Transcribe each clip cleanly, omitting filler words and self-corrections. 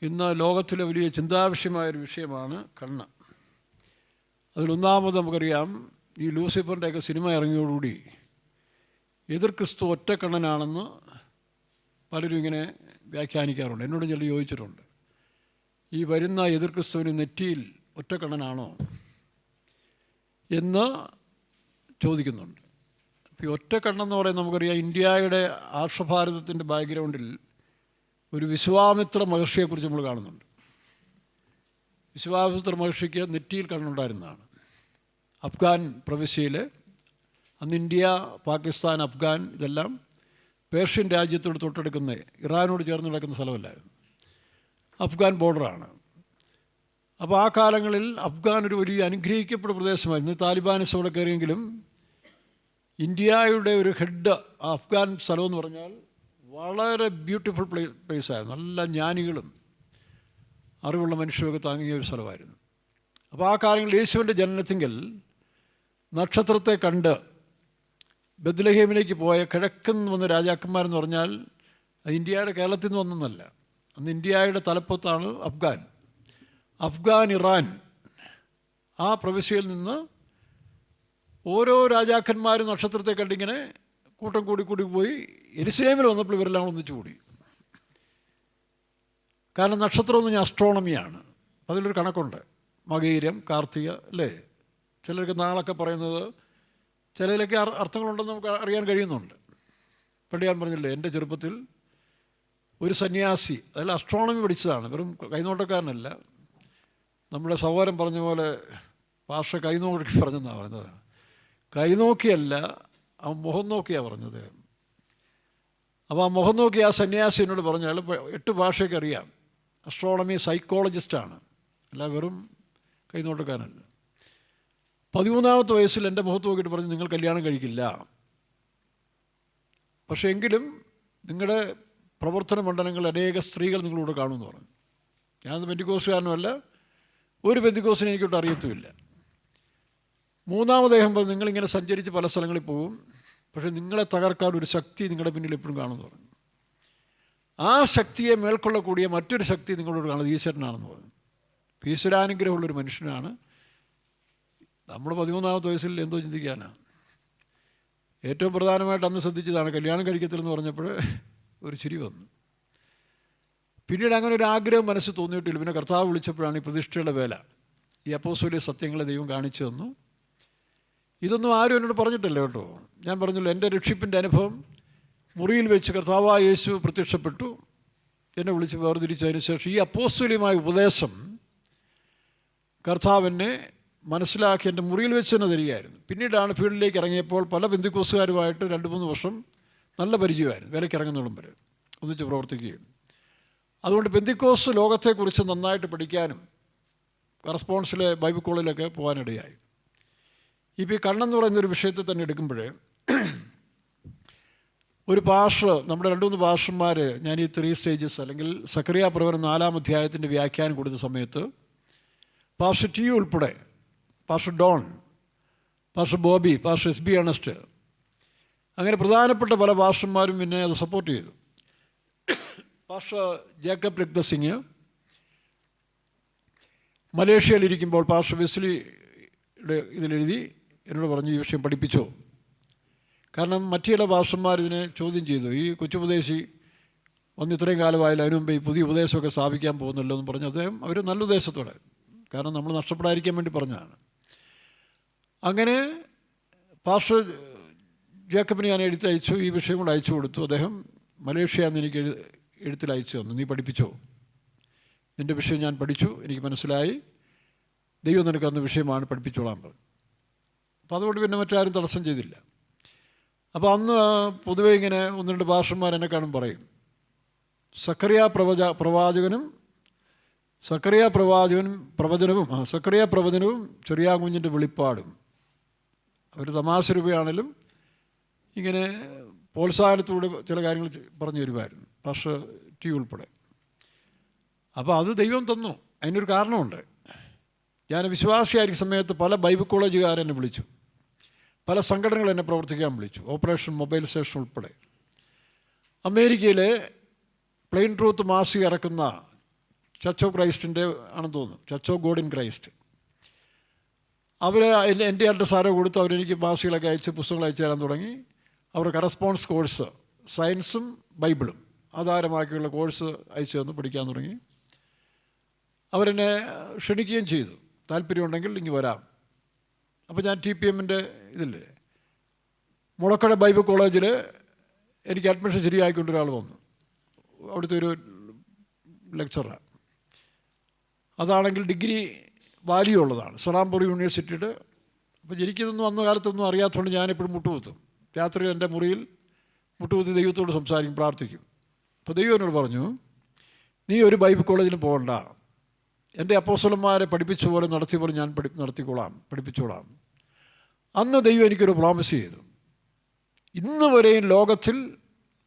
ഇന്ന് ലോകത്തിലെ വലിയ ചിന്താവിഷയമായൊരു വിഷയമാണ് കണ്ണ്. അതിലൊന്നാമത് നമുക്കറിയാം, ഈ ലൂസിഫറിൻ്റെയൊക്കെ സിനിമ ഇറങ്ങിയോടുകൂടി എതിർ ക്രിസ്തു ഒറ്റക്കണ്ണനാണെന്ന് പലരും ഇങ്ങനെ വ്യാഖ്യാനിക്കാറുണ്ട്. എന്നോട് ചിലർ ചോദിച്ചിട്ടുണ്ട്, ഈ വരുന്ന എതിർ ക്രിസ്തുവിന് നെറ്റിയിൽ ഒറ്റക്കണ്ണനാണോ എന്ന് ചോദിക്കുന്നുണ്ട്. അപ്പോൾ ഈ ഒറ്റക്കണ്ണെന്ന് പറയുന്നത് നമുക്കറിയാം, ഇന്ത്യയുടെ ആർഷഭാരതത്തിൻ്റെ ബാക്ക്ഗ്രൗണ്ടിൽ ഒരു വിശ്വാമിത്ര മഹർഷിയെക്കുറിച്ച് നമ്മൾ കാണുന്നുണ്ട്. വിശ്വാമിത്ര മഹർഷിക്ക് നെറ്റിയിൽ കണ്ണുണ്ടായിരുന്നതാണ്. അഫ്ഗാൻ പ്രവിശ്യയിൽ, അന്ന് ഇന്ത്യ, പാകിസ്ഥാൻ, അഫ്ഗാൻ ഇതെല്ലാം പേർഷ്യൻ രാജ്യത്തോട് തൊട്ടെടുക്കുന്ന, ഇറാനോട് ചേർന്ന് കിടക്കുന്ന സ്ഥലമല്ലായിരുന്നു, അഫ്ഗാൻ ബോർഡറാണ്. അപ്പോൾ ആ കാലങ്ങളിൽ അഫ്ഗാൻ ഒരു വലിയ അനുഗ്രഹിക്കപ്പെട്ട പ്രദേശമായിരുന്നു. താലിബാനിസം അവിടെ കയറിയെങ്കിലും ഇന്ത്യയുടെ ഒരു ഹെഡ് അഫ്ഗാൻ സ്ഥലമെന്ന് പറഞ്ഞാൽ വളരെ ബ്യൂട്ടിഫുൾ പ്ലേസായിരുന്നു. നല്ല ജ്ഞാനികളും അറിവുള്ള മനുഷ്യരൊക്കെ താങ്ങിയ ഒരു സ്ഥലമായിരുന്നു. അപ്പോൾ ആ കാലങ്ങളിൽ യേശുവിൻ്റെ ജനനത്തിങ്കിൽ നക്ഷത്രത്തെ കണ്ട് ബത്ലഹേമിലേക്ക് പോയ കിഴക്കുന്ന് വന്ന രാജാക്കന്മാരെന്ന് പറഞ്ഞാൽ അത് ഇന്ത്യയുടെ കേരളത്തിൽ നിന്ന് വന്നതല്ല. അന്ന് ഇന്ത്യയുടെ തലപ്പത്താണ് അഫ്ഗാൻ. അഫ്ഗാൻ, ഇറാൻ, ആ പ്രവിശ്യയിൽ നിന്ന് ഓരോ രാജാക്കന്മാരും നക്ഷത്രത്തെ കണ്ടിങ്ങനെ കൂട്ടം കൂടി പോയി യെരുശലേമിൽ വന്നപ്പോൾ ഇവരെല്ലാം ഒന്നിച്ചു കൂടി. കാരണം നക്ഷത്രം എന്ന് പറഞ്ഞാൽ അസ്ട്രോണമിയാണ്. അതിലൊരു കണക്കുണ്ട്, മകയിരം, കാർത്തിക, അല്ലേ? ചിലർക്ക് നാളൊക്കെ പറയുന്നത്, ചിലതിലൊക്കെ അർത്ഥങ്ങളുണ്ടെന്ന് നമുക്ക് അറിയാൻ കഴിയുന്നുണ്ട്. പണ്ട് ഞാൻ പറഞ്ഞില്ലേ, എൻ്റെ ചെറുപ്പത്തിൽ ഒരു സന്യാസി, അതിൽ അസ്ട്രോണമി പഠിച്ചതാണ്, വെറും കൈനോട്ടക്കാരനല്ല. നമ്മുടെ സഹോദരൻ പറഞ്ഞ പോലെ ഭാഷ കൈനോക്കി പറഞ്ഞെന്നാണ് പറഞ്ഞത്. കൈനോക്കിയല്ല, ആ മുഖം നോക്കിയാണ് പറഞ്ഞത്. അപ്പോൾ ആ മുഖം നോക്കി ആ സന്യാസി എന്നോട് പറഞ്ഞാൽ 8 ഭാഷയൊക്കെ അറിയാം, അസ്ട്രോണമി സൈക്കോളജിസ്റ്റാണ്, അല്ല വെറും കൈനോട്ടക്കാരനല്ല. 13ാമത്തെ വയസ്സിൽ എൻ്റെ മുഖത്ത് നോക്കിയിട്ട് പറഞ്ഞു, നിങ്ങൾ കല്യാണം കഴിക്കില്ല, പക്ഷേ എങ്കിലും നിങ്ങളുടെ പ്രവർത്തന മണ്ഡലങ്ങളിൽ അനേക സ്ത്രീകൾ നിങ്ങളോട് കാണുമെന്ന് പറഞ്ഞു. ഞാനത് പെന്തിക്കോസുകാരനുമല്ല, ഒരു പെന്തിക്കോസിനെ എനിക്കൊട്ട് അറിയത്തുമില്ല. 3ാമത് അദ്ദേഹം പറഞ്ഞു, നിങ്ങളിങ്ങനെ സഞ്ചരിച്ച് പല സ്ഥലങ്ങളിൽ പോകും, പക്ഷേ നിങ്ങളെ തകർക്കാൻ ഒരു ശക്തി നിങ്ങളുടെ പിന്നിൽ എപ്പോഴും കാണുമെന്ന് പറഞ്ഞു. ആ ശക്തിയെ മേൽക്കൊള്ളக்கூடிய മറ്റൊരു ശക്തി നിങ്ങളോട് കാണുന്നത് ഈശ്വരനാണെന്ന് പറഞ്ഞു. ഈശ്വരാനുഗ്രഹമുള്ളൊരു മനുഷ്യനാണ്. നമ്മൾ 13ാമത്തെ വയസ്സിൽ എന്തോ ചിന്തിക്കാനാണ്. ഏറ്റവും പ്രധാനമായിട്ട് അന്ന് ശ്രദ്ധിച്ചതാണ് കല്യാണം കഴിക്കത്തില്ലെന്ന് പറഞ്ഞപ്പോൾ ഒരു ചിരി വന്നു. പിന്നീട് അങ്ങനെ ഒരു ആഗ്രഹം മനസ്സിൽ തോന്നിയിട്ടില്ല. പിന്നെ കർത്താവ് വിളിച്ചപ്പോഴാണ് ഈ പ്രതിഷ്ഠയുടെ വേല, ഈ അപ്പോസ്തലിക സത്യങ്ങളെ ദൈവം കാണിച്ചു തന്നു. ഇതൊന്നും ആരും എന്നോട് പറഞ്ഞിട്ടില്ല കേട്ടോ. ഞാൻ പറഞ്ഞല്ലോ, എൻ്റെ രക്ഷിപ്പിൻ്റെ അനുഭവം മുറിയിൽ വെച്ച് കർത്താവായ യേശു പ്രത്യക്ഷപ്പെട്ടു, എന്നെ വിളിച്ച് വേർതിരിച്ചതിന് ശേഷം ഈ അപ്പോസ്തലികമായ ഉപദേശം കർത്താവിനെ മനസ്സിലാക്കി എൻ്റെ മുറിയിൽ വെച്ച് തന്നെ തരികയായിരുന്നു. പിന്നീടാണ് ഫീൽഡിലേക്ക് ഇറങ്ങിയപ്പോൾ പല പെന്തിക്കോസുകാരുമായിട്ട് 2-3 വർഷം നല്ല പരിചയമായിരുന്നു, വിലയ്ക്ക് ഇറങ്ങുന്നതും വരെ ഒന്നിച്ച് പ്രവർത്തിക്കുകയും. അതുകൊണ്ട് പെന്തിക്കോസ് ലോകത്തെക്കുറിച്ച് നന്നായിട്ട് പഠിക്കാനും കറസ്പോൺസിലെ ബൈബിൾ കോളേജിലൊക്കെ പോകാനിടയായി. ഇപ്പോൾ ഈ കണ്ണെന്ന് പറയുന്നൊരു വിഷയത്തെ തന്നെ എടുക്കുമ്പോൾ ഒരു പാസ്റ്റർ, നമ്മുടെ 2-3 പാസ്റ്റർമാർ, ഞാൻ ഈ 3 സ്റ്റേജസ് അല്ലെങ്കിൽ സക്കറിയ പ്രവചനം 4-ാം അധ്യായത്തിൻ്റെ വ്യാഖ്യാനം കൊടുത്ത സമയത്ത് പാസ്റ്റർ ടി ഉൾപ്പെടെ, pastor Don, pastor Bobby, pastor SB Ernest, അങ്ങനെ പ്രധാനപ്പെട്ട പല പാസ്റ്റർമാരും പിന്നെ അത് സപ്പോർട്ട് ചെയ്തു. പാസ്റ്റർ ജേക്കബ് രക്തസിംഗ് മലേഷ്യയിലിരിക്കുമ്പോൾ പാസ്റ്റർ വെസ്ലിയുടെ ഇതിലെഴുതി എന്നോട് പറഞ്ഞു, ഈ വിഷയം പഠിപ്പിച്ചോ. കാരണം മറ്റു ചില പാസ്റ്റർമാർ ഇതിനെ ചോദ്യം ചെയ്തു. ഈ കൊച്ചുപദേശി വന്ന് ഇത്രയും കാലമായാലും അതിനു മുമ്പ് ഈ പുതിയ ഉപദേശമൊക്കെ സ്ഥാപിക്കാൻ പോകുന്നല്ലോ എന്ന് പറഞ്ഞു. അദ്ദേഹം അവർ നല്ല ഉദ്ദേശത്തോടെ, കാരണം നമ്മൾ നഷ്ടപ്പെടാതിരിക്കാൻ വേണ്ടി പറഞ്ഞതാണ്. അങ്ങനെ പാസ്റ്റർ ജേക്കബിന് ഞാൻ എഴുത്തയച്ചു, ഈ വിഷയം കൊണ്ട് അയച്ചു കൊടുത്തു. അദ്ദേഹം മലേഷ്യന്ന് എനിക്ക് എഴുത്തിൽ അയച്ചു തന്നു, നീ പഠിപ്പിച്ചോ, നിൻ്റെ വിഷയം ഞാൻ പഠിച്ചു, എനിക്ക് മനസ്സിലായി, ദൈവം നിനക്ക് അന്ന് വിഷയമാണ്, പഠിപ്പിച്ചോളാൻ പറഞ്ഞു. അപ്പോൾ അതുകൊണ്ട് പിന്നെ മറ്റാരും തടസ്സം ചെയ്തില്ല. അപ്പോൾ അന്ന് പൊതുവെ ഇങ്ങനെ 1-2 പാസ്റ്റർമാർ എന്നെ കാണും പറയും, സക്കറിയ പ്രവചനവും ചെറിയ കുഞ്ഞിൻ്റെ വെളിപ്പാടും, അവർ തമാശ രൂപയാണെങ്കിലും ഇങ്ങനെ പ്രോത്സാഹനത്തോടെ ചില കാര്യങ്ങൾ പറഞ്ഞു തരുമായിരുന്നു, പാസ്റ്റർ ടി ഉൾപ്പെടെ. അപ്പോൾ അത് ദൈവം തന്നു, അതിനൊരു കാരണമുണ്ട്. ഞാൻ വിശ്വാസിയായിരിക്കുന്ന സമയത്ത് പല ബൈബിൾ കോളേജുകാരെന്നെ വിളിച്ചു, പല സംഘടനകൾ എന്നെ പ്രവർത്തിക്കാൻ വിളിച്ചു, ഓപ്പറേഷൻ മൊബൈൽ സ്റ്റേഷൻ ഉൾപ്പെടെ. അമേരിക്കയിലെ പ്ലെയിൻ ട്രൂത്ത് മാസിക ഇറക്കുന്ന ചർച്ച് ഓഫ് ക്രൈസ്റ്റിൻ്റെ ആണെന്ന് തോന്നുന്നു, church of God in Christ. അവർ എൻ്റെ അഡ്രസ് ആരോ കൊടുത്തു. അവരെനിക്ക് മാസികളൊക്കെ അയച്ച് പുസ്തകങ്ങൾ അയച്ചു തരാൻ തുടങ്ങി. അവർ കറസ്പോൺസ് കോഴ്സ് സയൻസും ബൈബിളും ആധാരമാക്കിയുള്ള കോഴ്സ് അയച്ചു തന്ന് പഠിക്കാൻ തുടങ്ങി. അവരെന്നെ ക്ഷണിക്കുകയും ചെയ്തു, താല്പര്യമുണ്ടെങ്കിൽ ഇങ്ങ് വരാം. അപ്പോൾ ഞാൻ TPMൻ്റെ ഇതില്ലേ മുളക്കട ബൈബിൾ കോളേജിൽ എനിക്ക് അഡ്മിഷൻ ശരിയായിക്കൊണ്ടൊരാൾ വന്നു. അവിടുത്തെ ഒരു ലെക്ചറാണ്. അതാണെങ്കിൽ ഡിഗ്രി വാല്യൂ ഉള്ളതാണ്, സലാംപൂർ യൂണിവേഴ്സിറ്റിയുടെ. അപ്പോൾ എനിക്കിതൊന്നും അന്ന കാലത്തൊന്നും അറിയാത്തതുകൊണ്ട് ഞാനെപ്പോഴും മുട്ടുകുത്തും. രാത്രി എൻ്റെ മുറിയിൽ മുട്ടുകുത്തി ദൈവത്തോട് സംസാരിക്കും, പ്രാർത്ഥിക്കും. അപ്പോൾ ദൈവം എന്നോട് പറഞ്ഞു, നീ ഒരു ബൈബിൾ കോളേജിലും പോകണ്ട, എൻ്റെ അപ്പോസ്തലന്മാരെ പഠിപ്പിച്ച പോലെ നടത്തിയ പോലെ ഞാൻ പഠിപ്പിച്ചോളാം. അന്ന് ദൈവം എനിക്കൊരു പ്രോമിസ് ചെയ്തു, ഇന്ന് വരെയും ലോകത്തിൽ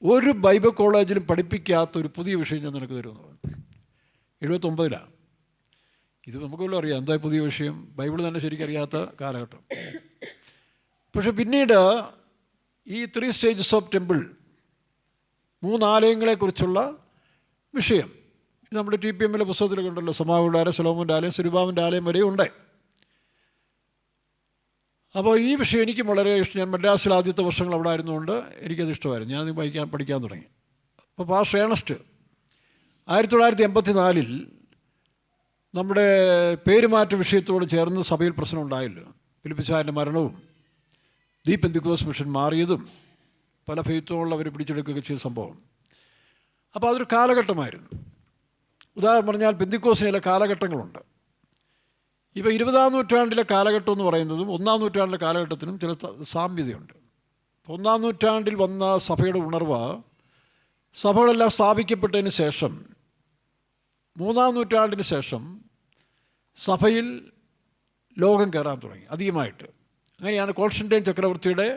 ഒരു ബൈബിൾ കോളേജിലും പഠിപ്പിക്കാത്ത ഒരു പുതിയ വിഷയം ഞാൻ നിനക്ക് തരുമെന്ന് പറഞ്ഞു. 79-ലാണ്. ഇത് നമുക്കെല്ലാം അറിയാം എന്താ പുതിയ വിഷയം, ബൈബിൾ തന്നെ ശരിക്കറിയാത്ത കാലഘട്ടം. പക്ഷെ പിന്നീട് ഈ 3 സ്റ്റേജസ് ഓഫ് ടെമ്പിൾ, 3 ആലയങ്ങളെക്കുറിച്ചുള്ള വിഷയം ഇത് നമ്മുടെ TPMലെ പുസ്തകത്തിലൊക്കെ ഉണ്ടല്ലോ. സമാവുടെ ആലയം, സൊലോമോൻ്റെ ആലയം, സെരുബാബിൻ്റെ ആലയം വരെ ഉണ്ട്. അപ്പോൾ ഈ വിഷയം എനിക്കും വളരെ ഇഷ്ടം. ഞാൻ മദ്രാസിൽ ആദ്യത്തെ വർഷങ്ങൾ അവിടെ ആയിരുന്നുകൊണ്ട് എനിക്കത് ഇഷ്ടമായിരുന്നു. ഞാൻ പഠിക്കാൻ തുടങ്ങി. അപ്പോൾ പാസ്റ്റർ ഏണസ്റ്റ് 1984 നമ്മുടെ പേരുമാറ്റ വിഷയത്തോട് ചേർന്ന് സഭയിൽ പ്രശ്നം ഉണ്ടായല്ലോ. ഫിലിപ്പിച്ചായൻ്റെ മരണവും ദി പെന്തിക്കോസ് മിഷൻ മാറിയതും പല ഫെയ്ത്തുകളിൽ അവർ പിടിച്ചെടുക്കുകയൊക്കെ ചെയ്ത സംഭവം. അപ്പോൾ അതൊരു കാലഘട്ടമായിരുന്നു. ഉദാഹരണം പറഞ്ഞാൽ പെന്തിക്കോസിലെ കാലഘട്ടങ്ങളുണ്ട്. ഇപ്പോൾ 20-ാം നൂറ്റാണ്ടിലെ കാലഘട്ടം എന്ന് പറയുന്നതും 1-ാം നൂറ്റാണ്ടിലെ കാലഘട്ടത്തിനും ചില സാമ്യതയുണ്ട്. 1-ാം നൂറ്റാണ്ടിൽ വന്ന സഭയുടെ ഉണർവ്, സഭകളെല്ലാം സ്ഥാപിക്കപ്പെട്ടതിന് ശേഷം 3-ാം നൂറ്റാണ്ടിന് ശേഷം സഭയിൽ ലോകം കയറാൻ തുടങ്ങി അധികമായിട്ട്. അങ്ങനെയാണ് കോൺസ്റ്റന്റൈൻ ചക്രവർത്തിയുടെ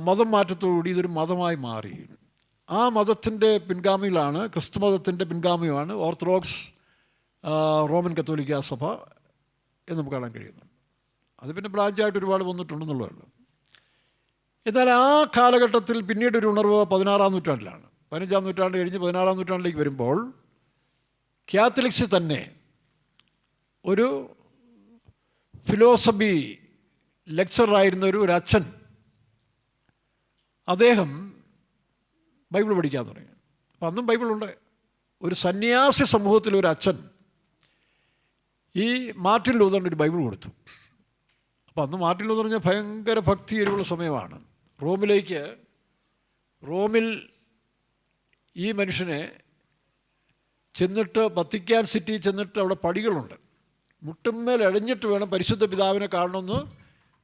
മതം മാറ്റത്തോടുകൂടി ഇതൊരു മതമായി മാറി. ആ മതത്തിൻ്റെ പിൻഗാമികളാണ്, ക്രിസ്തു മതത്തിൻ്റെ പിൻഗാമിയാണ് ഓർത്തഡോക്സ് റോമൻ കത്തോലിക്ക സഭ എന്ന് നമുക്ക് കാണാൻ കഴിയുന്നുണ്ട്. അത് പിന്നെ ബ്രാഞ്ചായിട്ട് ഒരുപാട് വന്നിട്ടുണ്ടെന്നുള്ളതല്ലോ. എന്നാൽ ആ കാലഘട്ടത്തിൽ പിന്നീട് ഒരു ഉണർവ് 16-ാം നൂറ്റാണ്ടിലാണ്. 15-ാം നൂറ്റാണ്ട് കഴിഞ്ഞ് 16-ാം നൂറ്റാണ്ടിലേക്ക് വരുമ്പോൾ കാത്തലിക്സ് തന്നെ ഒരു ഫിലോസഫി ലെക്ചറായിരുന്ന ഒരു അച്ഛൻ, അദ്ദേഹം ബൈബിൾ പഠിക്കാൻ തുടങ്ങി. അപ്പം അന്നും ബൈബിളുണ്ട്. ഒരു സന്യാസി സമൂഹത്തിൽ ഒരു അച്ഛൻ ഈ മാർട്ടിൻ ലൂതറിന് ഒരു ബൈബിൾ കൊടുത്തു. അപ്പം അന്ന് മാർട്ടിൻ ലൂതർ പറഞ്ഞാൽ ഭയങ്കര ഭക്തി എരിവുള്ള സമയമാണ്. റോമിൽ ഈ മനുഷ്യനെ ചെന്നിട്ട് വത്തിക്കാൻ സിറ്റി ചെന്നിട്ട് അവിടെ പടികളുണ്ട്, മുട്ടുമ്മേൽ അഴിഞ്ഞിട്ട് വേണം പരിശുദ്ധ പിതാവിനെ കാണണമെന്ന്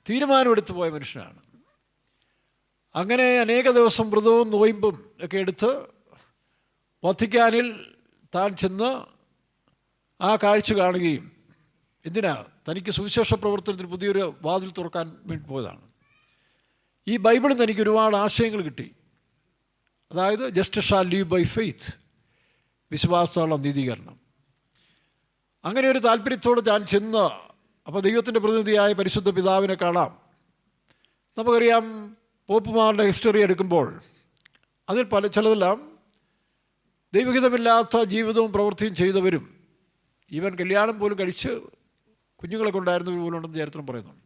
തീരുമാനമെടുത്തു പോയ മനുഷ്യനാണ്. അങ്ങനെ അനേക ദിവസം വ്രതവും നോയമ്പും ഒക്കെ എടുത്ത് വത്തിക്കാനിൽ താൻ ചെന്ന് ആ കാഴ്ച കാണുകയും, എന്തിനാ, തനിക്ക് സുവിശേഷ പ്രവർത്തനത്തിൽ പുതിയൊരു വാതിൽ തുറക്കാൻ വേണ്ടി പോയതാണ്. ഈ ബൈബിളിൽ തനിക്ക് ഒരുപാട് ആശയങ്ങൾ കിട്ടി. അതായത് just shall live by faith, വിശ്വാസമുള്ള നീതീകരണം. അങ്ങനെ ഒരു താല്പര്യത്തോട് ഞാൻ ചെന്ന് അപ്പോൾ ദൈവത്തിൻ്റെ പ്രതിനിധിയായ പരിശുദ്ധ പിതാവിനെ കാണാം. നമുക്കറിയാം പോപ്പുമാരുടെ ഹിസ്റ്ററി എടുക്കുമ്പോൾ അതിൽ ചിലതെല്ലാം ദൈവഹിതമില്ലാത്ത ജീവിതവും പ്രവൃത്തിയും ചെയ്തവരും ഈവൻ കല്യാണം പോലും കഴിച്ച് കുഞ്ഞുങ്ങളെ കൊണ്ടായിരുന്നവർ പോലും ഉണ്ടെന്ന് ചരിത്രം പറയുന്നുണ്ട്.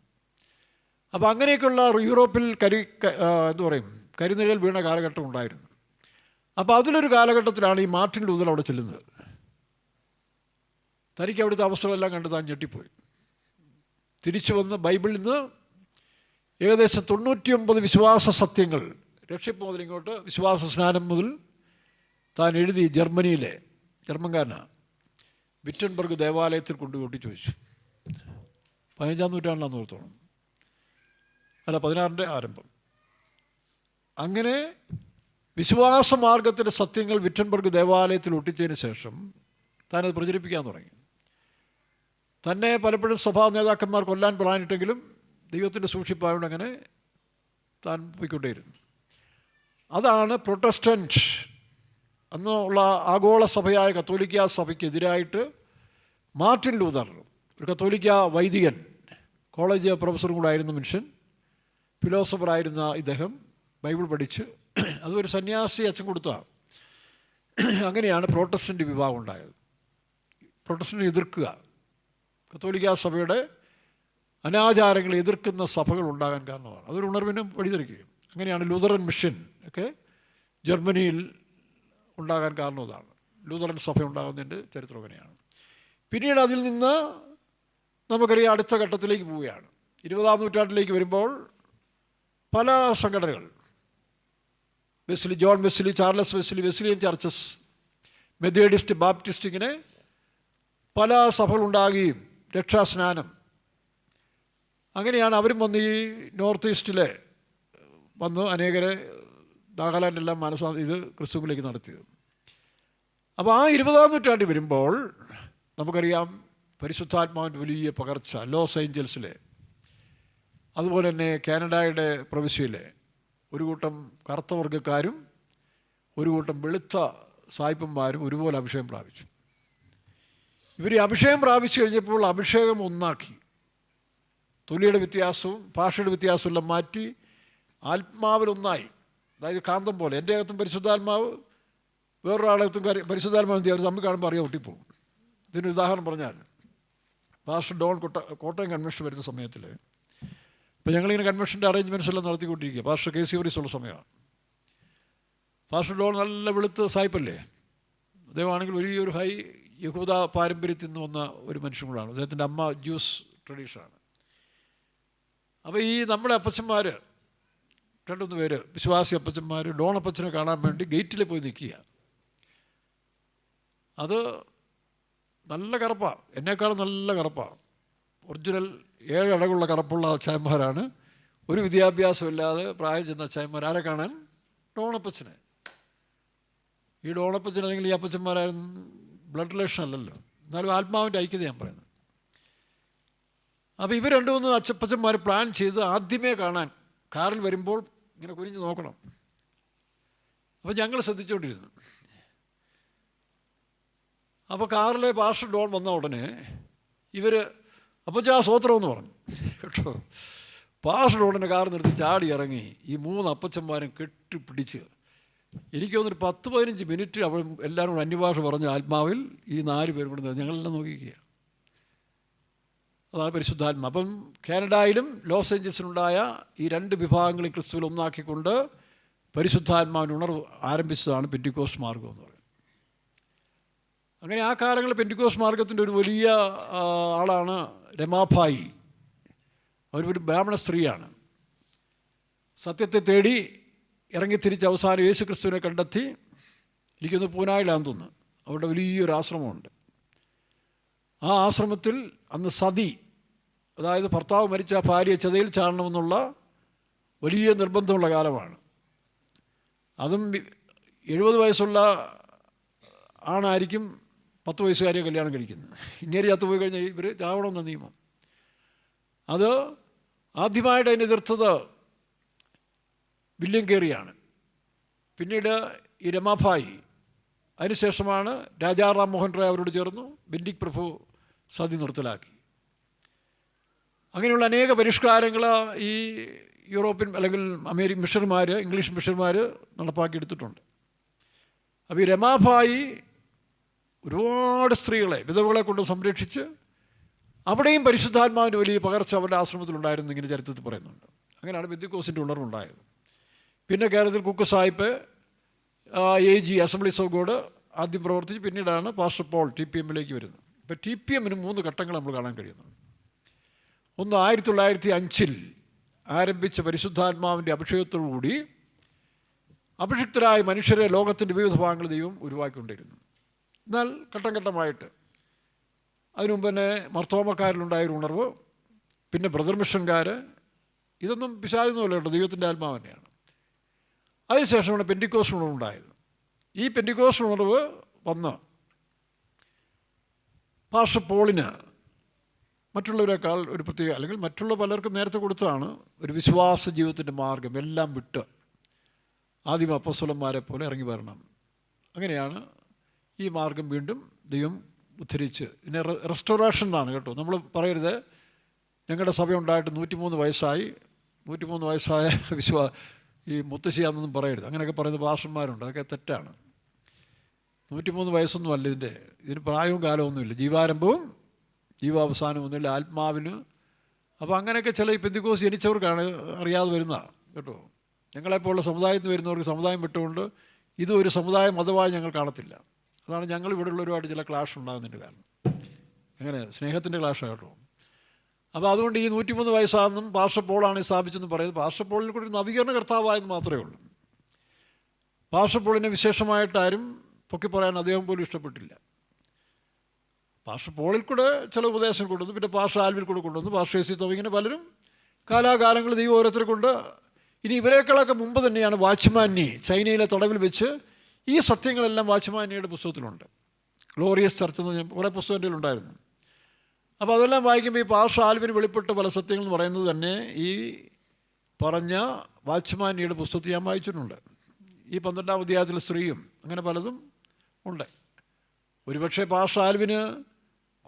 അപ്പോൾ അങ്ങനെയൊക്കെയുള്ള യൂറോപ്പിൽ കരിനിഴൽ വീണ കാലഘട്ടം ഉണ്ടായിരുന്നു. അപ്പോൾ അതിലൊരു കാലഘട്ടത്തിലാണ് ഈ മാർട്ടിൻ ലൂതർ അവിടെ ചെല്ലുന്നത്. തനിക്ക് അവിടുത്തെ അവസ്ഥകളെല്ലാം കണ്ട് താൻ ഞെട്ടിപ്പോയി. തിരിച്ചു വന്ന് ബൈബിളിൽ നിന്ന് ഏകദേശം 99 വിശ്വാസ സത്യങ്ങൾ, രക്ഷിപ്പ് മുതൽ ഇങ്ങോട്ട് വിശ്വാസ സ്നാനം മുതൽ താൻ എഴുതി ജർമ്മൻകാരനാണ് വിറ്റൻബർഗ് ദേവാലയത്തിൽ കൊണ്ടുപോയി ഒട്ടിച്ചു വെച്ചു. 15-ാം നൂറ്റാണ്ടിലാണെന്ന് ഓർത്തോണം, അല്ല 16-ന്റെ ആരംഭം. അങ്ങനെ വിശ്വാസ മാർഗത്തിൻ്റെ സത്യങ്ങൾ വിറ്റൻബർഗ് ദേവാലയത്തിൽ ഒട്ടിച്ചതിന് ശേഷം താനത് പ്രചരിപ്പിക്കാൻ തുടങ്ങി. തന്നെ പലപ്പോഴും സഭാ നേതാക്കന്മാർ കൊല്ലാൻ പ്ലാനിട്ടെങ്കിലും ദൈവത്തിൻ്റെ സൂക്ഷിപ്പായോണ്ട് അങ്ങനെ താൻ പോയിക്കൊണ്ടേയിരുന്നു. അതാണ് പ്രൊട്ടസ്റ്റൻറ്റ് എന്നുള്ള ആഗോള സഭയായ കത്തോലിക്ക സഭയ്ക്കെതിരായിട്ട് മാർട്ടിൻ ലൂതർ, ഒരു കത്തോലിക്ക വൈദികൻ, കോളേജ് പ്രൊഫസറും കൂടെ ആയിരുന്ന മനുഷ്യൻ, ഫിലോസഫറായിരുന്ന ഇദ്ദേഹം ബൈബിൾ പഠിച്ച്, അതൊരു സന്യാസി അച്ഛൻ കൊടുത്തതാണ്. അങ്ങനെയാണ് പ്രോട്ടസ്റ്റൻ്റ് വിഭാഗം ഉണ്ടായത്. പ്രൊട്ടസ്റ്റൻ്റ് എതിർക്കുക, കത്തോലിക്കാ സഭയുടെ അനാചാരങ്ങളെ എതിർക്കുന്ന സഭകൾ ഉണ്ടാകാൻ കാരണമാണ്. അതൊരു ഉണർവിനും വഴിതെളിക്കുകയും. അങ്ങനെയാണ് ലൂതറൻ മിഷൻ ഒക്കെ ജർമ്മനിയിൽ ഉണ്ടാകാൻ കാരണം അതാണ്. ലൂതറൻ സഭ ഉണ്ടാകുന്നതിൻ്റെ ചരിത്രം അങ്ങനെയാണ്. പിന്നീട് അതിൽ നിന്ന് നമുക്കറിയാം അടുത്ത ഘട്ടത്തിലേക്ക് പോവുകയാണ്. 20-ാം നൂറ്റാണ്ടിലേക്ക് വരുമ്പോൾ പല സംഘടനകൾ, Wesley, John Wesley, Charles Wesley, Wesleyan churches, Methodist, Baptist, ഇങ്ങനെ പല സഭകളുണ്ടാകുകയും രക്ഷാസ്നാനം, അങ്ങനെയാണ് അവരും വന്ന് ഈ നോർത്ത് ഈസ്റ്റിലെ വന്ന് അനേകരെ നാഗാലാൻഡെല്ലാം ഇത് ക്രിസ്തുവിലേക്ക് നടത്തിയത്. അപ്പോൾ ആ 20-ാം നൂറ്റാണ്ടിൽ വരുമ്പോൾ നമുക്കറിയാം പരിശുദ്ധാത്മാവിൻ്റെ വലിയ പകർച്ച ലോസ് ഏഞ്ചൽസിലെ, അതുപോലെ തന്നെ കാനഡയുടെ പ്രവിശ്യയിലെ ഒരു കൂട്ടം കറുത്ത വർഗ്ഗക്കാരും ഒരു കൂട്ടം വെളുത്ത സായിപ്പന്മാരും ഒരുപോലെ അഭിഷേകം പ്രാപിച്ചു. ഇവർ അഭിഷേകം പ്രാപിച്ചു കഴിഞ്ഞപ്പോൾ അഭിഷേകം ഒന്നാക്കി. തൊലിയുടെ വ്യത്യാസവും ഭാഷയുടെ വ്യത്യാസവും എല്ലാം മാറ്റി ആത്മാവിലൊന്നായി. അതായത് കാന്തം പോലെ എൻ്റെ അകത്തും പരിശുദ്ധാത്മാവ്, വേറൊരാളകത്തും പരിശുദ്ധാത്മാവ് അവർ തമ്മിൽ കാണുമ്പോൾ അറിയാൻ ഒട്ടിപ്പോകും. ഇതിനൊരു ഉദാഹരണം പറഞ്ഞാൽ, പാസ്റ്റർ ഡോൺ കോട്ടയം കൺവെൻഷൻ വരുന്ന സമയത്തിൽ, ഇപ്പോൾ ഞങ്ങളിങ്ങനെ കൺവെൻഷൻ്റെ അറേഞ്ച്മെൻറ്റ്സ് എല്ലാം നടത്തിക്കൊണ്ടിരിക്കുക. പാസ്റ്റർ കെ സി വരീസുള്ള സമയമാണ്. പാസ്റ്റർ ഡോൺ നല്ല വെളുത്ത് സായിപ്പല്ലേ, അദ്ദേഹമാണെങ്കിൽ വലിയൊരു ഹൈ യഹൂദ പാരമ്പര്യത്തിൽ നിന്ന് വന്ന ഒരു മനുഷ്യൻ കൂടാണ്. അദ്ദേഹത്തിൻ്റെ അമ്മ ജ്യൂസ് ട്രഡീഷനാണ്. അപ്പോൾ ഈ നമ്മുടെ അപ്പച്ചന്മാർ 2-3 പേര് വിശ്വാസി അപ്പച്ചന്മാർ ഡോൺ അപ്പച്ചനെ കാണാൻ വേണ്ടി ഗേറ്റിൽ പോയി നിൽക്കുക. അത് നല്ല കറുപ്പാണ്, എന്നേക്കാളും നല്ല കറുപ്പാണ്. ഒറിജിനൽ 7 അടകുള്ള കറുപ്പുള്ള അച്ചായന്മാരാണ്. ഒരു വിദ്യാഭ്യാസമില്ലാതെ പ്രായം ചെന്ന അച്ചായന്മാർ. ആരെ കാണാൻ? ഡോണപ്പച്ചനെ. ഈ ഡോണപ്പച്ചൻ അല്ലെങ്കിൽ ഈ അപ്പച്ചന്മാരായിരുന്നു ബ്ലഡ് റിലേഷൻ അല്ലല്ലോ, എന്നാലും ആത്മാവിൻ്റെ ഐക്യത ഞാൻ പറയുന്നത്. അപ്പോൾ ഇവർ 2-3 അച്ചപ്പച്ചന്മാർ പ്ലാൻ ചെയ്ത് ആദ്യമേ കാണാൻ കാറിൽ വരുമ്പോൾ ഇങ്ങനെ കുനിഞ്ഞ് നോക്കണം. അപ്പോൾ ഞങ്ങൾ ശ്രദ്ധിച്ചുകൊണ്ടിരുന്നു. അപ്പോൾ കാറിലെ പാസ്റ്റർ ഡോൺ വന്ന ഉടനെ ഇവർ അപ്പോൾ സ്വോത്രമെന്ന് പറഞ്ഞു കേട്ടോ. പാസ്റ്റർ ഡോണിൻ്റെ കാർ നിർത്തി ചാടി ഇറങ്ങി ഈ 3 അപ്പച്ചന്മാരും കെട്ടിപ്പിടിച്ച് എനിക്ക് തോന്നുന്നൊരു 10-15 മിനിറ്റ് അവൾ എല്ലാവരും കൂടെ അന്യഭാഷ പറഞ്ഞ ആത്മാവിൽ ഈ 4 പേരും കൂടെ ഞങ്ങളെല്ലാം നോക്കിക്കുക. അതാണ് പരിശുദ്ധാത്മ. അപ്പം കാനഡയിലും ലോസ് ഏഞ്ചൽസിലുണ്ടായ ഈ 2 വിഭാഗങ്ങളെ ക്രിസ്തുവിൽ ഒന്നാക്കിക്കൊണ്ട് പരിശുദ്ധാത്മാവിൻ്റെ ഉണർവ് ആരംഭിച്ചതാണ് പെന്തിക്കോസ്റ്റ് മാർഗം എന്ന് പറയുന്നത്. അങ്ങനെ ആ കാലങ്ങളിൽ പെന്തിക്കോസ്റ്റ് മാർഗത്തിൻ്റെ ഒരു വലിയ ആളാണ് രമാഭായി. അവരൊരു ബ്രാഹ്മണ സ്ത്രീയാണ്. സത്യത്തെ തേടി ഇറങ്ങിത്തിരിച്ച് അവസാനം യേശു ക്രിസ്തുവിനെ കണ്ടെത്തി. എനിക്കൊന്ന് പൂനായിലാണെന്ന് തോന്നുന്നു. അവരുടെ വലിയൊരു ആശ്രമമുണ്ട്. ആ ആശ്രമത്തിൽ അന്ന് സതി, അതായത് ഭർത്താവ് മരിച്ച ഭാര്യയെ ചതയിൽ ചാടണമെന്നുള്ള വലിയ നിർബന്ധമുള്ള കാലമാണ്. അതും 70 വയസ്സുള്ള ആണായിരിക്കും 10 വയസ്സുകാരെ കല്യാണം കഴിക്കുന്നത്. ഇങ്ങനെ ചത്തുപോയി കഴിഞ്ഞാൽ ഇവർ ചാവണമെന്ന നിയമം. അത് ആദ്യമായിട്ട് അതിനെ എതിർത്തത് വില്യം കേറിയാണ്. പിന്നീട് ഈ രമാഭായി. അതിനുശേഷമാണ് രാജാ റാം മോഹൻ റോയ് അവരോട് ചേർന്നു ബെന്റിക് പ്രഭു സതി നിർത്തലാക്കി. അങ്ങനെയുള്ള അനേക പരിഷ്കാരങ്ങൾ ഈ യൂറോപ്യൻ അല്ലെങ്കിൽ അമേരിക്കൻ മിഷണറിമാർ, ഇംഗ്ലീഷ് മിഷണറിമാർ നടപ്പാക്കിയെടുത്തിട്ടുണ്ട്. അപ്പോൾ ഈ രമാഭായി ഒരുപാട് സ്ത്രീകളെ, വിധവകളെ കൊണ്ട് സംരക്ഷിച്ച് അവിടെയും പരിശുദ്ധാത്മാവിൻ്റെ വലിയ പകർച്ച അവരുടെ ആശ്രമത്തിലുണ്ടായിരുന്നു. ഇങ്ങനെ ചരിത്രത്തിൽ പറയുന്നുണ്ട്. അങ്ങനെയാണ് പെന്തിക്കോസ്തിൻ്റെ ഉണർവുണ്ടായത്. പിന്നെ കേരളത്തിൽ cook Sahib AG assemblies of God ആദ്യം പ്രവർത്തിച്ച് പിന്നീടാണ് പാസ്റ്റർ പോൾ TPMലേക്ക് വരുന്നത്. ഇപ്പോൾ TPMന് 3 ഘട്ടങ്ങൾ നമ്മൾ കാണാൻ കഴിയുന്നുണ്ട്. ഒന്ന് 1905 ആരംഭിച്ച പരിശുദ്ധാത്മാവിൻ്റെ അഭിഷേകത്തോടുകൂടി അഭിഷിക്തരായ മനുഷ്യരെ ലോകത്തിൻ്റെ വിവിധ ഭാഗങ്ങൾ ദൈവം ഉരുവാക്കിക്കൊണ്ടിരുന്നു. എന്നാൽ ഘട്ടം ഘട്ടമായിട്ട് അതിനു മുമ്പ് തന്നെ മർത്തോമക്കാരിലുണ്ടായൊരു ഉണർവ്, പിന്നെ ബ്രദർ മിഷൻകാർ, ഇതൊന്നും പിശാചൊന്നുമല്ല കേട്ടോ, ദൈവത്തിൻ്റെ ആത്മാവ് തന്നെയാണ്. അതിനുശേഷമാണ് പെന്തിക്കോസ്റ്റ് ഉണർവുണ്ടായത്. ഈ പെന്തിക്കോസ്റ്റ് ഉണർവ് വന്ന് പാസ്റ്റർ പോളിന് മറ്റുള്ളവരെക്കാൾ ഒരു പ്രത്യേക, അല്ലെങ്കിൽ മറ്റുള്ള പലർക്കും നേരത്തെ കൊടുത്തതാണ് ഒരു വിശ്വാസ ജീവിതത്തിൻ്റെ മാർഗം. എല്ലാം വിട്ട് ആദിമ അപ്പോസ്തലന്മാരെ പോലെ ഇറങ്ങി വരണം. അങ്ങനെയാണ് ഈ മാർഗം വീണ്ടും ദൈവം ഉദ്ധരിച്ച്. ഇതിനെ റെസ്റ്റോറേഷൻ എന്നാണ് കേട്ടോ. നമ്മൾ പറയരുത് ഞങ്ങളുടെ സഭയുണ്ടായിട്ട് 103 വയസ്സായി, 103 വയസ്സായ ഈ മുത്തശ്ശിയാണെന്നൊന്നും പറയരുത്. അങ്ങനെയൊക്കെ പറയുന്ന പാസ്റ്റർമാരുണ്ട്. അതൊക്കെ തെറ്റാണ്. 103 വയസ്സൊന്നും അല്ല ഇതിന് പ്രായവും കാലമൊന്നുമില്ല. ജീവാരംഭവും ജീവാവസാനമൊന്നുമില്ല ആത്മാവിന്. അപ്പോൾ അങ്ങനെയൊക്കെ ചില ഈ പെന്തിക്കോസ് ജനിച്ചവർക്കാണ് അറിയാതെ വരുന്നതാണ് കേട്ടോ. ഞങ്ങളെപ്പോലുള്ള സമുദായത്തിൽ വരുന്നവർക്ക് സമുദായം വിട്ടുകൊണ്ട് ഇത് ഒരു സമുദായ മതമായി ഞങ്ങൾ കാണത്തില്ല. അതാണ് ഞങ്ങൾ ഇവിടെയുള്ള ഒരുപാട് ചില ക്ലാഷ് ഉണ്ടാകുന്നതിൻ്റെ കാരണം. അങ്ങനെ സ്നേഹത്തിൻ്റെ ക്ലാഷാണ് കേട്ടോ. അപ്പോൾ അതുകൊണ്ട് ഈ 103 വയസ്സാണെന്നും പാസ്റ്റർ പോളാണ് സ്ഥാപിച്ചെന്ന് പറയുന്നത്. പാസ്റ്റർ പോളിനെ കൂടി നവീകരണ കർത്താവായെന്ന് മാത്രമേ ഉള്ളൂ. പാസ്റ്റർ പോളിനെ വിശേഷമായിട്ടാരും പൊക്കി പറയാൻ അദ്ദേഹം പോലും ഇഷ്ടപ്പെട്ടില്ല. പാസ്റ്റർ പോളിൽ കൂടെ ചില ഉപദേശം കൊണ്ടുവന്നു, പിന്നെ പാസ്റ്റർ ആൽവിൽ കൂടെ കൊണ്ടുവന്നു, പാസ്റ്റർ എസി തോമസ്, ഇങ്ങനെ പലരും കാലാകാലങ്ങൾ ദൈവം ഓരോരുത്തരെ കൊണ്ട്. ഇനി ഇവരെക്കാളൊക്കെ മുമ്പ് തന്നെയാണ് വാച്ച്മാനി ചൈനയിലെ തടവിൽ വെച്ച് ഈ സത്യങ്ങളെല്ലാം വാച്ച്മാനിയുടെ പുസ്തകത്തിലുണ്ട്. ഗ്ലോറിയസ് ചർച്ച് എന്ന് പറഞ്ഞാൽ കുറേ പുസ്തകത്തിൽ ഉണ്ടായിരുന്നു. അപ്പോൾ അതെല്ലാം വായിക്കുമ്പോൾ ഈ പാസ്റ്റർ ആൽവിന് വെളിപ്പെട്ട പല സത്യങ്ങൾ എന്ന് പറയുന്നത് തന്നെ ഈ പറഞ്ഞ വാച്ച്മാനിയുടെ പുസ്തകത്തിൽ ഞാൻ വായിച്ചിട്ടുണ്ട്. ഈ 12-ാം അധ്യായത്തിലെ സ്ത്രീയും അങ്ങനെ പലതും ഉണ്ട്. ഒരുപക്ഷെ പാസ്റ്റർ ആൽവിന്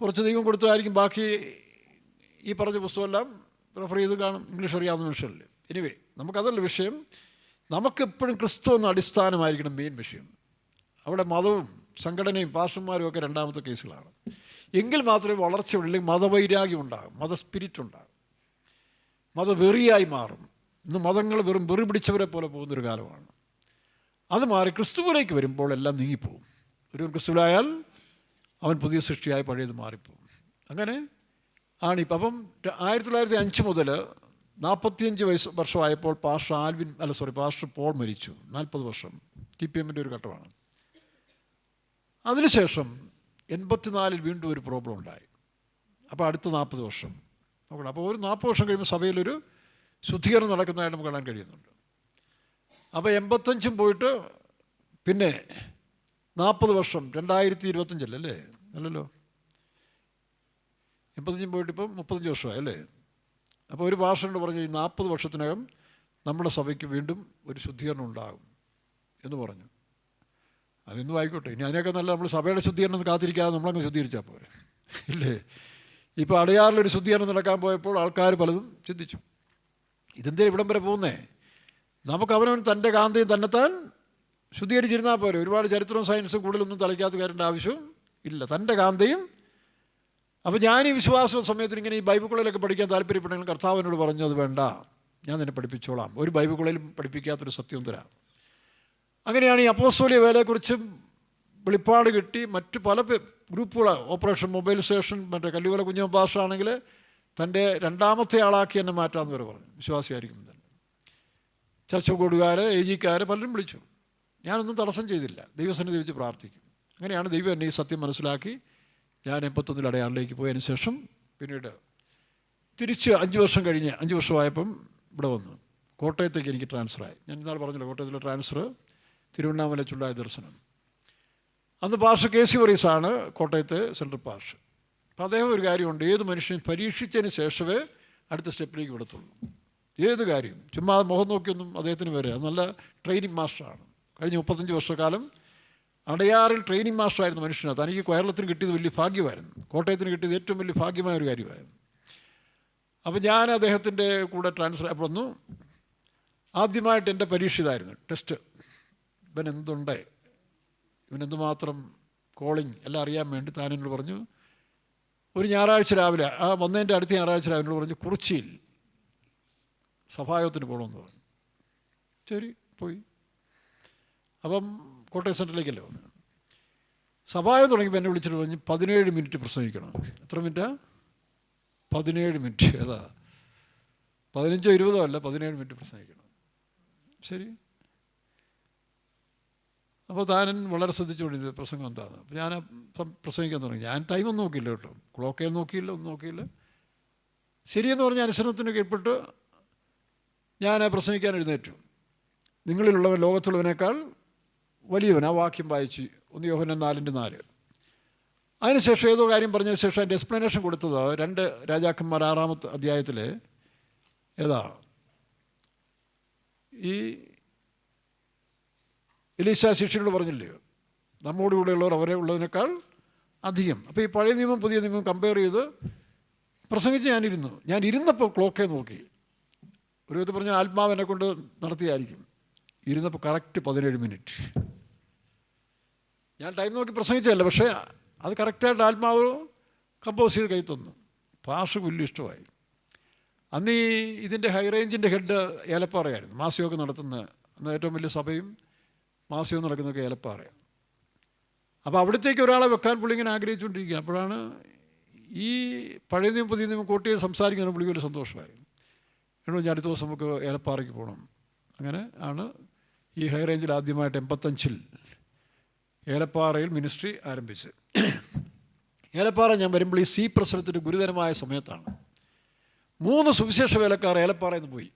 കുറച്ച് ദൈവം കൊടുത്തതായിരിക്കും ബാക്കി ഈ പറഞ്ഞ പുസ്തകമെല്ലാം റെഫർ ചെയ്ത് കാണും, ഇംഗ്ലീഷ് അറിയാവുന്ന മനുഷ്യരിൽ. എനിവേ, നമുക്കതല്ല വിഷയം. നമുക്കെപ്പോഴും ക്രിസ്തു എന്ന അടിസ്ഥാനമായിരിക്കണം മെയിൻ വിഷയം. അവിടെ മതവും സംഘടനയും പാസ്റ്റർമാരും ഒക്കെ രണ്ടാമത്തെ കേസുകളാണ്. എങ്കിൽ മാത്രമേ വളർച്ചയുള്ളൂ. മതവൈരാഗ്യം ഉണ്ടാകും, മതസ്പിരിറ്റ് ഉണ്ടാകും, മതവെറിയായി മാറും. ഇന്ന് മതങ്ങൾ വെറും വെറി പിടിച്ചവരെ പോലെ പോകുന്നൊരു കാലമാണ്. അത് മാറി ക്രിസ്തുവിലേക്ക് വരുമ്പോൾ എല്ലാം നീങ്ങിപ്പോവും. ഒരു ക്രിസ്തുവിലായാൽ അവൻ പുതിയ സൃഷ്ടിയായി പഴയത് മാറിപ്പോവും. അങ്ങനെ ആണിപ്പം. അപ്പം 1905 മുതൽ 45 വർഷമായപ്പോൾ പാസ്റ്റർ പോൾ മരിച്ചു. 40 വർഷം TPMൻ്റെ ഒരു ഘട്ടമാണ്. അതിനുശേഷം 84 വീണ്ടും ഒരു പ്രോബ്ലം ഉണ്ടായി. അപ്പോൾ അടുത്ത 40 വർഷം നോക്കണം. അപ്പോൾ ഒരു 40 വർഷം കഴിയുമ്പോൾ സഭയിലൊരു ശുദ്ധീകരണം നടക്കുന്നതായിട്ട് നമുക്ക് കാണാൻ കഴിയുന്നുണ്ട്. അപ്പോൾ 85 പോയിട്ട് പിന്നെ 40 വർഷം 2025 അല്ലേ? അല്ലല്ലോ, 85 പോയിട്ട് ഇപ്പം 35 വർഷമായി അല്ലേ? അപ്പോൾ ഒരു പാസ്റ്ററിനോട് പറഞ്ഞു, ഈ 40 വർഷത്തിനകം നമ്മുടെ സഭയ്ക്ക് വീണ്ടും ഒരു ശുദ്ധീകരണം ഉണ്ടാകും എന്ന് പറഞ്ഞു. അതൊന്നും ആയിക്കോട്ടെ. ഇനി അതിനൊക്കെ നല്ല നമ്മൾ സഭയുടെ ശുദ്ധീകരണം കാത്തിരിക്കാതെ നമ്മളങ്ങ് ശുദ്ധീകരിച്ചാൽ പോരെ, ഇല്ലേ? ഇപ്പോൾ അടയാറിലൊരു ശുദ്ധീകരണം നടക്കാൻ പോയപ്പോൾ ആൾക്കാർ പലതും ചിന്തിച്ചു, ഇതെന്തിനാ ഇവിടം വരെ പോകുന്നേ? നമുക്ക് അവനവൻ തൻ്റെ കാന്തയും തന്നെത്താൻ ശുദ്ധീകരിച്ചിരുന്നാൽ പോരെ. ഒരുപാട് ചരിത്രവും സയൻസും കൂടുതലൊന്നും തലയ്ക്കകത്ത് കയറേണ്ട ആവശ്യം ഇല്ല. തൻ്റെ കാന്തയും. അപ്പോൾ ഞാൻ ഈ വിശ്വാസ സമയത്തിന് ഇങ്ങനെ ഈ ബൈബിൾ കോളേജിലൊക്കെ പഠിക്കാൻ താല്പര്യപ്പെട്ടെങ്കിലും കർത്താവിനോട് പറഞ്ഞു, അത് വേണ്ട, ഞാൻ നിന്നെ പഠിപ്പിച്ചോളാം, ഒരു ബൈബിൾ കോളേജിലും പഠിപ്പിക്കാത്തൊരു സത്യം തരാം. അങ്ങനെയാണ് ഈ അപ്പോസ്തോലിക വേലയെക്കുറിച്ചും വെളിപ്പാട് കിട്ടി. മറ്റ് പല ഗ്രൂപ്പുകൾ, ഓപ്പറേഷൻ മൊബൈലൈസേഷൻ, മറ്റേ കല്ലുവല കുഞ്ഞമ്മ പാസ്റ്റർ ആണെങ്കിൽ തൻ്റെ രണ്ടാമത്തെ ആളാക്കി എന്നെ മാറ്റാമെന്ന് വരെ പറഞ്ഞു, വിശ്വാസിയായിരിക്കും തന്നെ. ചർച്ചക്കോടുകാർ, ഏജിക്കാർ പലരും വിളിച്ചു. ഞാനൊന്നും തടസ്സം ചെയ്തില്ല, ദൈവസന്നിധി വെച്ച് പ്രാർത്ഥിക്കും. അങ്ങനെയാണ് ദൈവം എന്നെ ഈ സത്യം മനസ്സിലാക്കി ഞാൻ 81 അടയാറിലേക്ക് പോയതിന് ശേഷം പിന്നീട് തിരിച്ച് 5 വർഷം കഴിഞ്ഞ് 5 വർഷമായപ്പം ഇവിടെ വന്നു. കോട്ടയത്തേക്ക് എനിക്ക് ട്രാൻസ്ഫറായി. ഞാൻ ഇന്നാൾ പറഞ്ഞല്ലോ, കോട്ടയത്തിലെ ട്രാൻസ്ഫർ, തിരുവണ്ണാമല ചുണ്ടായ ദർശനം. അന്ന് പാസ്റ്റർ KC വർഗീസാണ് കോട്ടയത്തെ സെൻട്രൽ പാസ്റ്റർ. അപ്പോൾ അദ്ദേഹം ഒരു കാര്യമുണ്ട്, ഏത് മനുഷ്യൻ പരീക്ഷിച്ചതിന് ശേഷമേ അടുത്ത സ്റ്റെപ്പിലേക്ക് വിടത്തുള്ളൂ. ഏത് കാര്യം ചുമ്മാ മുഖം നോക്കിയൊന്നും അദ്ദേഹത്തിന് വരെ. അത് നല്ല ട്രെയിനിങ് മാസ്റ്ററാണ്. കഴിഞ്ഞ 35 വർഷക്കാലം അടയാറിൽ ട്രെയിനിങ് മാസ്റ്ററായിരുന്ന മനുഷ്യനാണ്. തനിക്ക് കേരളത്തിന് കിട്ടിയത് വലിയ ഭാഗ്യമായിരുന്നു, കോട്ടയത്തിന് കിട്ടിയത് ഏറ്റവും വലിയ ഭാഗ്യമായ ഒരു കാര്യമായിരുന്നു. അപ്പോൾ ഞാൻ അദ്ദേഹത്തിൻ്റെ കൂടെ ട്രാൻസ്ഫർ വന്നു. ആദ്യമായിട്ട് എൻ്റെ പരീക്ഷ ഇതായിരുന്നു, ടെസ്റ്റ്. ഇവനെന്തുണ്ട്, ഇവനെന്തുമാത്രം കോളിങ് എല്ലാം അറിയാൻ വേണ്ടി താൻ എന്നോട് പറഞ്ഞു, ഒരു ഞായറാഴ്ച രാവിലെ, ആ വന്നതിൻ്റെ അടുത്ത ഞായറാഴ്ച രാവിലെ പറഞ്ഞു, കുറിച്ചിയിൽ സഭായോഗത്തിന് പോകണമെന്ന് പറഞ്ഞു. ശരി, പോയി. അപ്പം കോട്ടയം സെൻറ്ററിലേക്കല്ലേ വന്നു. സഭായോഗം തുടങ്ങിയപ്പോൾ എന്നെ വിളിച്ചിട്ട് പറഞ്ഞു 17 മിനിറ്റ് പ്രസംഗിക്കണം. എത്ര മിനിറ്റാ? 17 മിനിറ്റ്. ഏതാ 15ഓ 20ഓ അല്ല, 17 മിനിറ്റ് പ്രസംഗിക്കണം. ശരി. അപ്പോൾ താൻ വളരെ ശ്രദ്ധിച്ചുകൊണ്ടിരുന്നത് പ്രസംഗം എന്താണ്. അപ്പോൾ ഞാൻ പ്രസംഗിക്കാൻ തുടങ്ങി. ഞാൻ ടൈമൊന്നും നോക്കിയില്ല കേട്ടോ, ക്ലോക്കേ നോക്കിയില്ല, ഒന്നും നോക്കിയില്ല. ശരിയെന്ന് പറഞ്ഞ അനുസരണത്തിന് കീഴ്പ്പെട്ട് ഞാൻ പ്രസംഗിക്കാൻ എഴുന്നേറ്റു. നിങ്ങളിലുള്ളവൻ ലോകത്തുള്ളവനേക്കാൾ വലിയവൻ. ആ വാക്യം വായിച്ച് 1 യോഹന്നാൻ 4:4. അതിനുശേഷം ഏതോ കാര്യം പറഞ്ഞതിന് ശേഷം അതിൻ്റെ എക്സ്പ്ലനേഷൻ കൊടുത്തത് 2 രാജാക്കന്മാർ 6-ാമത്തെ അധ്യായത്തിൽ ഏതാ ഈ എലീശാ ശിഷ്യനോട് പറഞ്ഞില്ലേ, നമ്മോടുകൂടെയുള്ളവർ അവരെ ഉള്ളതിനേക്കാൾ അധികം. അപ്പോൾ ഈ പഴയ നിയമം പുതിയ നിയമം കമ്പയർ ചെയ്ത് പ്രസംഗിച്ച് ഞാൻ ഇരുന്നപ്പോൾ ക്ലോക്കേ നോക്കി. ഒരു വിധത്തിൽ പറഞ്ഞാൽ ആത്മാവിനെ കൊണ്ട് നടത്തിയായിരിക്കും. ഇരുന്നപ്പോൾ കറക്റ്റ് 17 മിനിറ്റ്. ഞാൻ ടൈം നോക്കി പ്രസംഗിച്ചതല്ല, പക്ഷേ അത് കറക്റ്റായിട്ട് ആത്മാവ് കമ്പോസ് ചെയ്ത് കൈ തന്നു. പാഷ് വലിയ ഇഷ്ടമായി. അന്ന് ഇതിൻ്റെ ഹൈ റേഞ്ചിൻ്റെ ഹെഡ് ഏലപ്പാറയായിരുന്നു. മാസികമൊക്കെ നടത്തുന്ന അന്ന് ഏറ്റവും വലിയ സഭയും മാസികവും നടക്കുന്നതൊക്കെ ഏലപ്പാറയാണ്. അപ്പോൾ അവിടത്തേക്ക് ഒരാളെ വെക്കാൻ പുള്ളി ഇങ്ങനെ ആഗ്രഹിച്ചുകൊണ്ടിരിക്കുക. അപ്പോഴാണ് ഈ പഴയ നിയമം പുതിയ നിയമം കോട്ട് ചെയ്ത് സംസാരിക്കുന്ന പുള്ളി വലിയ സന്തോഷമായി. എന്നോട് ഞാൻ അടുത്ത ദിവസം നമുക്ക് ഏലപ്പാറയ്ക്ക് പോകണം. അങ്ങനെ ആണ് ഈ ഹൈ റേഞ്ചിൽ ആദ്യമായിട്ട് 85-ൽ ഏലപ്പാറയിൽ മിനിസ്ട്രി ആരംഭിച്ച്. ഏലപ്പാറ ഞാൻ വരുമ്പോൾ ഈ പ്രശ്നത്തിൻ്റെ ഗുരുതരമായ സമയത്താണ്. 3 സുവിശേഷ വേലക്കാർ ഏലപ്പാറയിൽ നിന്ന് പോയി.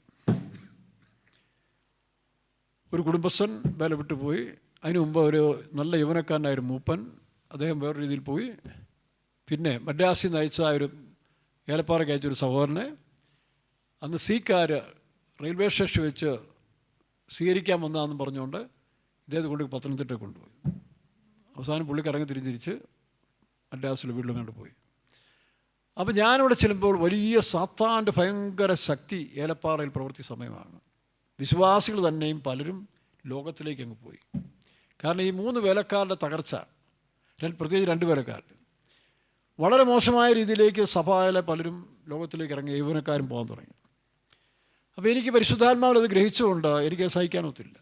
ഒരു കുടുംബസ്ഥൻ വേല വിട്ടു പോയി. അതിനു മുമ്പ് ഒരു നല്ല യൗവനക്കാരനായൊരു മൂപ്പൻ, അദ്ദേഹം വേറെ രീതിയിൽ പോയി. പിന്നെ മദ്രാസിൽ നിന്ന് അയച്ച ഒരു ഏലപ്പാറയ്ക്ക് അയച്ചൊരു സഹോദരനെ അന്ന് സീക്കാർ റെയിൽവേ സ്റ്റേഷൻ വെച്ച് സ്വീകരിക്കാൻ വന്നതാണെന്ന് പറഞ്ഞുകൊണ്ട് ഇദ്ദേഹത്തെ കൊണ്ട് പത്തനംതിട്ട കൊണ്ടുപോയി. അവസാനം പുള്ളിക്ക് ഇറങ്ങി തിരിച്ച് മദ്രാസിൽ വീട്ടിലും കണ്ടു പോയി. അപ്പോൾ ഞാനിവിടെ ചെല്ലുമ്പോൾ വലിയ സാത്താൻ്റെ ഭയങ്കര ശക്തി ഏലപ്പാറയിൽ പ്രവൃത്തി സമയമാണ്. വിശ്വാസികൾ തന്നെയും പലരും ലോകത്തിലേക്ക് അങ്ങ് പോയി. കാരണം ഈ 3 വേലക്കാരുടെ തകർച്ച, പ്രത്യേകിച്ച് 2 വേലക്കാരുടെ വളരെ മോശമായ രീതിയിലേക്ക് സഭയിലെ പലരും ലോകത്തിലേക്ക് ഇറങ്ങി, യൗവനക്കാരും പോകാൻ തുടങ്ങി. അപ്പോൾ എനിക്ക് പരിശുദ്ധാത്മാവിൽ അത് ഗ്രഹിച്ചുകൊണ്ട് എനിക്ക് സഹിക്കാനൊത്തില്ല.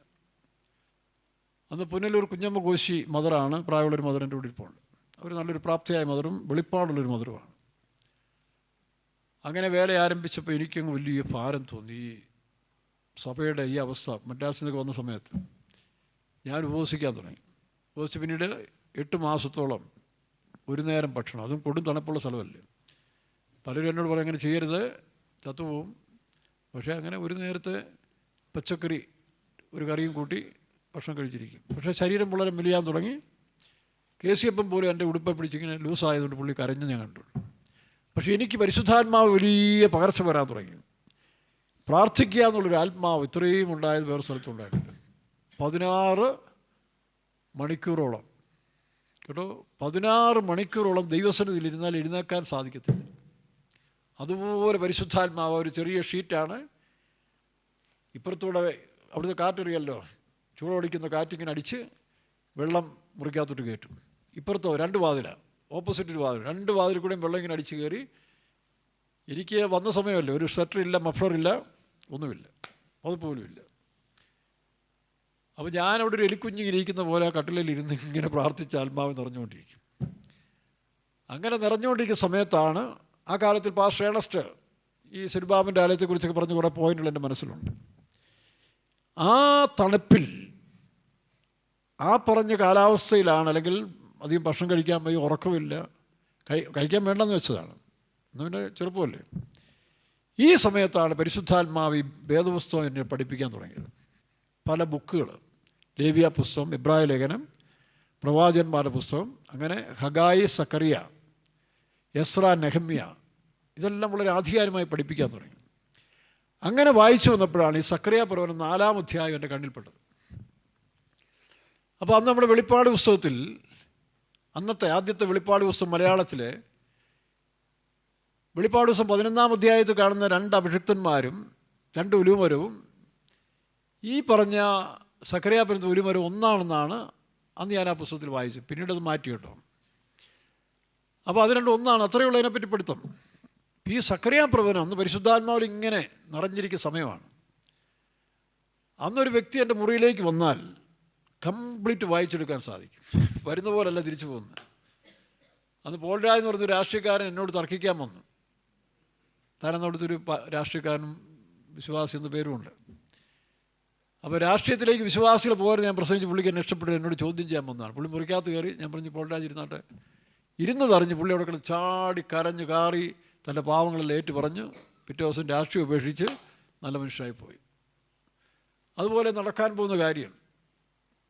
അന്ന് പുനലൂർ കുഞ്ഞമ്മ കോശി മദറാണ്, പ്രായമുള്ളൊരു മദർ എൻ്റെ കൂടെ ഇപ്പോൾ. അവർ നല്ലൊരു പ്രാപ്തിയായ മദറും വെളിപ്പാടുള്ളൊരു മദറുമാണ്. അങ്ങനെ വേല ആരംഭിച്ചപ്പോൾ എനിക്കങ്ങ് വലിയ ഭാരം തോന്നി. ഈ സഭയുടെ ഈ അവസ്ഥ മദ്രാസിൽ നിന്നൊക്കെ വന്ന സമയത്ത് ഞാൻ ഉപവസിക്കാൻ തുടങ്ങി. ഉപവസിച്ച് പിന്നീട് 8 മാസത്തോളം ഒരു നേരം ഭക്ഷണം, അതും കൊടും തണുപ്പുള്ള സ്ഥലമല്ലേ. പലരും എന്നോട് പറയും അങ്ങനെ ചെയ്യരുത്, ചത്തുപോകും. പക്ഷേ അങ്ങനെ ഒരു നേരത്തെ പച്ചക്കറി ഒരു കറിയും കൂട്ടി ഭക്ഷണം കഴിച്ചിരിക്കും. പക്ഷേ ശരീരം വളരെ മെലിയാൻ തുടങ്ങി. കേസിയപ്പം പോലും എൻ്റെ ഉടുപ്പ പിടിച്ചിങ്ങനെ ലൂസായതുകൊണ്ട് പുള്ളി കരഞ്ഞ് ഞാൻ കണ്ടുള്ളൂ. പക്ഷേ എനിക്ക് പരിശുദ്ധാത്മാവ് വലിയ പകർച്ച വരാൻ തുടങ്ങി. പ്രാർത്ഥിക്കുക എന്നുള്ളൊരു ആത്മാവ് ഇത്രയും ഉണ്ടായത് വേറെ സ്ഥലത്തുണ്ടായിട്ടില്ല. 16 മണിക്കൂറോളം കേട്ടോ, 16 മണിക്കൂറോളം ദൈവസന്നിധിയിൽ ഇരുന്നാൽ എഴുന്നേക്കാൻ സാധിക്കത്തില്ല. അതുപോലെ പരിശുദ്ധാത്മാവ് ഒരു ചെറിയ ഷീറ്റാണ്. ഇപ്പുറത്തൂടെ അവിടുത്തെ കാറ്ററിയല്ലോ, ചൂടോടിക്കുന്ന കാറ്റിങ്ങനെ അടിച്ച് വെള്ളം മുറിക്കകത്തോട്ട് കയറ്റും. ഇപ്പുറത്തോ 2 വാതിലാണ്, ഓപ്പോസിറ്റ് ഒരു വാതിൽ, 2 വാതിൽ കൂടെയും വെള്ളം ഇങ്ങനെ അടിച്ച് കയറി. എനിക്ക് വന്ന സമയമല്ലേ, ഒരു സ്വെറ്ററില്ല, മഫ്ലറില്ല, ഒന്നുമില്ല, അതുപോലും ഇല്ല. അപ്പോൾ ഞാനവിടെ ഒരു എലിക്കുഞ്ഞിങ്ങനെ ഇരിക്കുന്ന പോലെ ആ കട്ടിലിൽ ഇരുന്ന് ഇങ്ങനെ പ്രാർത്ഥിച്ച് ആത്മാവ് നിറഞ്ഞുകൊണ്ടിരിക്കും. അങ്ങനെ നിറഞ്ഞുകൊണ്ടിരിക്കുന്ന സമയത്താണ് ആ കാലത്തിൽ പാസ്റ്റർ ഏണസ്റ്റ് ഈ സെരുബാബിൻ്റെ ആലയത്തെക്കുറിച്ചൊക്കെ പറഞ്ഞ് കുറേ പോയിന്റുകൾ എൻ്റെ മനസ്സിലുണ്ട്. ആ തണുപ്പിൽ ആ പറഞ്ഞ കാലാവസ്ഥയിലാണ്, അല്ലെങ്കിൽ അധികം ഭക്ഷണം കഴിക്കാൻ പോയി, ഉറക്കമില്ല, കഴിക്കാൻ വേണ്ടെന്ന് വെച്ചതാണ്, എന്നുപിന്നെ ചെറുപ്പമല്ലേ. ഈ സമയത്താണ് പരിശുദ്ധാത്മാവ് ഈ വേദപുസ്തകം എന്നെ പഠിപ്പിക്കാൻ തുടങ്ങിയത്. പല ബുക്കുകൾ, ലേവ്യ പുസ്തകം, എബ്രായ ലേഖനം, പ്രവാചകന്മാരുടെ പുസ്തകം, അങ്ങനെ ഹഗായി, സക്കറിയ, എസ്ര, നെഹമ്യ, ഇതെല്ലാം വളരെ ആധികാരികമായി പഠിപ്പിക്കാൻ തുടങ്ങി. അങ്ങനെ വായിച്ചു വന്നപ്പോഴാണ് ഈ സക്കറിയ പ്രവചനം 4-ാം അധ്യായം എൻ്റെ കണ്ണിൽപ്പെട്ടത്. അപ്പോൾ അന്ന് നമ്മുടെ വെളിപ്പാട് പുസ്തകത്തിൽ, അന്നത്തെ ആദ്യത്തെ വെളിപ്പാട് പുസ്തകം മലയാളത്തിലെ വെളിപ്പാട് പുസ്തകം 11-ാം അധ്യായത്തിൽ കാണുന്ന 2 അഭിഷിക്തന്മാരും 2 ഉലൂമരവും ഈ പറഞ്ഞ സക്കറിയ പറയുന്ന ഉലൂമരം ഒന്നാണെന്നാണ് അന്ന് ഞാൻ ആ പുസ്തകത്തിൽ വായിച്ചു. പിന്നീട് അത് മാറ്റി കേട്ടോ. അപ്പോൾ അത് 2 ഒന്നാണ്, അത്രയുള്ള അതിനെപ്പറ്റി പഠിത്തം. ഈ സക്കറിയ പ്രവചനം അന്ന് പരിശുദ്ധാത്മാവിൽ ഇങ്ങനെ നിറഞ്ഞിരിക്കുന്ന സമയമാണ്. അന്നൊരു വ്യക്തി എൻ്റെ മുറിയിലേക്ക് വന്നാൽ കംപ്ലീറ്റ് വായിച്ചെടുക്കാൻ സാധിക്കും. വരുന്ന പോലല്ല തിരിച്ചു പോകുന്നത്. അന്ന് പോൾരാജ് എന്ന് പറഞ്ഞൊരു രാഷ്ട്രീയക്കാരൻ എന്നോട് തർക്കിക്കാൻ വന്നു. താനെന്നവിടുത്തെ ഒരു രാഷ്ട്രീയക്കാരനും വിശ്വാസി എന്ന പേരുമുണ്ട്. അപ്പോൾ രാഷ്ട്രീയത്തിലേക്ക് വിശ്വാസികൾ പോകാൻ ഞാൻ പ്രസംഗിച്ച് പുള്ളിക്ക് എന്നെ ഇഷ്ടപ്പെട്ടു, എന്നോട് ചോദ്യം ചെയ്യാൻ വന്നതാണ്. പുള്ളി മുറിക്കകത്ത് കയറി. ഞാൻ പറഞ്ഞു പോൾരാജ് ഇരുന്നാട്ടെ. ഇരുന്നതറിഞ്ഞ് പുള്ളി അവിടെ കിടന്ന് ചാടി കരഞ്ഞു കാറി തൻ്റെ പാവങ്ങളെല്ലാം ഏറ്റു പറഞ്ഞു. പിറ്റേ ദിവസം രാഷ്ട്രീയം ഉപേക്ഷിച്ച് നല്ല മനുഷ്യനായി പോയി. അതുപോലെ നടക്കാൻ പോകുന്ന കാര്യം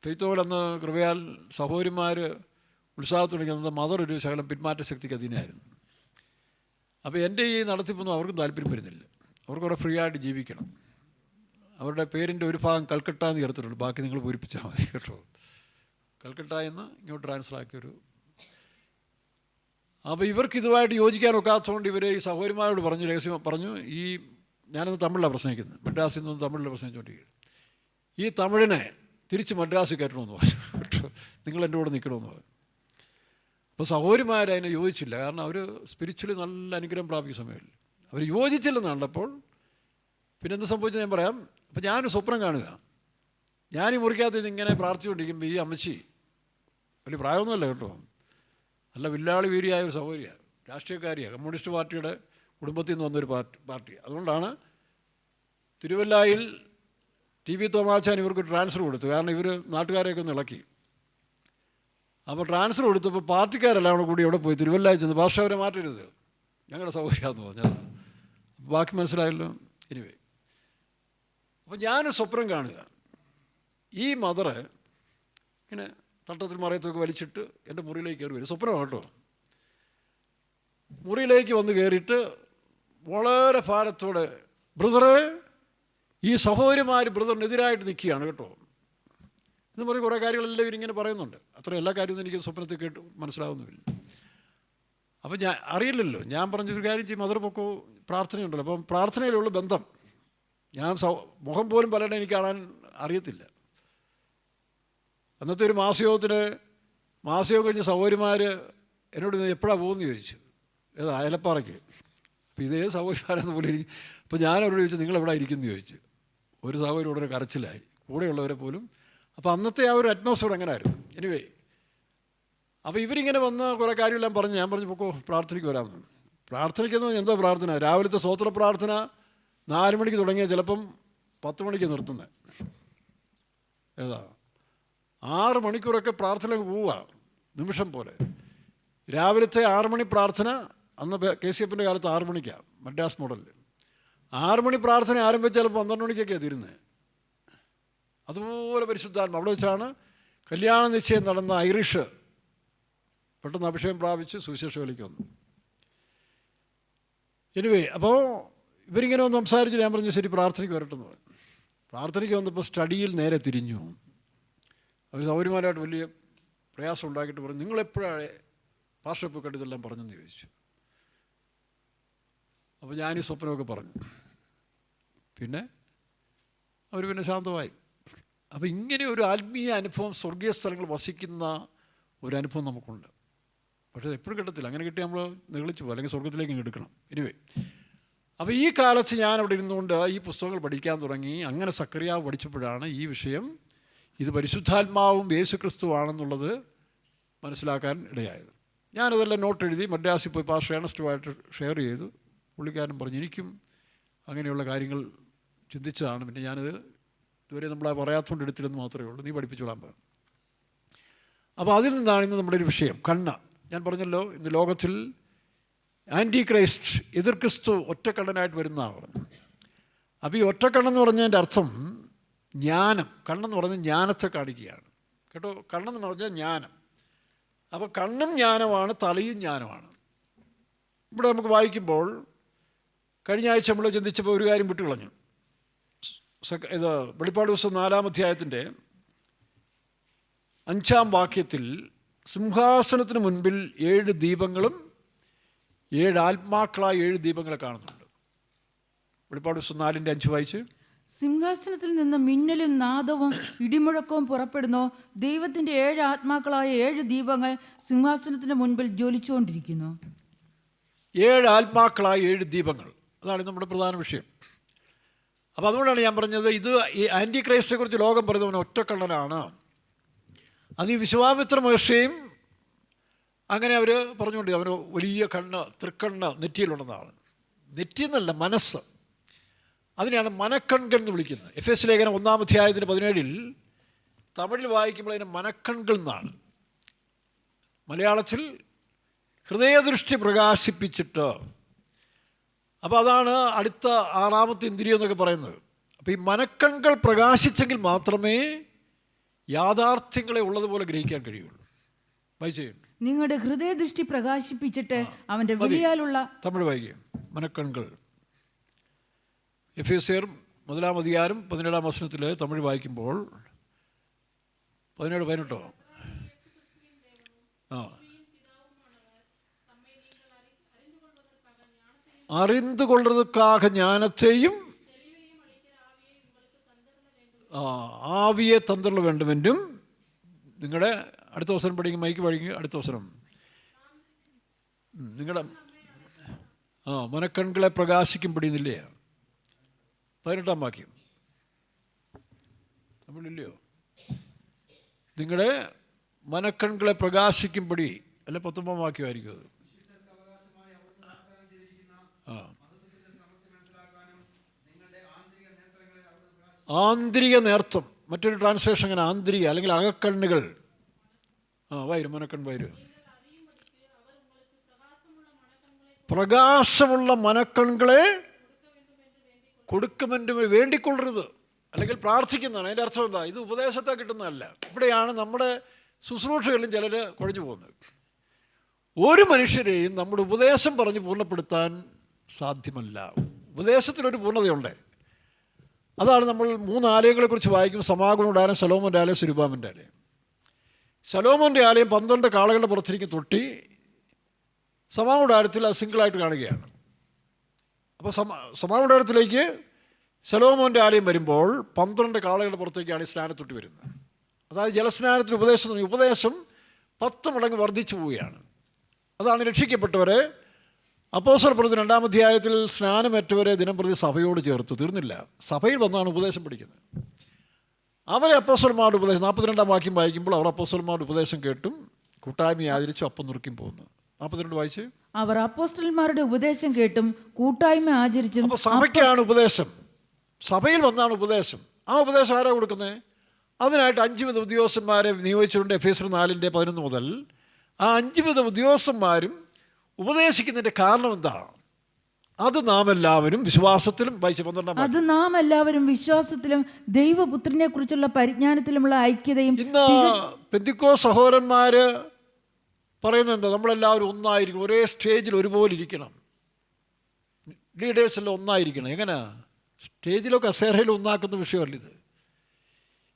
ഫെയ്ത്തോലന്ന് കൃപയാൽ സഹോദരിമാർ ഉത്സാഹത്തുടങ്ങിയത് മദർ ഒരു ശകലം പിന്മാറ്റ ശക്തിക്ക് അധീനമായിരുന്നു. അപ്പോൾ എൻ്റെ ഈ നടത്തിപ്പൊന്നും അവർക്കും താല്പര്യം വരുന്നില്ല. അവർക്ക് കുറേ ഫ്രീ ആയിട്ട് ജീവിക്കണം. അവരുടെ പേരിൻ്റെ ഒരു ഭാഗം കൽക്കട്ട എന്ന് ചേർത്തിട്ടുള്ളൂ, ബാക്കി നിങ്ങൾ പൂരിപ്പിച്ചാൽ മതി കേട്ടോ. കൽക്കട്ട എന്ന് ഇങ്ങോട്ട് ട്രാൻസ്ഫർ ആക്കിയൊരു. അപ്പോൾ ഇവർക്ക് ഇതുമായിട്ട് യോജിക്കാൻ ഒക്കാത്തതുകൊണ്ട് ഇവർ ഈ സഹോദരിമാരോട് പറഞ്ഞു, രഹസ്യം പറഞ്ഞു. ഈ ഞാനന്ന് തമിഴിലാണ് പ്രസംഗിക്കുന്നത്, മദ്രാസിൽ നിന്ന് തമിഴിൽ പ്രസംഗിച്ചുകൊണ്ടിരിക്കുന്നത്. ഈ തമിഴിനെ തിരിച്ച് മദ്രാസിൽ കയറ്റണമെന്ന് പറഞ്ഞു. നിങ്ങൾ എൻ്റെ കൂടെ നിൽക്കണമെന്ന് പറഞ്ഞു. അപ്പോൾ സഹോദരിമാരതിനെ യോജിച്ചില്ല. കാരണം അവർ സ്പിരിച്വലി നല്ല അനുഗ്രഹം പ്രാപിക്കുന്ന സമയമില്ല. അവർ യോജിച്ചില്ലെന്ന് കണ്ടപ്പോൾ പിന്നെ എന്ത് സംഭവിച്ചത് ഞാൻ പറയാം. അപ്പോൾ ഞാനൊരു സ്വപ്നം കാണുക. ഞാൻ ഈ മുറിക്കകത്ത് ഇങ്ങനെ പ്രാർത്ഥിച്ചുകൊണ്ടിരിക്കുമ്പോൾ ഈ അമ്മച്ചി വലിയ പ്രായമൊന്നുമല്ല കേട്ടോ, നല്ല വില്ലാളി വീരിയായ ഒരു സഹോദരിയാണ്, രാഷ്ട്രീയക്കാരിയാണ്, കമ്മ്യൂണിസ്റ്റ് പാർട്ടിയുടെ കുടുംബത്തിൽ നിന്ന് വന്നൊരു പാർട്ടി. അതുകൊണ്ടാണ് തിരുവല്ലായിൽ TV തോമാച്ചാൻ ഇവർക്ക് ട്രാൻസ്ഫർ കൊടുത്തു. കാരണം ഇവർ നാട്ടുകാരെയൊക്കെ ഒന്ന് ഇളക്കി. അപ്പോൾ ട്രാൻസ്ഫർ കൊടുത്തപ്പോൾ പാർട്ടിക്കാരെല്ലാം കൂടി ഇവിടെ പോയി തിരുവല്ലായിൽ ചെന്ന് ഭാഷ അവരെ മാറ്റരുത്, ഞങ്ങളുടെ സൗകര്യമാണെന്ന് പറഞ്ഞത്. ബാക്കി മനസ്സിലായല്ലോ. എനിവേ, അപ്പോൾ ഞാനൊരു സ്വപ്നം കാണുക. ഈ മദറ് ഇങ്ങനെ തട്ടത്തിൽ മറയത്തൊക്കെ വലിച്ചിട്ട് എൻ്റെ മുറിയിലേക്ക് കയറി വരും. സ്വപ്നമാണ് കേട്ടോ. മുറിയിലേക്ക് വന്ന് കയറിയിട്ട് വളരെ ഭാരത്തോടെ, ബ്രദറെ, ഈ സഹോദരിമാർ ബ്രദറിനെതിരായിട്ട് നിൽക്കുകയാണ് കേട്ടോ എന്ന് പറഞ്ഞ് കുറേ കാര്യങ്ങളെല്ലാം ഇവരിങ്ങനെ പറയുന്നുണ്ട്. അത്ര എല്ലാ കാര്യമൊന്നും എനിക്ക് സ്വപ്നത്തിൽ കേട്ട് മനസ്സിലാവുന്നുമില്ല. അപ്പം ഞാൻ അറിയില്ലല്ലോ. ഞാൻ പറഞ്ഞൊരു കാര്യം ചെയ്യും, മദർ പൊക്കോ, പ്രാർത്ഥനയുണ്ടല്ലോ. അപ്പം പ്രാർത്ഥനയിലുള്ള ബന്ധം ഞാൻ മുഖം പോലും പലരുടെ എനിക്ക് കാണാൻ അറിയത്തില്ല. അന്നത്തെ ഒരു മാസയോഗം കഴിഞ്ഞ് സഹോദരിമാർ എന്നോട് എപ്പോഴാണ് പോകുമെന്ന് ചോദിച്ചു. ഏതാ അയലപ്പാറയ്ക്ക്. അപ്പോൾ ഇതേ സഹോദരിമാരെന്ന് പോലെ ഇരിക്കും. അപ്പോൾ ഞാൻ അവരോട് ചോദിച്ചു, നിങ്ങളെവിടെ ഇരിക്കുമെന്ന് ചോദിച്ചു. ഒരു സഹോദരി ഉടനെ കരച്ചിലായി, കൂടെയുള്ളവരെ പോലും. അപ്പോൾ അന്നത്തെ ആ ഒരു അറ്റ്മോസ്ഫിയർ അങ്ങനെ ആയിരുന്നു. എനിവേ, അപ്പോൾ ഇവരിങ്ങനെ വന്ന് കുറേ കാര്യമെല്ലാം പറഞ്ഞ് ഞാൻ പറഞ്ഞു, പൊക്കോ പ്രാർത്ഥനയ്ക്ക് വരാമെന്ന്. പ്രാർത്ഥനയ്ക്കെന്ന് പറഞ്ഞാൽ എന്താ പ്രാർത്ഥന? രാവിലത്തെ സ്വോത്ര പ്രാർത്ഥന 4 മണിക്ക് തുടങ്ങിയ ചിലപ്പം 10 മണിക്ക് നിർത്തുന്നത്. ഏതാ 6 മണിക്കൂറൊക്കെ പ്രാർത്ഥന പോവുക നിമിഷം പോലെ. രാവിലത്തെ 6 മണി പ്രാർത്ഥന അന്ന് KCFൻ്റെ കാലത്ത് 6 മണിക്കാണ്, മദ്രാസ് മോഡലിൽ. 6 മണി പ്രാർത്ഥന ആരംഭിച്ചാൽ 12 മണിക്കൊക്കെയാണ് തീരുന്നത്. അതുപോലെ പരിശുദ്ധാത്മ. അവിടെ വെച്ചാണ് കല്യാണ നിശ്ചയം നടന്ന ഐറിഷ് പെട്ടെന്ന് അഭിഷേകം പ്രാപിച്ച് സുവിശേഷ വേലയ്ക്ക് വന്നു. എനിവേ, അപ്പോൾ ഇവരിങ്ങനെ ഒന്ന് സംസാരിച്ചു. ഞാൻ പറഞ്ഞു, ശരി പ്രാർത്ഥനയ്ക്ക് വരട്ടെന്ന് പറഞ്ഞു. പ്രാർത്ഥനയ്ക്ക് വന്നപ്പോൾ സ്റ്റഡിയിൽ നേരെ തിരിഞ്ഞു. അവർ സൗകര്യമാരായിട്ട് വലിയ പ്രയാസം ഉണ്ടാക്കിയിട്ട് പറഞ്ഞു, നിങ്ങളെപ്പോഴാണ് പാർശ്വപ്പൊക്കെ ഇതെല്ലാം പറഞ്ഞെന്ന് ചോദിച്ചു. അപ്പോൾ ഞാൻ ഈ സ്വപ്നമൊക്കെ പറഞ്ഞു. പിന്നെ അവർ പിന്നെ ശാന്തമായി. അപ്പോൾ ഇങ്ങനെ ഒരു ആത്മീയ അനുഭവം, സ്വർഗീയ സ്ഥലങ്ങൾ വസിക്കുന്ന ഒരു അനുഭവം നമുക്കുണ്ട്. പക്ഷേ എപ്പോഴും കിട്ടത്തില്ല. അങ്ങനെ കിട്ടി നമ്മൾ നിഗളിച്ചു പോകും, അല്ലെങ്കിൽ സ്വർഗത്തിലേക്ക് എടുക്കണം. എനിവേ, അപ്പോൾ ഈ കാലത്ത് ഞാൻ അവിടെ ഇരുന്നുകൊണ്ട് ഈ പുസ്തകങ്ങൾ പഠിക്കാൻ തുടങ്ങി. അങ്ങനെ സക്കറിയാവ് പഠിച്ചപ്പോഴാണ് ഈ വിഷയം, ഇത് പരിശുദ്ധാത്മാവും യേശുക്രിസ്തുവാണെന്നുള്ളത് മനസ്സിലാക്കാൻ ഇടയായത്. ഞാനതെല്ലാം നോട്ട് എഴുതി മദ്രാസിൽ പോയി പാസ്റ്റർ ഏണസ്റ്റുമായിട്ട് ഷെയർ ചെയ്തു. പുള്ളിക്കാരൻ പറഞ്ഞു, എനിക്കും അങ്ങനെയുള്ള കാര്യങ്ങൾ ചിന്തിച്ചതാണ്. പിന്നെ ഞാനത് ഇതുവരെ നമ്മളെ പറയാത്തതുകൊണ്ട് എടുത്തില്ലെന്ന് മാത്രമേ ഉള്ളൂ, നീ പഠിപ്പിച്ചോളാൻ പറഞ്ഞു. അപ്പോൾ അതിൽ നിന്നാണ് ഇന്ന് നമ്മുടെ ഒരു വിഷയം, കണ്ണ്. ഞാൻ പറഞ്ഞല്ലോ, ഇന്ന് ലോകത്തിൽ ആൻറ്റി ക്രൈസ്റ്റ്, എതിർ ക്രിസ്തു ഒറ്റക്കണ്ണനായിട്ട് വരുന്നതാണ് പറഞ്ഞത്. അപ്പോൾ ഈ ഒറ്റക്കണ്ണെന്ന് പറഞ്ഞതിൻ്റെ അർത്ഥം ജ്ഞാനം. കണ്ണെന്ന് പറഞ്ഞാൽ ജ്ഞാനത്തെ കാണിക്കുകയാണ് കേട്ടോ. കണ്ണെന്ന് പറഞ്ഞാൽ ജ്ഞാനം. അപ്പോൾ കണ്ണും ജ്ഞാനമാണ്, തലയും ജ്ഞാനമാണ്. ഇവിടെ നമുക്ക് വായിക്കുമ്പോൾ കഴിഞ്ഞ ആഴ്ച നമ്മൾ ചിന്തിച്ചപ്പോൾ ഒരു കാര്യം വിട്ടുകളഞ്ഞു. ഇത് വെളിപ്പാട് ദിവസം 4-ാം അധ്യായത്തിൻ്റെ 5-ാം വാക്യത്തിൽ സിംഹാസനത്തിന് മുൻപിൽ 7 ദീപങ്ങളും 7 ആത്മാക്കളായ 7 ദീപങ്ങളെ കാണുന്നുണ്ട്. വെളിപ്പാട് ദിവസം 4-ന്റെ 5 വായിച്ച്. സിംഹാസനത്തിൽ നിന്ന് മിന്നലും നാദവും ഇടിമുഴക്കവും പുറപ്പെടുന്നു. ദൈവത്തിൻ്റെ 7 ആത്മാക്കളായ 7 ദീപങ്ങൾ സിംഹാസനത്തിന് മുൻപിൽ ജ്വലിച്ചുകൊണ്ടിരിക്കുന്നു. 7 ആത്മാക്കളായ 7 ദീപങ്ങൾ, അതാണ് നമ്മുടെ പ്രധാന വിഷയം. അപ്പോൾ അതുകൊണ്ടാണ് ഞാൻ പറഞ്ഞത്, ഇത് ഈ ആൻറ്റി ക്രൈസ്റ്റിനെക്കുറിച്ച് ലോകം പറയുന്നവൻ ഒറ്റക്കള്ളനാണ്. അത് ഈ വിശ്വാമിത്ര മഹർഷിയും അങ്ങനെ അവർ പറഞ്ഞുകൊണ്ട്, അവന് വലിയ കണ്ണ്, തൃക്കണ്ണ് നെറ്റിയിലുണ്ടെന്നാണ്. നെറ്റിയെന്നല്ല, മനസ്സ്. അതിനെയാണ് മനക്കൺകൾ എന്ന് വിളിക്കുന്നത്. എഫേസ്യ ലേഖനം 1-ാം അധ്യായത്തിന് 17 തമിഴിൽ വായിക്കുമ്പോൾ അതിന് മനക്കൺകൾ എന്നാണ്. മലയാളത്തിൽ ഹൃദയദൃഷ്ടി പ്രകാശിപ്പിച്ചിട്ട്. അപ്പോൾ അതാണ് അടുത്ത 6-ാമത്തെ ഇന്ദ്രിയം എന്നൊക്കെ പറയുന്നത്. അപ്പോൾ ഈ മനക്കൺകൾ പ്രകാശിച്ചെങ്കിൽ മാത്രമേ യാഥാർത്ഥ്യങ്ങളെ ഉള്ളതുപോലെ ഗ്രഹിക്കാൻ കഴിയുള്ളൂ. വായിച്ചുണ്ട്, നിങ്ങളുടെ ഹൃദയദൃഷ്ടി പ്രകാശിപ്പിച്ചിട്ട് അവൻ്റെ വിളിയാലുള്ള. തമിഴ് വായിക്കും, മനക്കൺകൾ. എഫേസ്യർ 1-ാം അധികാരം 17-ാം വചനത്തിൽ തമിഴ് വായിക്കുമ്പോൾ 17-18 அறிந்து கொள்றதுக்காக ஞானத்தையும் ആവിയെ തന്നിട്ടുള്ള വേണ്ടുമെന്നും നിങ്ങളുടെ അടുത്ത അവസരം പഠിക്കും, മൈക്ക് പഠിക്കും, അടുത്ത അവസരം നിങ്ങളുടെ മനക്കൺകളെ പ്രകാശിക്കും പിടിയുന്നില്ലേ? 18-ാം വാക്യം നമ്മളില്ലയോ? നിങ്ങളുടെ മനക്കൺകളെ പ്രകാശിക്കുംപടി, അല്ല 19-ാം വാക്യമായിരിക്കും അത്. ആന്തരിക നേർത്തം, മറ്റൊരു ട്രാൻസ്ലേഷൻ അങ്ങനെ ആന്തരിക അല്ലെങ്കിൽ അകക്കണ്ണുകൾ. വൈരും മനക്കൺ വൈരും പ്രകാശമുള്ള മനക്കൺകളെ കൊടുക്കുമെന്ന് വേണ്ടിക്കൊള്ളരുത്, അല്ലെങ്കിൽ പ്രാർത്ഥിക്കുന്നതാണ്. അതിൻ്റെ അർത്ഥം എന്താ? ഇത് ഉപദേശത്തെ കിട്ടുന്നതല്ല. ഇവിടെയാണ് നമ്മുടെ ശുശ്രൂഷകളിലും ചിലർ കുഴഞ്ഞു പോകുന്നത്. ഒരു മനുഷ്യരെയും നമ്മുടെ ഉപദേശം പറഞ്ഞ് പൂർണ്ണപ്പെടുത്താൻ സാധ്യമല്ല. ഉപദേശത്തിനൊരു പൂർണ്ണതയുണ്ട്. അതാണ് നമ്മൾ 3 ആലയങ്ങളെക്കുറിച്ച് വായിക്കും. സമാഗമനയുടെ ആലയം, ശലോമോൻ്റെ ആലയം, സുരുബാമിൻ്റെ ആലയം. ശലോമോൻ്റെ ആലയം 12 കാളകളുടെ പുറത്തിരിക്കും തൊട്ടി. സമാഗമനയുടെ ആലയത്തിൽ അത് സിംഗിളായിട്ട് കാണുകയാണ്. അപ്പോൾ സമാഗമനയുടെ ആലയത്തിലേക്ക് ശലോമോൻ്റെ ആലയം വരുമ്പോൾ 12 കാളകളുടെ പുറത്തേക്കാണ് ഈ സ്നാനത്തൊട്ടി വരുന്നത്. അതായത് ജലസ്നാനത്തിന് ഉപദേശം 10 മടങ്ങ് വർദ്ധിച്ചു പോവുകയാണ്. അതാണ് രക്ഷിക്കപ്പെട്ടവരെ അപ്പോസ്തല പ്രവൃത്തി 2-ാം അധ്യായത്തിൽ സ്നാനമേറ്റവരെ ദിനംപ്രതി സഭയോട് ചേർത്തു. തീർന്നില്ല, സഭയിൽ വന്നാണ് ഉപദേശം പഠിക്കുന്നത്. അവരെ അപ്പോസ്തലന്മാരുടെ ഉപദേശം 42-ാം വാക്യം വായിക്കുമ്പോൾ അവർ അപ്പോസ്തലന്മാരുടെ ഉപദേശം കേട്ടും കൂട്ടായ്മ ആചരിച്ചു അപ്പം നുറുക്കിയും പോകുന്നു. 42 വായിച്ച്. അവർ അപ്പോസ്തലന്മാരുടെ ഉപദേശം കേട്ടും കൂട്ടായ്മ ആചരിച്ചും. അപ്പോൾ സഭയ്ക്കാണ് ഉപദേശം, സഭയിൽ വന്നാണ് ഉപദേശം. ആ ഉപദേശം ആരാ കൊടുക്കുന്നത്? അതിനായിട്ട് 5 വിധ ഉദ്യോഗസ്ഥന്മാരെ നിയോഗിച്ചുകൊണ്ട് എഫേസ്യർ 4:11 മുതൽ ആ 5 വിധ ഉദ്യോഗസ്ഥന്മാരും ഉപദേശിക്കുന്നതിൻ്റെ കാരണം എന്താ? അത് നാം എല്ലാവരും വിശ്വാസത്തിലും, വായിച്ച 12-ാം, അത് നാം എല്ലാവരും വിശ്വാസത്തിലും ദൈവപുത്രനെ കുറിച്ചുള്ള പരിജ്ഞാനത്തിലുമുള്ള ഐക്യതയും. ഇന്ന് പെന്തിക്കോസ്ത് സഹോദരന്മാർ പറയുന്നത് എന്താ? നമ്മളെല്ലാവരും ഒന്നായിരിക്കണം, ഒരേ സ്റ്റേജിൽ ഒരുപോലെ ഇരിക്കണം, ലീഡേഴ്സെല്ലാം ഒന്നായിരിക്കണം. എങ്ങനെ? സ്റ്റേജിലോ കസേരയിലോ ഒന്നാക്കുന്ന വിഷയമല്ല ഇത്.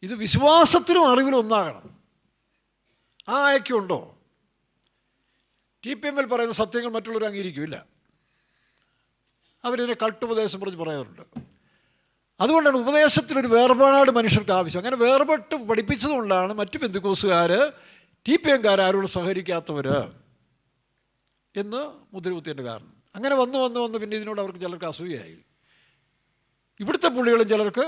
ഇത് വിശ്വാസത്തിലും അറിവിലും ഒന്നാകണം. ആ ഐക്യമുണ്ടോ? TPMൽ പറയുന്ന സത്യങ്ങൾ മറ്റുള്ളവർ അംഗീകരിക്കില്ല. അവരിതിനെ കൾട്ടുപദേശം പറഞ്ഞ് പറയാറുണ്ട്. അതുകൊണ്ടാണ് ഉപദേശത്തിനൊരു വേർപാട് മനുഷ്യർക്ക് ആവശ്യം. അങ്ങനെ വേർപെട്ട് പഠിപ്പിച്ചതുകൊണ്ടാണ് മറ്റ് പെന്തിക്കോസ്തുകാർ TPMക്കാർ ആരോട് സഹകരിക്കാത്തവർ എന്ന് മുദ്രകുത്തിയതിൻ്റെ കാരണം. അങ്ങനെ വന്ന് പിന്നെ ഇതിനോട് അവർക്ക് ചിലർക്ക് അസൂയയായി. ഇവിടുത്തെ പുള്ളികളും ചിലർക്ക്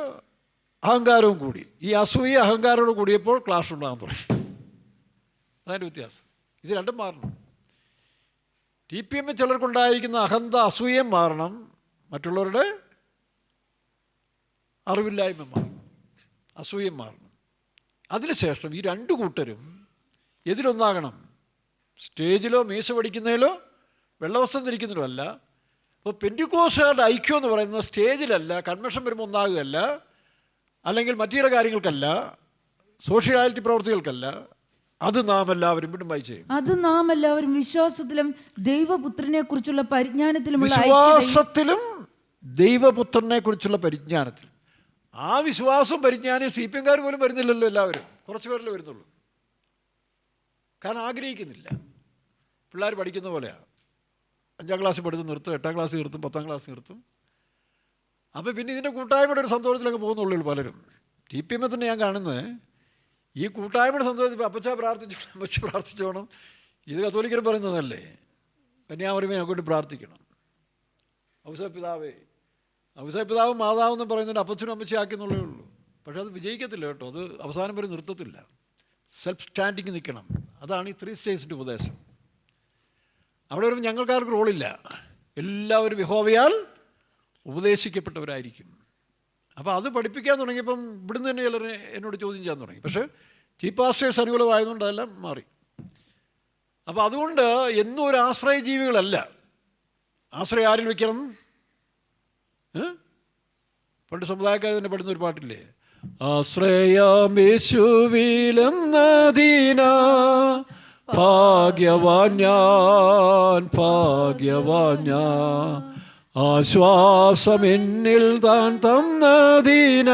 അഹങ്കാരവും കൂടി. ഈ അസൂയ അഹങ്കാരോട് കൂടിയപ്പോൾ ക്ലാഷ് ഉണ്ടാകാൻ തുടങ്ങി. അതിൻ്റെ വ്യത്യാസം. ഇത് രണ്ടും മാറണം. TPM ചിലർക്കുണ്ടായിരിക്കുന്ന അഹന്ത അസൂയം മാറണം, മറ്റുള്ളവരുടെ അറിവില്ലായ്മ മാറണം, അസൂയം മാറണം. അതിനുശേഷം ഈ 2 കൂട്ടരും എതിലൊന്നാകണം? സ്റ്റേജിലോ മീശ പഠിക്കുന്നതിലോ വെള്ളവസ്ത്രം ധരിക്കുന്നതിലോ അല്ല. അപ്പോൾ പെന്തിക്കോസ്തുകാരുടെ ഐക്യം എന്ന് പറയുന്നത് സ്റ്റേജിലല്ല, കൺവെൻഷൻ വരുമ്പോൾ ഒന്നാകുകയല്ല, അല്ലെങ്കിൽ മറ്റു ചില കാര്യങ്ങൾക്കല്ല, സോഷ്യാലിറ്റി പ്രവർത്തികൾക്കല്ല. അത് നാം എല്ലാവരും വീണ്ടും വായിച്ചേ. അത് നാം എല്ലാവരും വിശ്വാസത്തിലും ദൈവപുത്രനെ കുറിച്ചുള്ള പരിജ്ഞാനത്തിലുമുള്ള വിശ്വാസത്തിലും ദൈവപുത്രനെ കുറിച്ചുള്ള പരിജ്ഞാനത്തിലും. ആ വിശ്വാസവും പരിജ്ഞാനവും CPMക്കാർ പോലും വരുന്നില്ലല്ലോ. എല്ലാവരും കുറച്ച് പേരല്ലേ വരുന്നുള്ളൂ. കാരണം ആഗ്രഹിക്കുന്നില്ല. പിള്ളേർ പഠിക്കുന്ന പോലെയാണ്. 5-ാം ക്ലാസ്സിൽ പഠിത്തം നിർത്തും, 8-ാം ക്ലാസ് നിർത്തും, 10-ാം ക്ലാസ് നിർത്തും. അപ്പോൾ പിന്നെ ഇതിൻ്റെ കൂട്ടായ്മയുടെ ഒരു സന്തോഷത്തിലൊക്കെ പോകുന്നുള്ളൂ പലരും. TPM തന്നെ ഞാൻ കാണുന്നത് ഈ കൂട്ടായ്മയുടെ സന്തോഷത്തിൽ അപ്പച്ച പ്രാർത്ഥിച്ചോണം. ഇത് കത്തോലിക്കർ പറയുന്നതല്ലേ, കന്യാമറിയമേ അങ്ങോട്ട് പ്രാർത്ഥിക്കണം. ഔസേപ്പിതാവും മാതാവെന്ന് പറയുന്നതിന് അപ്പച്ചനും അമ്മച്ചയാക്കുന്നുള്ളേ ഉള്ളൂ. പക്ഷേ അത് വിജയിക്കത്തില്ല കേട്ടോ. അത് അവസാനം വരെ നിർത്തത്തില്ല. സെൽഫ് സ്റ്റാൻഡിങ് നിൽക്കണം. അതാണ് ഈ 3 സ്റ്റേജിൻ്റെ ഉപദേശം. അവിടെ വരുമ്പോൾ ഞങ്ങൾക്കാർക്ക് റോളില്ല. എല്ലാവരും യഹോവയാൽ ഉപദേശിക്കപ്പെട്ടവരായിരിക്കും. അപ്പോൾ അത് പഠിപ്പിക്കാൻ തുടങ്ങിയപ്പം ഇവിടുന്ന് തന്നെ ചിലർ എന്നോട് ചോദ്യം ചെയ്യാൻ തുടങ്ങി. പക്ഷേ ചീഫ് പാസ്റ്റേഴ്സ് അനുകൂലമായതുകൊണ്ട് അതെല്ലാം മാറി. അപ്പോൾ അതുകൊണ്ട് എന്നും ഒരു ആശ്രയ ജീവികളല്ല. ആശ്രയം ആരിൽ വയ്ക്കണം? പണ്ട് സമുദായക്കാർ തന്നെ പഠിക്കുന്ന ഒരു പാട്ടില്ലേ, ആശ്രയമേശുവിലെന്നദീന ഭാഗ്യവാൻ ഞാൻ, ഭാഗ്യവാൻ ഞാൻ, ആശ്വാസമെന്നിൽ താൻ തന്നദീന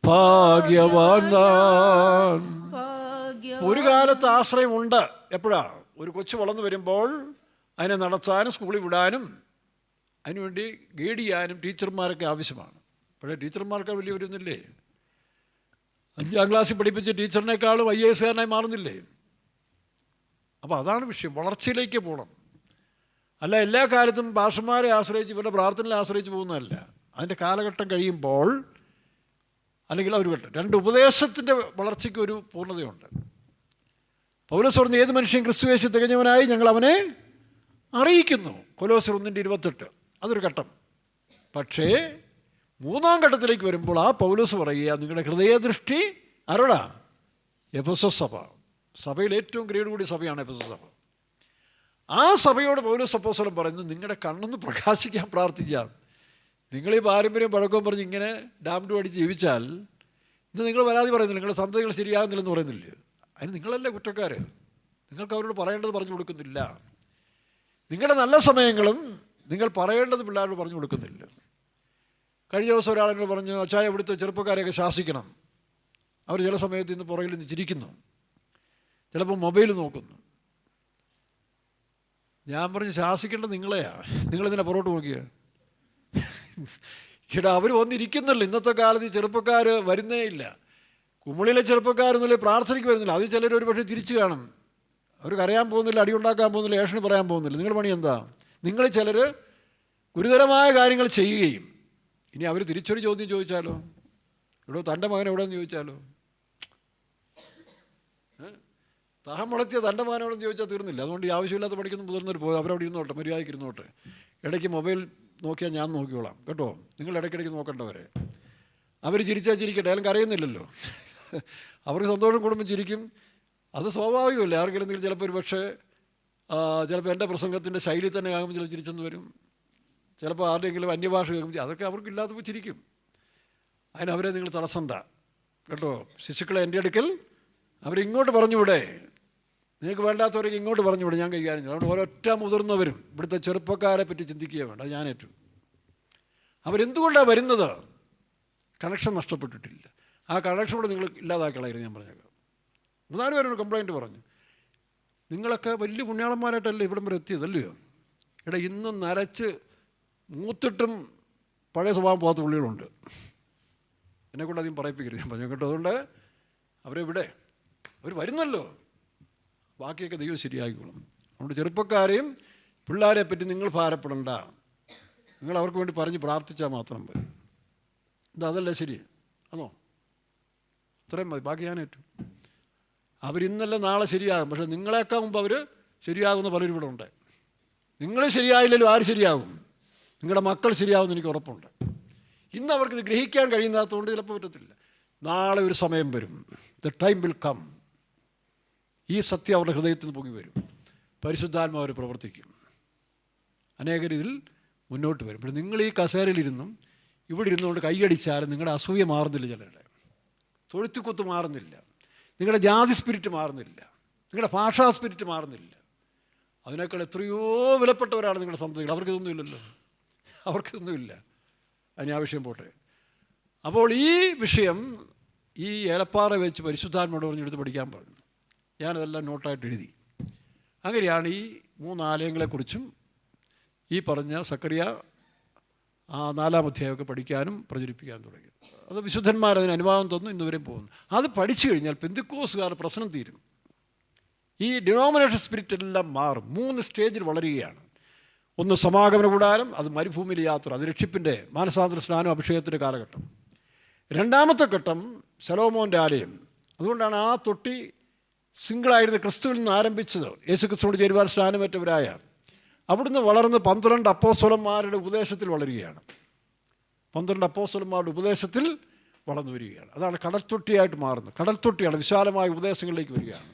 ഭാഗ്യവാൻ താൻ. ഒരു കാലത്ത് ആശ്രയമുണ്ട്. എപ്പോഴാ? ഒരു കൊച്ചു വളർന്നു വരുമ്പോൾ അതിനെ നടത്താനും സ്കൂളിൽ വിടാനും അതിനുവേണ്ടി ഗൈഡ് ചെയ്യാനും ടീച്ചർമാരൊക്കെ ആവശ്യമാണ്. പക്ഷേ ടീച്ചർമാർക്ക് വലിയവരൊന്നുമില്ലേ. 5ാം ക്ലാസ്സിൽ പഠിപ്പിച്ച ടീച്ചറിനേക്കാളും IAS മാറുന്നില്ലേ? അപ്പോൾ അതാണ് വിഷയം. വളർച്ചയിലേക്ക് പോകണം. അല്ല എല്ലാ കാലത്തും ഭാഷന്മാരെ ആശ്രയിച്ച് ഇവരുടെ പ്രാർത്ഥനയെ ആശ്രയിച്ച് പോകുന്നതല്ല. അതിൻ്റെ കാലഘട്ടം കഴിയുമ്പോൾ, അല്ലെങ്കിൽ ഒരു ഘട്ടം 2 ഉപദേശത്തിൻ്റെ വളർച്ചയ്ക്ക് ഒരു പൂർണ്ണതയുണ്ട്. പൗലോസ് പറഞ്ഞ ഏത് മനുഷ്യൻ ക്രിസ്തുയേശു തികഞ്ഞവനായി ഞങ്ങൾ അവനെ അറിയിക്കുന്നു. കൊലോസ്യർ 1:28. അതൊരു ഘട്ടം. പക്ഷേ 3ാം ഘട്ടത്തിലേക്ക് വരുമ്പോൾ ആ പൗലോസ് പറയുക, നിങ്ങളുടെ ഹൃദയദൃഷ്ടി ആരോടാ? എഫെസോസ് സഭ. സഭയിൽ ഏറ്റവും ഗ്രേഡ് കൂടിയ സഭയാണ് എഫെസോസ് സഭ. ആ സഭയോട് പൗലോസ് അപ്പോസ്തലൻ പറയുന്നത്, നിങ്ങളുടെ കണ്ണൊന്ന് പ്രകാശിക്കാൻ പ്രാർത്ഥിക്കാം. നിങ്ങൾ ഈ പാരമ്പര്യം പഴക്കവും പറഞ്ഞ് ഇങ്ങനെ ഡാംഡു അടിച്ച് ജീവിച്ചാൽ ഇന്ന് നിങ്ങൾ പരാതി പറയുന്നില്ല, നിങ്ങളുടെ സന്തതികൾ ശരിയാകുന്നില്ലെന്ന് പറയുന്നില്ലേ? അതിന് നിങ്ങളല്ലേ കുറ്റക്കാർ? നിങ്ങൾക്ക് അവരോട് പറയേണ്ടത് പറഞ്ഞു കൊടുക്കുന്നില്ല. നിങ്ങളുടെ നല്ല സമയങ്ങളും നിങ്ങൾ പറയേണ്ടത് പിള്ളേരോട് പറഞ്ഞു കൊടുക്കുന്നില്ല. കഴിഞ്ഞ ദിവസം ഒരാളെന്നോട് പറഞ്ഞു, അച്ചായ ഇവിടുത്തെ ചെറുപ്പക്കാരെയൊക്കെ ശാസിക്കണം. അവർ ചില സമയത്ത് ഇന്ന് പുറകിൽ നിന്ന് ചിരിക്കുന്നു, ചിലപ്പോൾ മൊബൈൽ നോക്കുന്നു. ഞാൻ പറഞ്ഞു, ശാസിക്കേണ്ടത് നിങ്ങളെയാ. നിങ്ങളിതിനെ പുറകോട്ട് നോക്കിയാൽ ഇവിടെ അവർ വന്നിരിക്കുന്നല്ലോ. ഇന്നത്തെ കാലത്ത് ഈ ചെറുപ്പക്കാർ വരുന്നേ ഇല്ല. കുമളിയിലെ ചെറുപ്പക്കാരെന്നല്ലേ പ്രാർത്ഥനയ്ക്ക് വരുന്നില്ല. അത് ചിലർ ഒരു പക്ഷേ തിരിച്ചു കാണും. അവർ കരയാൻ പോകുന്നില്ല, അടിയുണ്ടാക്കാൻ പോകുന്നില്ല, ഏഷണി പറയാൻ പോകുന്നില്ല. നിങ്ങളുടെ പണി എന്താ? നിങ്ങൾ ചിലർ ഗുരുതരമായ കാര്യങ്ങൾ ചെയ്യുകയും ഇനി അവർ തിരിച്ചൊരു ചോദ്യം ചോദിച്ചാലോ, ഇവിടെ തൻ്റെ മകൻ എവിടെയെന്ന് ചോദിച്ചാലോ, താൻ വളർത്തിയ തൻ്റെ മകൻ എവിടെയെന്ന് ചോദിച്ചാൽ തീർന്നില്ല. അതുകൊണ്ട് ഈ ആവശ്യമില്ലാത്ത പഠിക്കുന്ന മുതിർന്നവർ പോകും. അവരവിടെ ഇരുന്നോട്ടെ, മര്യാദയ്ക്ക് ഇരുന്നോട്ടെ. ഇടയ്ക്ക് മൊബൈൽ നോക്കിയാൽ ഞാൻ നോക്കിക്കോളാം കേട്ടോ. നിങ്ങൾ ഇടയ്ക്കിടയ്ക്ക് നോക്കേണ്ടവരെ. അവർ ചിരിച്ചാൽ ചിരിക്കട്ടെ, അയാൾക്ക് അറിയുന്നില്ലല്ലോ. അവർക്ക് സന്തോഷം കൂടുമ്പോൾ ചിരിക്കും. അത് സ്വാഭാവികമല്ലേ. ആർക്കെങ്കിലും ചിലപ്പോൾ ഒരു പക്ഷേ ചിലപ്പോൾ എൻ്റെ പ്രസംഗത്തിൻ്റെ ശൈലി തന്നെ ആകുമ്പോൾ ചിലപ്പോൾ ചിരിച്ചെന്ന് വരും. ചിലപ്പോൾ ആരുടെയെങ്കിലും അന്യഭാഷ കേൾക്കുമ്പോൾ അതൊക്കെ അവർക്കില്ലാത്തപ്പോൾ ചിരിക്കും. അതിനവരെ നിങ്ങൾ തടസ്സണ്ട കേട്ടോ. ശിശുക്കളെ എൻ്റെ അടുക്കൽ അവരിങ്ങോട്ട് പറഞ്ഞുവിടെ, നിങ്ങൾക്ക് വേണ്ടാത്തവരൊക്കെ ഇങ്ങോട്ട് പറഞ്ഞുവിടെ, ഞാൻ കൈകാര്യം ചെയ്യും. അതുകൊണ്ട് ഒരൊറ്റ മുതിർന്നവരും ഇവിടുത്തെ ചെറുപ്പക്കാരെ പറ്റി ചിന്തിക്കുക വേണ്ട. അത് ഞാനേറ്റു. അവരെന്തുകൊണ്ടാണ് വരുന്നത്? കണക്ഷൻ നഷ്ടപ്പെട്ടിട്ടില്ല. ആ കണക്ഷൻ കൂടെ നിങ്ങൾ ഇല്ലാതാക്കളായിരുന്നു. ഞാൻ പറഞ്ഞേക്കാം. 3-4 പേരോട് കംപ്ലൈൻറ്റ് പറഞ്ഞു. നിങ്ങളൊക്കെ വലിയ പുണ്യാളന്മാരായിട്ടല്ലേ ഇവിടം വരെ എത്തിയതല്ലയോ? ഇന്നും നരച്ച് മൂത്തിട്ടും പഴയ സ്വഭാവം പോകാത്ത പുള്ളികളുണ്ട്. എന്നെക്കൊണ്ട് അധികം പറയിപ്പിക്കരുത് ഞാൻ പറഞ്ഞു കേട്ടോ. അതുകൊണ്ട് അവരെവിടെ അവർ വരുന്നല്ലോ, ബാക്കിയൊക്കെ ദൈവം ശരിയാക്കിക്കോളും. അതുകൊണ്ട് ചെറുപ്പക്കാരെയും പിള്ളേരെ പറ്റി നിങ്ങൾ ഭാരപ്പെടണ്ട. നിങ്ങൾ അവർക്ക് വേണ്ടി പറഞ്ഞ് പ്രാർത്ഥിച്ചാൽ മാത്രം മതി. അതല്ലേ ശരി? ആണോ? അത്രയും മതി. ബാക്കി ഞാനേറ്റു. അവരിന്നല്ല നാളെ ശരിയാകും. പക്ഷേ നിങ്ങളെക്കാൾ മുമ്പ് അവർ ശരിയാകുന്ന പലരും ഇവിടെ ഉണ്ട്. നിങ്ങൾ ശരിയായില്ലല്ലോ ആര് ശരിയാകും? നിങ്ങളുടെ മക്കൾ ശരിയാകുമെന്ന് എനിക്ക് ഉറപ്പുണ്ട്. ഇന്ന് അവർക്കിത് ഗ്രഹിക്കാൻ കഴിയുന്നതുകൊണ്ട് ചിലപ്പോൾ പറ്റത്തില്ല. നാളെ ഒരു സമയം വരും. The time will come. ഈ സത്യം അവരുടെ ഹൃദയത്തിൽ നിന്ന് പൊങ്ങി വരും. പരിശുദ്ധാത്മാവ് അവർ പ്രവർത്തിക്കും. അനേകരിതിൽ മുന്നോട്ട് വരും. പക്ഷേ നിങ്ങൾ ഈ കസേരയിലിരുന്നും ഇവിടെ ഇരുന്നുകൊണ്ട് കൈയടിച്ചാലും നിങ്ങളുടെ അസൂയ മാറുന്നില്ല. ചിലരുടെ തൊഴുത്തുകുത്ത് മാറുന്നില്ല. നിങ്ങളുടെ ജാതി സ്പിരിറ്റ് മാറുന്നില്ല. നിങ്ങളുടെ ഭാഷാ സ്പിരിറ്റ് മാറുന്നില്ല. അതിനേക്കാൾ എത്രയോ വിലപ്പെട്ടവരാണ് നിങ്ങളുടെ സന്തതികൾ. അവർക്കിതൊന്നുമില്ലല്ലോ. അവർക്കിതൊന്നുമില്ല. അതിന് ആ വിഷയം പോട്ടെ. അപ്പോൾ ഈ വിഷയം ഈ ഏലപ്പാറ വെച്ച് പരിശുദ്ധാത്മാവോട് പറഞ്ഞ് എടുത്ത് പഠിക്കാൻ പറഞ്ഞു. ഞാനതെല്ലാം നോട്ടായിട്ട് എഴുതി. അങ്ങനെയാണ് ഈ 3 ആലയങ്ങളെക്കുറിച്ചും ഈ പറഞ്ഞ സക്കറിയ 4-ാം അധ്യായമൊക്കെ പഠിക്കാനും പ്രചരിപ്പിക്കാനും തുടങ്ങി. അത് വിശുദ്ധന്മാരതിന് അനുവാദം തന്നു. ഇന്നുവരെയും പോകുന്നു. അത് പഠിച്ചു കഴിഞ്ഞാൽ പെന്തക്കോസ്തുകാർ പ്രശ്നം തീരും. ഈ ഡിനോമിനേഷൻ സ്പിരിറ്റ് എല്ലാം മാറും. 3 സ്റ്റേജിൽ വളരുകയാണ്. ഒന്ന് സമാഗമന കൂടാരം, അത് മരുഭൂമിയിലെ യാത്ര, അത് രക്ഷിപ്പിൻ്റെ മാനസാന്തര സ്നാനം അഭിഷേകത്തിൻ്റെ കാലഘട്ടം. 2ാമത്തെ ഘട്ടം ശലോമോൻ്റെ ആലയം. അതുകൊണ്ടാണ് ആ തൊട്ടി സിംഗിളായിരുന്ന ക്രിസ്തുവിൽ നിന്ന് ആരംഭിച്ചത്. യേശു ക്രിസ്തുവോട് ചേരുവാൻ സ്നാനമേറ്റവരായ അവിടുന്ന് വളർന്ന് 12 അപ്പോസ്തലന്മാരുടെ ഉപദേശത്തിൽ വളരുകയാണ്. 12 അപ്പോസ്തലന്മാരുടെ ഉപദേശത്തിൽ വളർന്നു വരികയാണ്. അതാണ് കടൽത്തൊട്ടിയായിട്ട് മാറുന്നത്. കടൽത്തൊട്ടിയാണ്, വിശാലമായ ഉപദേശങ്ങളിലേക്ക് വരികയാണ്.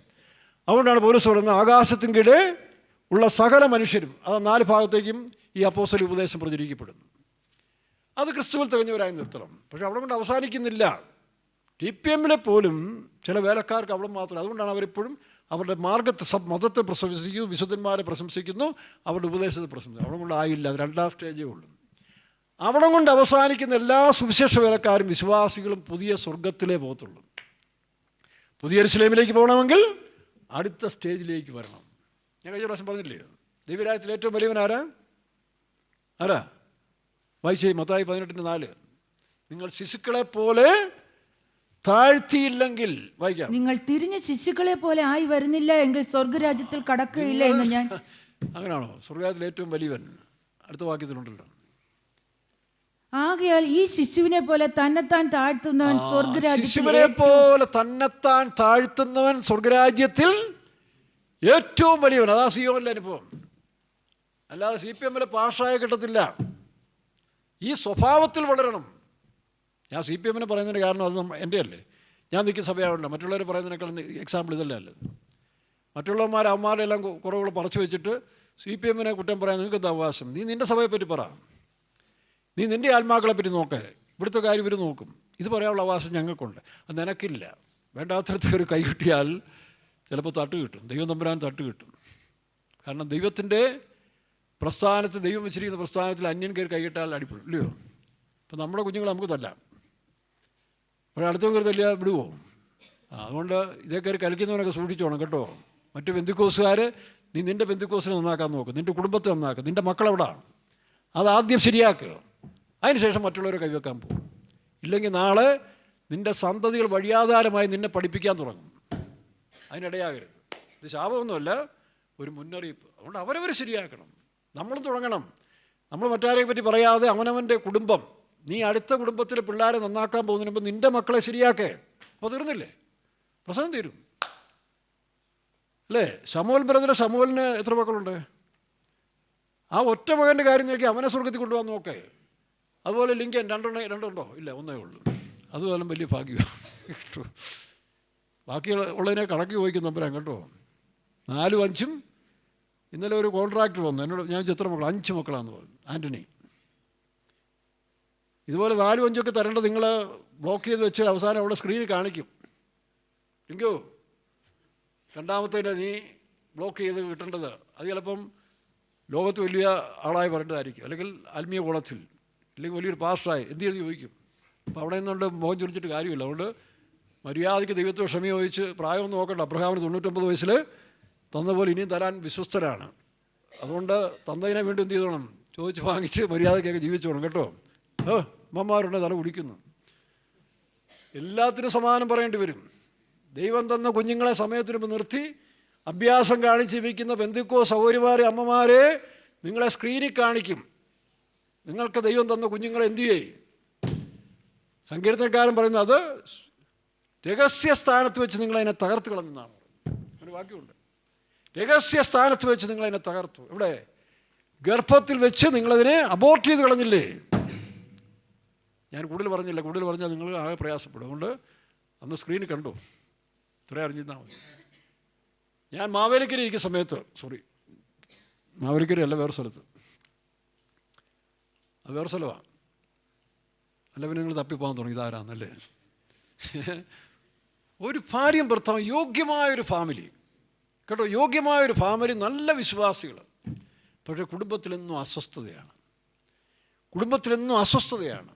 അതുകൊണ്ടാണ് പൗലോസ് പറയുന്നത്, ആകാശത്തിൻകീഴെ ഉള്ള സകല മനുഷ്യരും, അത് 4 ഭാഗത്തേക്കും ഈ അപ്പോസ്തല ഉപദേശം പ്രചരിക്കപ്പെടുന്നു. അത് ക്രിസ്തുവിൽ തികഞ്ഞവരായി നിർത്തണം. പക്ഷേ അവിടെ കൊണ്ട് അവസാനിക്കുന്നില്ല. TPM-ലെ പോലും ചില വേലക്കാർക്ക് അവിടെ മാത്രം. അതുകൊണ്ടാണ് അവരെപ്പോഴും അവരുടെ മാർഗത്തെ മതത്തെ പ്രശംസിക്കുന്നു, വിശുദ്ധന്മാരെ പ്രശംസിക്കുന്നു, അവരുടെ ഉപദേശത്തെ പ്രശംസിക്കുന്നു. അവിടെ കൊണ്ട് ആയില്ല. അത് 2ാം സ്റ്റേജേ ഉള്ളൂ. അവിടെ കൊണ്ട് അവസാനിക്കുന്ന എല്ലാ സുവിശേഷ വേലക്കാരും വിശ്വാസികളും പുതിയ സ്വർഗത്തിലേ പോകത്തുള്ളൂ. പുതിയ യെരൂശലേമിലേക്ക് പോകണമെങ്കിൽ അടുത്ത സ്റ്റേജിലേക്ക് വരണം. ഞാൻ കഴിഞ്ഞ പ്രാവശ്യം പറഞ്ഞില്ലേ, ദൈവരാജ്യത്തിൽ ഏറ്റവും വലിയവനാരാ? വായിച്ചേ, മത്തായി 18:4. നിങ്ങൾ ശിശുക്കളെ പോലെ താഴ്ത്തിയില്ലെങ്കിൽ, വായിക്കാം, നിങ്ങൾ തിരിഞ്ഞ ശിശുക്കളെ പോലെ ആയി വരുന്നില്ല എങ്കിൽ സ്വർഗരാജ്യത്തിൽ കടക്കുകയില്ല എന്ന് ഞാൻ. അങ്ങനെയാണോ? സ്വർഗരാജ്യത്തിൽ ഏറ്റവും വലിയവൻ അടുത്ത വാക്യത്തിലുണ്ടല്ലോ. ആകയാൽ ഈ ശിശുവിനെ പോലെ തന്നെത്താൻ താഴ്ത്തുന്നവൻ സ്വർഗരാജ്യത്തിൽ ശിശുവിനെ പോലെ തന്നെത്താൻ താഴ്ത്തുന്നവൻ സ്വർഗരാജ്യത്തിൽ ഏറ്റവും വലിയവൻ. അതാ സിയോനിലെ അനുഭവം. അല്ലാതെ CPM പാസ്സായ കിട്ടത്തില്ല. ഈ സ്വഭാവത്തിൽ വളരണം. ഞാൻ CPM പറയുന്നതിന് കാരണം അത് എൻ്റെ അല്ലേ, ഞാൻ നിൽക്കുന്ന സഭയാവുണ്ട്. മറ്റുള്ളവർ പറയുന്നതിനേക്കാൾ എക്സാമ്പിൾ ഇതല്ലേ അല്ലത്. മറ്റുള്ളവന്മാർ അവന്മാരെല്ലാം കുറവുകൾ പറിച്ചു വെച്ചിട്ട് CPM കുറ്റം പറയാൻ നിങ്ങൾക്ക് എന്താ അവകാശം? നീ നിൻ്റെ സഭയെ പറ്റി പറ, നീ നിൻ്റെ ആത്മാക്കളെ പറ്റി നോക്ക്, ഇവിടുത്തെ കാര്യം ഇവർ നോക്കും. ഇത് പറയാനുള്ള അവകാശം ഞങ്ങൾക്കുണ്ട്, അത് നിനക്കില്ല. വേണ്ടാത്തരത്തിൽ ഒരു കൈ കിട്ടിയാൽ ചിലപ്പോൾ തട്ട് കിട്ടും, ദൈവം തമ്പുരാൻ തട്ട് കിട്ടും. കാരണം ദൈവത്തിൻ്റെ പ്രസ്ഥാനത്ത്, ദൈവം വെച്ചിരിക്കുന്ന പ്രസ്ഥാനത്തിൽ അന്യൻ കയറി കൈകിട്ടാൽ അടിപ്പെടും, ഇല്ലയോ? ഇപ്പം നമ്മുടെ കുഞ്ഞുങ്ങൾ നമുക്ക് തല്ലാം, പക്ഷേ അടുത്ത കയറി തല്ലിയാൽ വിടുവോ? അതുകൊണ്ട് ഇതേ കയറി കളിക്കുന്നവനൊക്കെ സൂക്ഷിച്ചോണം കേട്ടോ. മറ്റു ബന്ധുക്കോസുകാർ, നീ നിൻ്റെ ബന്ധുക്കോസിനെ നന്നാക്കാൻ നോക്കും, നിൻ്റെ കുടുംബത്തെ നന്നാക്കുക, നിൻ്റെ മക്കളെവിടാണ് അതാദ്യം ശരിയാക്കുക, അതിനുശേഷം മറ്റുള്ളവരെ കൈവെക്കാൻ പോകും. ഇല്ലെങ്കിൽ നാളെ നിൻ്റെ സന്തതികൾ വഴിയാധാരമായി നിന്നെ പഠിപ്പിക്കാൻ തുടങ്ങും. അതിനിടയാകരുത്. ഇത് ശാപമൊന്നുമല്ല, ഒരു മുന്നറിയിപ്പ്. അതുകൊണ്ട് അവരവർ ശരിയാക്കണം, നമ്മളും തുടങ്ങണം. നമ്മൾ മറ്റാരെയും പറ്റി പറയാതെ അവനവൻ്റെ കുടുംബം, നീ അടുത്ത കുടുംബത്തിലെ പിള്ളേരെ നന്നാക്കാൻ പോകുന്നതിന് മുമ്പ് നിൻ്റെ മക്കളെ ശരിയാക്കേ. അപ്പോൾ തീർന്നില്ലേ, പ്രശ്നം തീരും അല്ലേ? ശമൂലിന് എത്ര മക്കളുണ്ട്? ആ ഒറ്റ മകൻ്റെ കാര്യം നോക്കി അവനെ സ്വർഗത്തിൽ കൊണ്ടുപോകാൻ നോക്കേ. അതുപോലെ ലിങ്കൻ രണ്ടുണ്ടോ? ഇല്ല, ഒന്നേ ഉള്ളൂ. അതുപോലെ വലിയ ഭാഗ്യമാണ്. ബാക്കിയുള്ളതിനെ കണക്ക് ചോദിക്കും നമ്പരാൻ കേട്ടോ. 4ഉം 5ഉം. ഇന്നലെ ഒരു കോൺട്രാക്ടർ വന്നു എന്നോട്, ഞാൻ എത്ര മക്കൾ? 5 മക്കളാണെന്ന് പറഞ്ഞു, ആൻ്റണി. ഇതുപോലെ 4ഉം 5ഉം തരേണ്ടത് നിങ്ങൾ ബ്ലോക്ക് ചെയ്ത് വെച്ചാൽ അവസാനം അവിടെ സ്ക്രീനിൽ കാണിക്കും. ലിങ്കോ, രണ്ടാമത്തേനെ നീ ബ്ലോക്ക് ചെയ്ത് കിട്ടേണ്ടത് അത് ചിലപ്പം ലോകത്ത് വലിയ ആളായി പറയേണ്ടതായിരിക്കും, അല്ലെങ്കിൽ ആത്മീയ കോളത്തിൽ, അല്ലെങ്കിൽ വലിയൊരു പാസ്റ്ററായി എന്ത് ചെയ്ത് ചോദിക്കും. അപ്പോൾ അവിടെ നിന്നുകൊണ്ട് മുഖം ചൊലിച്ചിട്ട് കാര്യമില്ല. അതുകൊണ്ട് മര്യാദയ്ക്ക് ദൈവത്തെ ക്ഷമ ചോദിച്ച്, പ്രായമൊന്നും നോക്കണ്ട. അബ്രഹാമിന് 99 വയസ്സിൽ തന്ന പോലെ ഇനിയും തരാൻ വിശ്വസ്തരാണ്. അതുകൊണ്ട് തന്നതിനെ വീണ്ടും എന്ത് ചെയ്തോണം? ചോദിച്ച് വാങ്ങിച്ച് മര്യാദയ്ക്കൊക്കെ ജീവിച്ചോണം കേട്ടോ. അമ്മമാരുണ്ട് തല കുടിക്കുന്നു. എല്ലാത്തിനും സമാധാനം പറയേണ്ടി വരും. ദൈവം തന്ന കുഞ്ഞുങ്ങളെ സമയത്തിന് നിർത്തി അഭ്യാസം കാണിച്ച് വയ്ക്കുന്ന ബന്ധുക്കോ സഹോദരിമാരെ, അമ്മമാരെ നിങ്ങളെ സ്ക്രീനിൽ കാണിക്കും. നിങ്ങൾക്ക് ദൈവം തന്ന കുഞ്ഞുങ്ങളെ എന്തു ചെയ്യും? സങ്കീർത്തനക്കാരൻ പറയുന്നത് അത് രഹസ്യസ്ഥാനത്ത് വെച്ച് നിങ്ങളതിനെ തകർത്ത് കളഞ്ഞെന്നാണ്. ഒരു വാക്യമുണ്ട്, രഹസ്യസ്ഥാനത്ത് വെച്ച് നിങ്ങളതിനെ തകർത്തു. ഇവിടെ ഗർഭത്തിൽ വെച്ച് നിങ്ങളതിനെ അബോർട്ട് ചെയ്ത് കളഞ്ഞില്ലേ? ഞാൻ കൂടുതൽ പറഞ്ഞില്ല, കൂടുതൽ പറഞ്ഞാൽ നിങ്ങൾ ആകെ പ്രയാസപ്പെടും. അതുകൊണ്ട് അന്ന് സ്ക്രീനിൽ കണ്ടു, ഇത്രയും അറിഞ്ഞിരുന്നാൽ മതി. ഞാൻ മാവേലിക്കര ഇരിക്കുന്ന സമയത്ത്, മാവേലിക്കര അല്ല, വേറെ സ്ഥലത്ത്, അത് വേറെ സ്ഥലമാണ്. അല്ല പിന്നെ നിങ്ങൾ തപ്പിപ്പോകാൻ തുടങ്ങി, ഇതാരാന്നല്ലേ? ഒരു ഭാര്യയും ഭർത്താവും, യോഗ്യമായൊരു ഫാമിലി കേട്ടോ, യോഗ്യമായൊരു ഫാമിലി, നല്ല വിശ്വാസികൾ. പക്ഷേ കുടുംബത്തിലെന്നും അസ്വസ്ഥതയാണ്.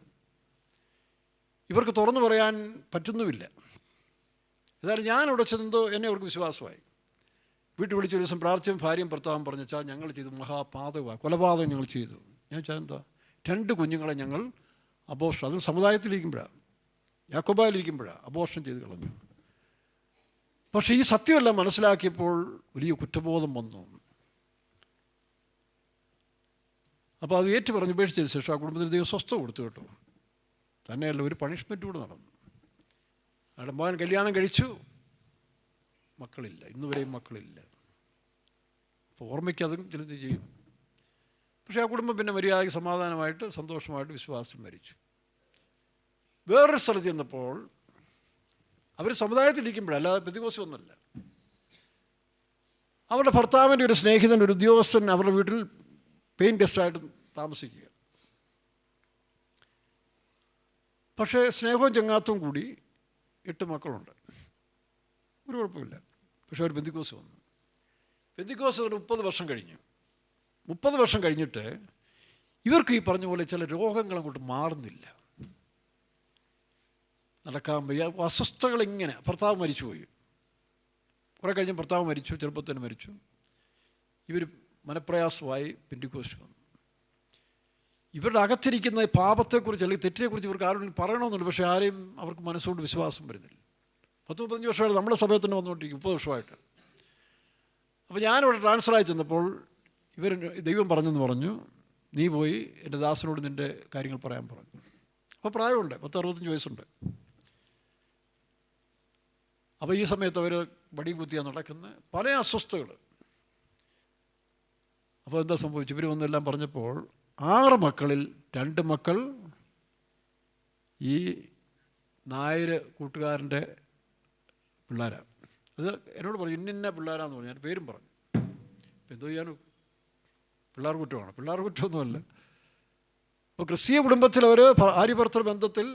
ഇവർക്ക് തുറന്നു പറയാൻ പറ്റുന്നുമില്ല. ഏതായാലും ഞാൻ ഇവിടെ ചെന്നതോ എന്നെ അവർക്ക് വിശ്വാസമായി. വീട്ടിൽ വിളിച്ചൊരു ദിവസം പ്രാർത്ഥിച്ചും ഭാര്യയും ഭർത്താവും പറഞ്ഞാൽ ഞങ്ങൾ ചെയ്തു കൊലപാതകം ഞങ്ങൾ ചെയ്തു. ഞാൻ വെച്ചാൽ എന്താ, 2 കുഞ്ഞുങ്ങളെ ഞങ്ങൾ അബോർഷൻ, അതും സമുദായത്തിലിരിക്കുമ്പോഴാണ്, യാക്കോബായിലിരിക്കുമ്പോഴാണ് അബോർഷൻ ചെയ്ത് കളഞ്ഞു. പക്ഷേ ഈ സത്യമെല്ലാം മനസ്സിലാക്കിയപ്പോൾ വലിയ കുറ്റബോധം വന്നു. അപ്പോൾ അത് ഏറ്റു പറഞ്ഞ് ഉപേക്ഷിച്ചതിന് ശേഷം ആ കുടുംബത്തിന് ദൈവം സ്വസ്ഥത കൊടുത്തു കേട്ടോ. തന്നെയല്ല, ഒരു പണിഷ്മെൻറ്റ് കൂടെ നടന്നു. അവിടെ മകൻ കല്യാണം കഴിച്ചു, മക്കളില്ല, ഇന്നുവരെയും മക്കളില്ല. അപ്പോൾ ഓർമ്മയ്ക്ക് അതും ചിലത് ചെയ്യും. പക്ഷേ ആ കുടുംബം പിന്നെ മര്യാദയ്ക്ക് സമാധാനമായിട്ട് സന്തോഷമായിട്ട് വിശ്വാസം മരിച്ചു. വേറൊരു സ്ഥലത്ത് ചെന്നപ്പോൾ അവർ സമുദായത്തിലിരിക്കുമ്പോഴല്ല, അല്ലാതെ പെന്തിക്കോസ്ത് ഒന്നുമല്ല. അവരുടെ ഭർത്താവിൻ്റെ ഒരു സ്നേഹിതൻ, ഒരു ഉദ്യോഗസ്ഥൻ അവരുടെ വീട്ടിൽ പെയിൻ ഗസ്റ്റായിട്ട് താമസിക്കുക. പക്ഷേ സ്നേഹവും ചങ്ങാത്തവും കൂടി 8 മക്കളുണ്ട്, ഒരു കുഴപ്പമില്ല. പക്ഷേ അവർ പെന്തിക്കോസ്ത് വന്നു. പെന്തിക്കോസ്ത് 30 വർഷം കഴിഞ്ഞു. 30 വർഷം കഴിഞ്ഞിട്ട് ഇവർക്ക് ഈ പറഞ്ഞ പോലെ ചില രോഗങ്ങൾ അങ്ങോട്ട് മാറുന്നില്ല, നടക്കാൻ വയ്യ, അസ്വസ്ഥതകളിങ്ങനെ. ഭർത്താവ് മരിച്ചുപോയി, കുറേ കഴിഞ്ഞ് ഭർത്താവ് മരിച്ചു, ചെറുപ്പത്തിന് മരിച്ചു. ഇവർ മനപ്രയാസമായി പെന്തിക്കോസ്ത് വന്നു. ഇവരുടെ അകത്തിരിക്കുന്ന ഈ പാപത്തെക്കുറിച്ച് അല്ലെങ്കിൽ തെറ്റിനെക്കുറിച്ച് ഇവർക്ക് ആരോടും പറയണമെന്നുണ്ട്. പക്ഷേ ആരെയും അവർക്ക് മനസ്സുകൊണ്ട് വിശ്വാസം വരുന്നില്ല. 10-15 വർഷമായിട്ട് നമ്മുടെ സഭയിൽ തന്നെ വന്നുകൊണ്ടിരിക്കും, 30 വർഷമായിട്ട്. അപ്പോൾ ഞാനിവിടെ ട്രാൻസ്ഫറായി ചെന്നപ്പോൾ ദൈവം പറഞ്ഞെന്ന് പറഞ്ഞു, നീ പോയി എൻ്റെ ദാസനോട് നിൻ്റെ കാര്യങ്ങൾ പറയാൻ പറഞ്ഞു. അപ്പോൾ പ്രായമുണ്ട്, 10-65 വയസ്സുണ്ട്. അപ്പോൾ ഈ സമയത്ത് അവർ വടിയും കുത്തിയാണ് നടക്കുന്ന പല അസ്വസ്ഥകൾ. അപ്പോൾ എന്താ സംഭവിച്ചു? ഇവർ വന്നെല്ലാം പറഞ്ഞപ്പോൾ 6 മക്കളിൽ 2 മക്കൾ ഈ നായർ കൂട്ടുകാരൻ്റെ പിള്ളേരാണ്. അത് എന്നോട് പറഞ്ഞു, ഇന്ന പിള്ളേരാന്ന് പറഞ്ഞു. ഞാൻ പേരും പറഞ്ഞു. എന്തോ ചെയ്യാനും പിള്ളേർ കുറ്റമാണ്. പിള്ളേർ കുറ്റമൊന്നുമല്ല. അപ്പോൾ ക്രിസ്തീയ കുടുംബത്തിൽ അവർ ഭാര്യ-ഭർത്തൃ ബന്ധത്തിൽ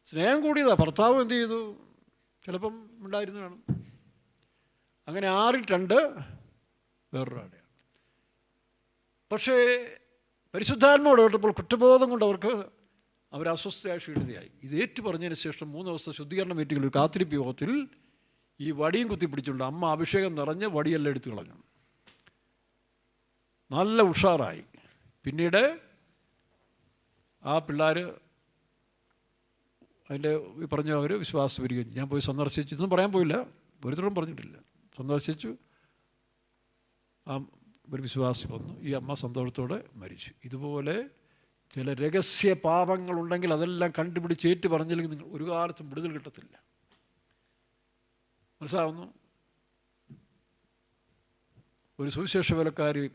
സ്നേഹം കൂടിയതാണ്. ഭർത്താവ് എന്ത് ചെയ്തു? ചിലപ്പം ഉണ്ടായിരുന്നു വേണം. അങ്ങനെ 6-ൽ 2 വേറൊരാടെയാണ്. പക്ഷേ പരിശുദ്ധാത്മാവോട് കേട്ടപ്പോൾ കുറ്റബോധം കൊണ്ട് അവർ അസ്വസ്ഥയായി ക്ഷീണിതയായി. ഇത് ഏറ്റു പറഞ്ഞതിന് ശേഷം 3 ദിവസത്തെ ശുദ്ധീകരണ മീറ്റിങ്ങിൽ ഒരു കാത്തിരിപ്പ് യോഗത്തിൽ ഈ വടിയും കുത്തിപ്പിടിച്ചുകൊണ്ട് അമ്മ അഭിഷേകം നിറഞ്ഞ് വടിയെല്ലാം എടുത്തു കളഞ്ഞു. നല്ല ഉഷാറായി. പിന്നീട് ആ പിള്ളേർ അതിൻ്റെ പറഞ്ഞ അവർ വിശ്വാസം വരികയും ഞാൻ പോയി സന്ദർശിച്ചു. ഇതൊന്നും പറയാൻ പോയില്ല, ഒരുത്തരും പറഞ്ഞിട്ടില്ല. സന്ദർശിച്ചു, ആ ഒരു വിശ്വാസി വന്നു. ഈ അമ്മ സന്തോഷത്തോടെ മരിച്ചു. ഇതുപോലെ ചില രഹസ്യ പാപങ്ങളുണ്ടെങ്കിൽ അതെല്ലാം കണ്ടുപിടിച്ച് ഏറ്റു പറഞ്ഞില്ലെങ്കിൽ നിങ്ങൾ ഒരു കാലത്തും വിടുതൽ കിട്ടത്തില്ല. മനസ്സിലാവുന്നു? ഒരു സുവിശേഷ വേലക്കാരി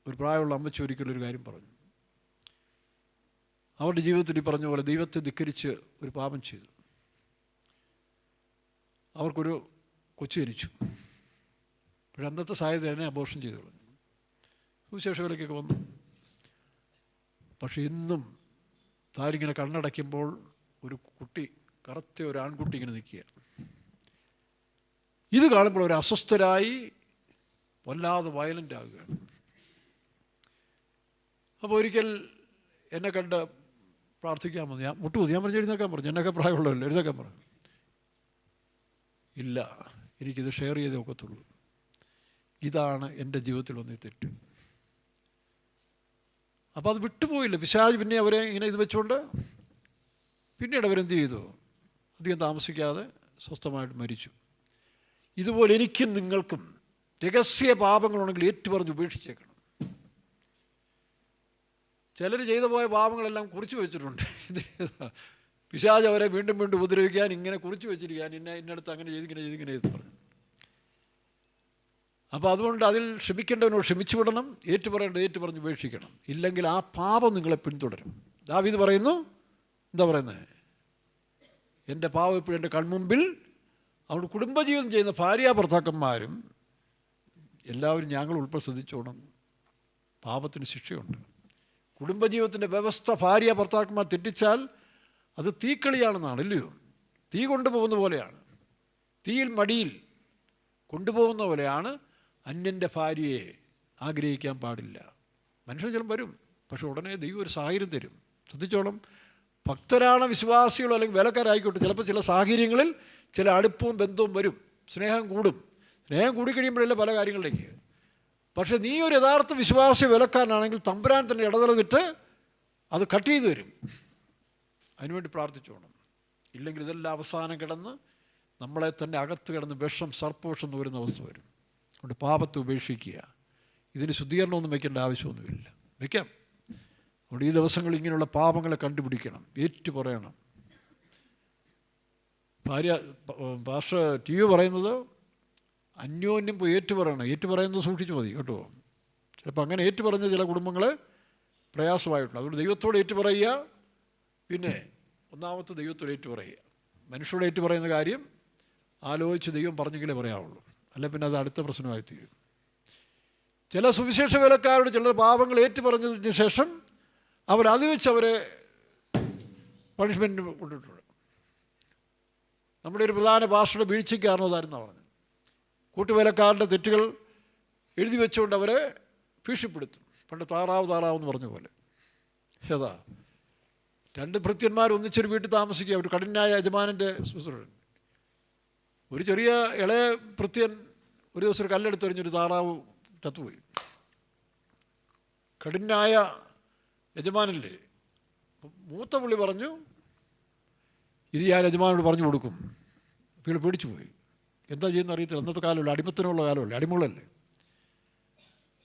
ഒരു പ്രായമുള്ള അമ്മച്ചി ഒരിക്കലൊരു കാര്യം പറഞ്ഞു. അവരുടെ ജീവിതത്തിൽ ഈ പറഞ്ഞ പോലെ ദൈവത്തെ ധിക്കരിച്ച് ഒരു പാപം ചെയ്തു. അവർക്കൊരു കൊച്ചു ജനിച്ചു. പക്ഷേ അന്നത്തെ സാഹചര്യം തന്നെ അബോർഷൻ ചെയ്തു കളഞ്ഞു. സുവിശേഷ വേലയ്ക്കൊക്കെ വന്നു. പക്ഷെ ഇന്നും താരിങ്ങനെ കണ്ണടയ്ക്കുമ്പോൾ ഒരു കുട്ടി, കറുത്ത ഒരു ആൺകുട്ടി ഇങ്ങനെ നിൽക്കുക. ഇത് കാണുമ്പോൾ ഒരു അസ്വസ്ഥരായി വല്ലാതെ വയലൻ്റ് ആകുകയാണ്. അപ്പോൾ ഒരിക്കൽ എന്നെ കണ്ട് പ്രാർത്ഥിക്കാൻ വന്നു. ഞാൻ മുട്ടുകൂതി, ഞാൻ പറഞ്ഞു എഴുന്നേക്കാൻ പറഞ്ഞു. എന്നൊക്കെ പ്രായമുള്ളതല്ലോ, എഴുന്നേക്കാൻ പറഞ്ഞു. ഇല്ല, എനിക്കിത് ഷെയർ ചെയ്തേ ഒക്കത്തുള്ളൂ. ഇതാണ് എൻ്റെ ജീവിതത്തിൽ വന്ന തെറ്റ്. അപ്പോൾ അത് വിട്ടുപോയില്ല പിശാച്. പിന്നെ അവരെ ഇങ്ങനെ ഇത് വെച്ചുകൊണ്ട് പിന്നീട് അവരെന്ത് ചെയ്തു? അധികം താമസിക്കാതെ സ്വസ്ഥമായിട്ട് മരിച്ചു. ഇതുപോലെ എനിക്കും നിങ്ങൾക്കും രഹസ്യ പാപങ്ങളുണ്ടെങ്കിൽ ഏറ്റുപറഞ്ഞ് ഉപേക്ഷിച്ചേക്കണം. ചിലർ ചെയ്തു പോയ പാപങ്ങളെല്ലാം കുറിച്ച് വെച്ചിട്ടുണ്ട്. പിശാച് അവരെ വീണ്ടും വീണ്ടും ഉപദ്രവിക്കാൻ ഇങ്ങനെ കുറിച്ച് വെച്ചിരിക്കാൻ, ഇന്നടുത്ത് അങ്ങനെ ചെയ്ത് ഇങ്ങനെ ചെയ്ത് ഇങ്ങനെ ചെയ്ത് പറഞ്ഞു. അപ്പോൾ അതുകൊണ്ട് അതിൽ ക്ഷമിക്കേണ്ടവനോട് ക്ഷമിച്ചു വിടണം, ഏറ്റുപറയേണ്ടത് ഏറ്റുപറഞ്ഞ് ഉപേക്ഷിക്കണം. ഇല്ലെങ്കിൽ ആ പാപം നിങ്ങളെ പിന്തുടരും. ദാവീദ് പറയുന്നു, എന്താ പറയുന്നത്? എൻ്റെ പാപം ഇപ്പോഴും എൻ്റെ കൺമുമ്പിൽ. അതുകൊണ്ട് കുടുംബജീവിതം ചെയ്യുന്ന ഭാര്യാഭർത്താക്കന്മാരും എല്ലാവരും ഞങ്ങൾ ഉൾപ്പെടെ ശ്രദ്ധിച്ചോണം. പാപത്തിന് ശിക്ഷയുണ്ട്. കുടുംബജീവിതത്തിൻ്റെ വ്യവസ്ഥ ഭാര്യാഭർത്താക്കന്മാർ തെറ്റിച്ചാൽ അത് തീക്കളിയാണെന്നാണ്, ഇല്ലയോ? തീ കൊണ്ടുപോകുന്ന പോലെയാണ്. തീയിൽ മടിയിൽ കൊണ്ടുപോകുന്ന പോലെയാണ്. അന്യൻ്റെ ഭാര്യയെ ആഗ്രഹിക്കാൻ പാടില്ല. മനുഷ്യൻ ചിലപ്പോൾ വരും, പക്ഷെ ഉടനെ ദൈവം ഒരു സാഹചര്യം തരും. ശ്രദ്ധിച്ചോളം. ഭക്തരാണ് വിശ്വാസികളോ അല്ലെങ്കിൽ വേലക്കാരായിക്കോട്ടെ, ചിലപ്പോൾ ചില സാഹചര്യങ്ങളിൽ ചില അടുപ്പവും ബന്ധവും വരും. സ്നേഹം കൂടും. സ്നേഹം കൂടിക്കഴിയുമ്പോഴല്ലേ പല കാര്യങ്ങളിലേക്ക്. പക്ഷേ നീ ഒരു യഥാർത്ഥ വിശ്വാസി വേലക്കാരനാണെങ്കിൽ തമ്പുരാൻ തന്നെ ഇടതലതിട്ട് അത് കട്ട് ചെയ്ത് വരും. അതിനുവേണ്ടി പ്രാർത്ഥിച്ചോണം. ഇല്ലെങ്കിൽ ഇതെല്ലാം അവസാനം കിടന്ന് നമ്മളെ തന്നെ അകത്ത് കിടന്ന് വിഷം, സർപ്പവിഷം വരുന്ന അവസ്ഥ വരും. അതുകൊണ്ട് പാപത്തെ ഉപേക്ഷിക്കുക. ഇതിന് ശുദ്ധീകരണമൊന്നും വയ്ക്കേണ്ട ആവശ്യമൊന്നുമില്ല, വയ്ക്കാം. അതുകൊണ്ട് ഈ ദിവസങ്ങളിൽ ഇങ്ങനെയുള്ള പാപങ്ങളെ കണ്ടുപിടിക്കണം, ഏറ്റു പറയണം. പാസ്റ്റർ ടി യു പറയുന്നത് അന്യോന്യം പോയി ഏറ്റു പറയണം. ഏറ്റു പറയുന്നത് സൂക്ഷിച്ചു മതി കേട്ടോ. ചിലപ്പോൾ അങ്ങനെ ഏറ്റു പറഞ്ഞ ചില കുടുംബങ്ങൾ പ്രയാസമായിട്ടുണ്ട്. അതുകൊണ്ട് ദൈവത്തോട് ഏറ്റു പറയുക. പിന്നെ ഒന്നാമത്തെ ദൈവത്തോട് ഏറ്റു പറയുക. മനുഷ്യരോട് ഏറ്റു പറയുന്ന കാര്യം ആലോചിച്ച് ദൈവം പറഞ്ഞെങ്കിലേ പറയാവുള്ളൂ, അല്ല പിന്നെ അത് അടുത്ത പ്രശ്നമായി തീരും. ചില സുവിശേഷ വേലക്കാരോട് ചിലർ പാപങ്ങൾ ഏറ്റു പറഞ്ഞതിന് ശേഷം അവരത് വെച്ച് അവരെ പണിഷ്മെൻറ്റ് കൊണ്ടിട്ടുണ്ട്. നമ്മുടെ ഒരു പ്രധാന ഭാഷയുടെ വീഴ്ചയ്ക്ക് കാരണമായിരുന്നാണ് പറഞ്ഞത്. കൂട്ടുവേലക്കാരുടെ തെറ്റുകൾ എഴുതി വെച്ചുകൊണ്ട് അവരെ ഭീഷണിപ്പെടുത്തും. പണ്ട് താറാവ് എന്ന് പറഞ്ഞ പോലെ. ഏതാ, 2 ഭൃത്യന്മാർ ഒന്നിച്ചൊരു വീട്ടിൽ താമസിക്കുക. ഒരു കഠിനായ യജമാനൻ്റെ ശുശ്രൂഷകൻ. ഒരു ചെറിയ ഇളയ ഭൃത്യൻ ഒരു ദിവസം ഒരു കല്ലെടുത്തെറിഞ്ഞൊരു താറാവ് ചത്തുപോയി. കഠിനായ യജമാനല്ലേ. മൂത്ത പുള്ളി പറഞ്ഞു, ഇത് ഞാൻ യജമാനോട് പറഞ്ഞു കൊടുക്കും. അപ്പോൾ ഇയാൾ പേടിച്ചു പോയി. എന്താ ചെയ്യുന്ന അറിയത്തില്ല. അന്നത്തെ കാലമല്ല, അടിമത്തിനുള്ള കാലമല്ലേ, അടിമകളല്ലേ.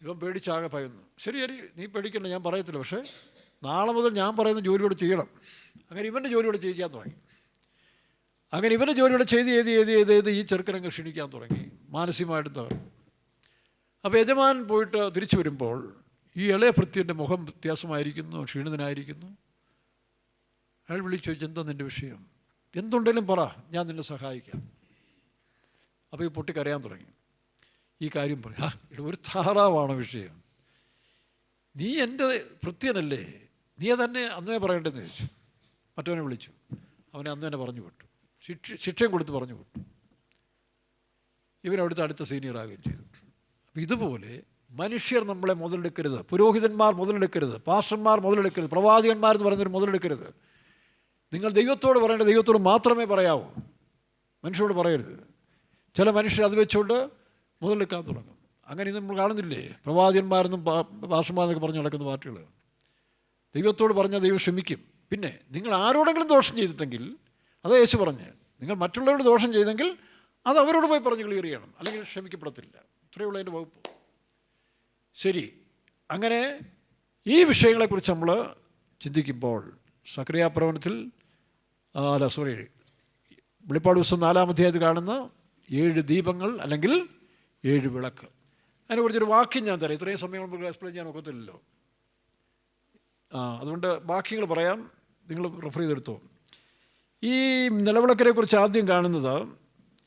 ഇവൻ പേടിച്ചാകെ ഭയന്നു. ശരി ശരി, നീ പേടിക്കണ്ട, ഞാൻ പറയത്തില്ല, പക്ഷേ നാളെ മുതൽ ഞാൻ പറയുന്ന ജോലിയോട് ചെയ്യണം. അങ്ങനെ ഇവൻ്റെ ജോലിയോട് ചെയ്യിക്കാൻ തുടങ്ങി. അങ്ങനെ ഇവൻ്റെ ജോലിയോട് ചെയ്ത് ഈ ചെറുക്കനങ്ങ് ക്ഷീണിക്കാൻ തുടങ്ങി, മാനസികമായിട്ടും തകർന്നു. അപ്പോൾ യജമാൻ പോയിട്ട് തിരിച്ചു വരുമ്പോൾ ഈ ഇളയ ഭൃത്യൻ്റെ മുഖം വ്യത്യാസമായിരിക്കുന്നു, ക്ഷീണിതനായിരിക്കുന്നു. അയാൾ വിളിച്ചു ചോദിച്ചു, എന്താ നിൻ്റെ വിഷയം? എന്തുണ്ടെങ്കിലും പറ, ഞാൻ നിന്നെ സഹായിക്കാം. അപ്പോൾ ഈ പൊട്ടിക്കരയാൻ തുടങ്ങി. ഈ കാര്യം പറയാം, ഒരു താറാവാണ് വിഷയം. നീ എൻ്റെ ഭൃത്യനല്ലേ, നീ തന്നെ അന്നേ പറയേണ്ടതെന്ന് ചോദിച്ചു. മറ്റവനെ വിളിച്ചു, അവനെ അന്ന് തന്നെ പറഞ്ഞു വിട്ടു. ശിക്ഷയും കൊടുത്ത് പറഞ്ഞു വിട്ടു. ഇവനവിടുത്തെ അടുത്ത സീനിയറാകുകയും ചെയ്തു. അപ്പം ഇതുപോലെ മനുഷ്യർ നമ്മളെ മുതലെടുക്കരുത്, പുരോഹിതന്മാർ മുതലെടുക്കരുത്, പാസ്റ്റർമാർ മുതലെടുക്കരുത്, പ്രവാചകന്മാരെന്ന് പറയുന്നവർ മുതലെടുക്കരുത്. നിങ്ങൾ ദൈവത്തോട് പറയേണ്ടത് ദൈവത്തോട് മാത്രമേ പറയാവൂ, മനുഷ്യരോട് പറയരുത്. ചില മനുഷ്യർ അത് വെച്ചുകൊണ്ട് മുതലെടുക്കാൻ തുടങ്ങും. അങ്ങനെ ഇത് നമ്മൾ കാണുന്നില്ലേ, പ്രവാചകന്മാരെന്നും പാസ്റ്റർമാരെന്നൊക്കെ പറഞ്ഞ് നടക്കുന്ന പാർട്ടികൾ. ദൈവത്തോട് പറഞ്ഞാൽ ദൈവം ക്ഷമിക്കും. പിന്നെ നിങ്ങൾ ആരോടെങ്കിലും ദോഷം ചെയ്തിട്ടെങ്കിൽ, അത് യേശു പറഞ്ഞ്, നിങ്ങൾ മറ്റുള്ളവരോട് ദോഷം ചെയ്തെങ്കിൽ അത് അവരോട് പോയി പറഞ്ഞ് ക്ലിയർ ചെയ്യണം, അല്ലെങ്കിൽ ക്ഷമിക്കപ്പെടത്തില്ല. ഇത്രയുള്ള അതിൻ്റെ വകുപ്പ്. ശരി, അങ്ങനെ ഈ വിഷയങ്ങളെക്കുറിച്ച് നമ്മൾ ചിന്തിക്കുമ്പോൾ സക്കറിയാപ്രവചനത്തിൽ വെളിപ്പാട് പുസ്തകം 4-ാം അധ്യായത്തിൽ കാണുന്ന 7 ദീപങ്ങൾ അല്ലെങ്കിൽ 7 വിളക്ക്, അതിനെക്കുറിച്ചൊരു വാക്യം ഞാൻ തരാം. ഇത്രയും സമയം നമുക്ക് എക്സ്പ്ലെയിൻ ചെയ്യാൻ ഒക്കത്തില്ലല്ലോ. അതുകൊണ്ട് വാക്യങ്ങൾ പറയാം, നിങ്ങൾ റെഫർ ചെയ്തെടുത്തോ. ഈ നിലവിളക്കിനെ കുറിച്ച് ആദ്യം കാണുന്നത്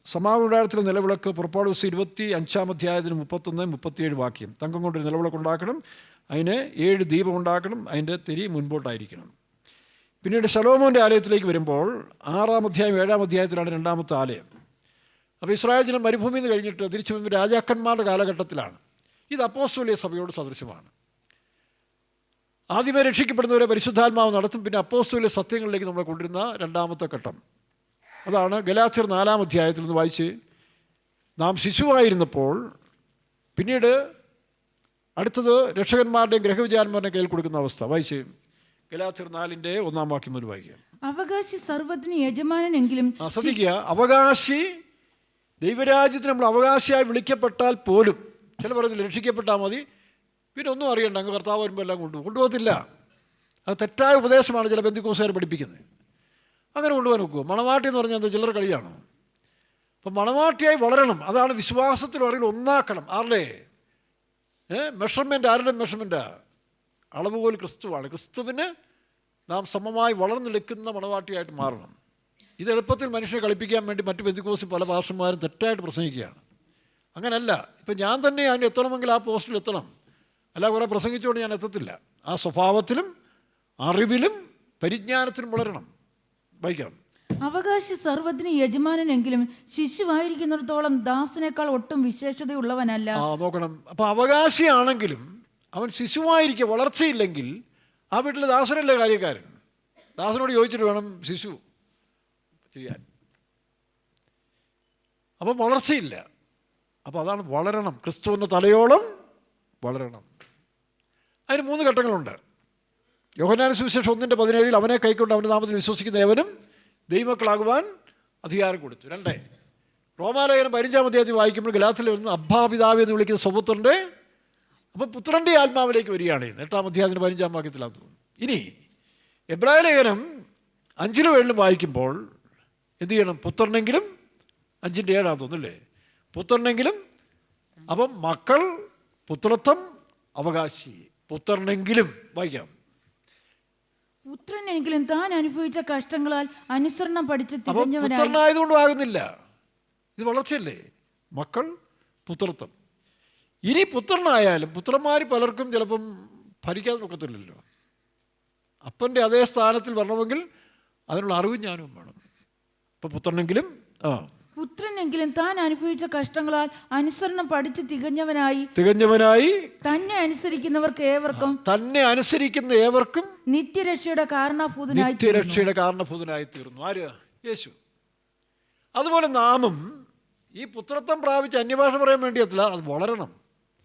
സമാഗമനത്തിലെ നിലവിളക്ക് പുറപ്പാട് പുസ്തകം 25-ാം അധ്യായത്തിന് 31-37 വാക്യം. തങ്കം കൊണ്ടൊരു നിലവിളക്ക് ഉണ്ടാക്കണം, അതിന് 7 ദീപം ഉണ്ടാക്കണം, അതിൻ്റെ തിരി മുൻപോട്ടായിരിക്കണം. പിന്നീട് ശലോമോൻ്റെ ആലയത്തിലേക്ക് വരുമ്പോൾ 6-ാം അധ്യായം 7-ാം അധ്യായത്തിലാണ് രണ്ടാമത്തെ ആലയം. അപ്പോൾ ഇസ്രായേൽ ജനം മരുഭൂമിയിൽ നിന്ന് കഴിഞ്ഞിട്ട് തിരിച്ചു വരുമ്പോൾ രാജാക്കന്മാരുടെ കാലഘട്ടത്തിലാണ്. ഇത് അപ്പോസ്തോലിക സഭയോട് സദൃശമാണ്. ആദ്യമേ രക്ഷിക്കപ്പെടുന്നവരെ പരിശുദ്ധാത്മാവ് നടത്തും, പിന്നെ അപ്പോസ്തോലിക സത്യങ്ങളിലേക്ക് നമ്മളെ കൊണ്ടുവരുന്ന രണ്ടാമത്തെ ഘട്ടം. അതാണ് ഗലാത്യർ 4-ാം അധ്യായത്തിൽ നിന്ന് വായിച്ച്, നാം ശിശുവായിരുന്നപ്പോൾ, പിന്നീട് അടുത്തത് രക്ഷകന്മാരുടെയും ഗ്രഹവിചാരന്മാരുടെയും കയ്യിൽ കൊടുക്കുന്ന അവസ്ഥ. വായിച്ച് ഗലാത്യർ 4-ന്റെ 1-ാം വാക്യം മുതൽ വായിക്കുക. അവകാശി സർവ്വത്തിന് യജമാനെങ്കിലും. ശ്രദ്ധിക്കുക, അവകാശി, ദൈവരാജ്യത്തിന് നമ്മൾ അവകാശിയായി വിളിക്കപ്പെട്ടാൽ പോലും, ചില പറയുന്നത് രക്ഷിക്കപ്പെട്ടാൽ മതി, പിന്നെ ഒന്നും അറിയണ്ട, അങ്ങ് കർത്താവ് വരുമ്പോൾ എല്ലാം കൊണ്ടുപോകത്തില്ല. അത് തെറ്റായ ഉപദേശമാണ് ചില പെന്തിക്കോസുകാർ പഠിപ്പിക്കുന്നത്. അങ്ങനെ കൊണ്ടുപോകാൻ നോക്കുക. മണവാട്ടി എന്ന് പറഞ്ഞാൽ എന്താ, ചില്ലറ കളിയാണോ? അപ്പം മണവാട്ടിയായി വളരണം, അതാണ് വിശ്വാസത്തിൽ പറയുന്നത്. ഒന്നാക്കണം. ആരുടെ മെഷർമെൻറ്റ്? ആരുടെ മെഷർമെൻറ്റാണ്? അളവുകോൽ ക്രിസ്തുവാണ്. ക്രിസ്തുവിന് നാം സമമായി വളർന്നെടുക്കുന്ന മണവാട്ടിയായിട്ട് മാറണം. ഇത് എളുപ്പത്തിൽ മനുഷ്യനെ കളിപ്പിക്കാൻ വേണ്ടി മറ്റ് പെന്തിക്കോസിൽ പല പാസ്റ്റർമാരും തെറ്റായിട്ട് പ്രസംഗിക്കുകയാണ്. അങ്ങനല്ല. ഇപ്പം ഞാൻ തന്നെ അതിന് എത്തണമെങ്കിൽ ആ പോസ്റ്റിൽ എത്തണം, അല്ല കുറേ പ്രസംഗിച്ചുകൊണ്ട് ഞാൻ എത്തത്തില്ല. ആ സ്വഭാവത്തിലും അറിവിലും പരിജ്ഞാനത്തിലും വളരണം. വായിക്കാം. അവകാശി സർവ്വത്തിന് യജമാനെങ്കിലും ശിശുവായിരിക്കുന്നിടത്തോളം ദാസനേക്കാൾ ഒട്ടും വിശേഷതയുള്ളവനല്ല. നോക്കണം. അപ്പം അവകാശിയാണെങ്കിലും അവൻ ശിശുവായിരിക്കുക, വളർച്ചയില്ലെങ്കിൽ ആ വീട്ടിലെ ദാസനല്ലേ കാര്യക്കാരൻ. ദാസനോട് ചോദിച്ചിട്ട് വേണം ശിശു ചെയ്യാൻ. അപ്പം വളർച്ചയില്ല. അപ്പോൾ അതാണ് വളരണം. ക്രിസ്തു എന്ന തലയോളം വളരണം. അതിന് 3 ഘട്ടങ്ങളുണ്ട്. യോഹന്നാൻ സുവിശേഷം 1:17 അവനെ കൈക്കൊണ്ട് അവൻ്റെ നാമത്തിൽ വിശ്വസിക്കുന്ന ഏവനും ദൈവമക്കളാകുവാൻ അധികാരം കൊടുത്തു. 2 റോമാലേഖനം 15-ാം അധ്യായത്തിൽ വായിക്കുമ്പോൾ ഗലാത്യരിൽ വരുന്ന അബ്ബാ പിതാവേ എന്ന് വിളിക്കുന്ന സ്വപുത്രൻ്റെ, അപ്പോൾ പുത്രൻ്റെ ആത്മാവിലേക്ക് വരികയാണ്. 8-ാം അധ്യായത്തിന് 15-ാം വാക്യത്തിലാന്ന് തോന്നുന്നു. ഇനി എബ്രായ ലേഖനം 5-7 വായിക്കുമ്പോൾ എന്ത് ചെയ്യണം? പുത്രനെങ്കിലും, 5-7 തോന്നുന്നില്ലേ, പുത്രനെങ്കിലും. അപ്പം മക്കൾ, പുത്രത്വം, അവകാശി. പുത്രനെങ്കിലും വായിക്കാം. പുത്രനെങ്കിലും താൻ അനുഭവിച്ച കഷ്ടങ്ങളാൽ അനുസരണം പഠിച്ച് തികഞ്ഞവനായി. പുത്രനായതുകൊണ്ടും ആകുന്നില്ല, ഇത് വളർച്ചയല്ലേ. മക്കൾ, പുത്രത്വം. ഇനി പുത്രനായാലും പുത്രന്മാർ പലർക്കും ചിലപ്പം ഭരിക്കാതെ നോക്കത്തില്ലല്ലോ. അപ്പൻ്റെ അതേ സ്ഥാനത്തിൽ വരണമെങ്കിൽ അതിനുള്ള അറിവും ഞാനും വേണം. ഇപ്പം പുത്രനെങ്കിലും പുത്രനെങ്കിലും താൻ അനുഭവിച്ച കഷ്ടങ്ങളാൽ അനുസരണം പഠിച്ച് തികഞ്ഞവനായി തന്നെ അനുസരിക്കുന്ന ഏവർക്കും നിത്യരക്ഷയുടെ കാരണഭൂതനായി തീർന്നു. ആര്? യേശു. അതുപോലെ നാമും ഈ പുത്രത്വം പ്രാപിച്ച് അന്യഭാഷ പറയാൻ വേണ്ടിയല്ല, അത് വളരണം,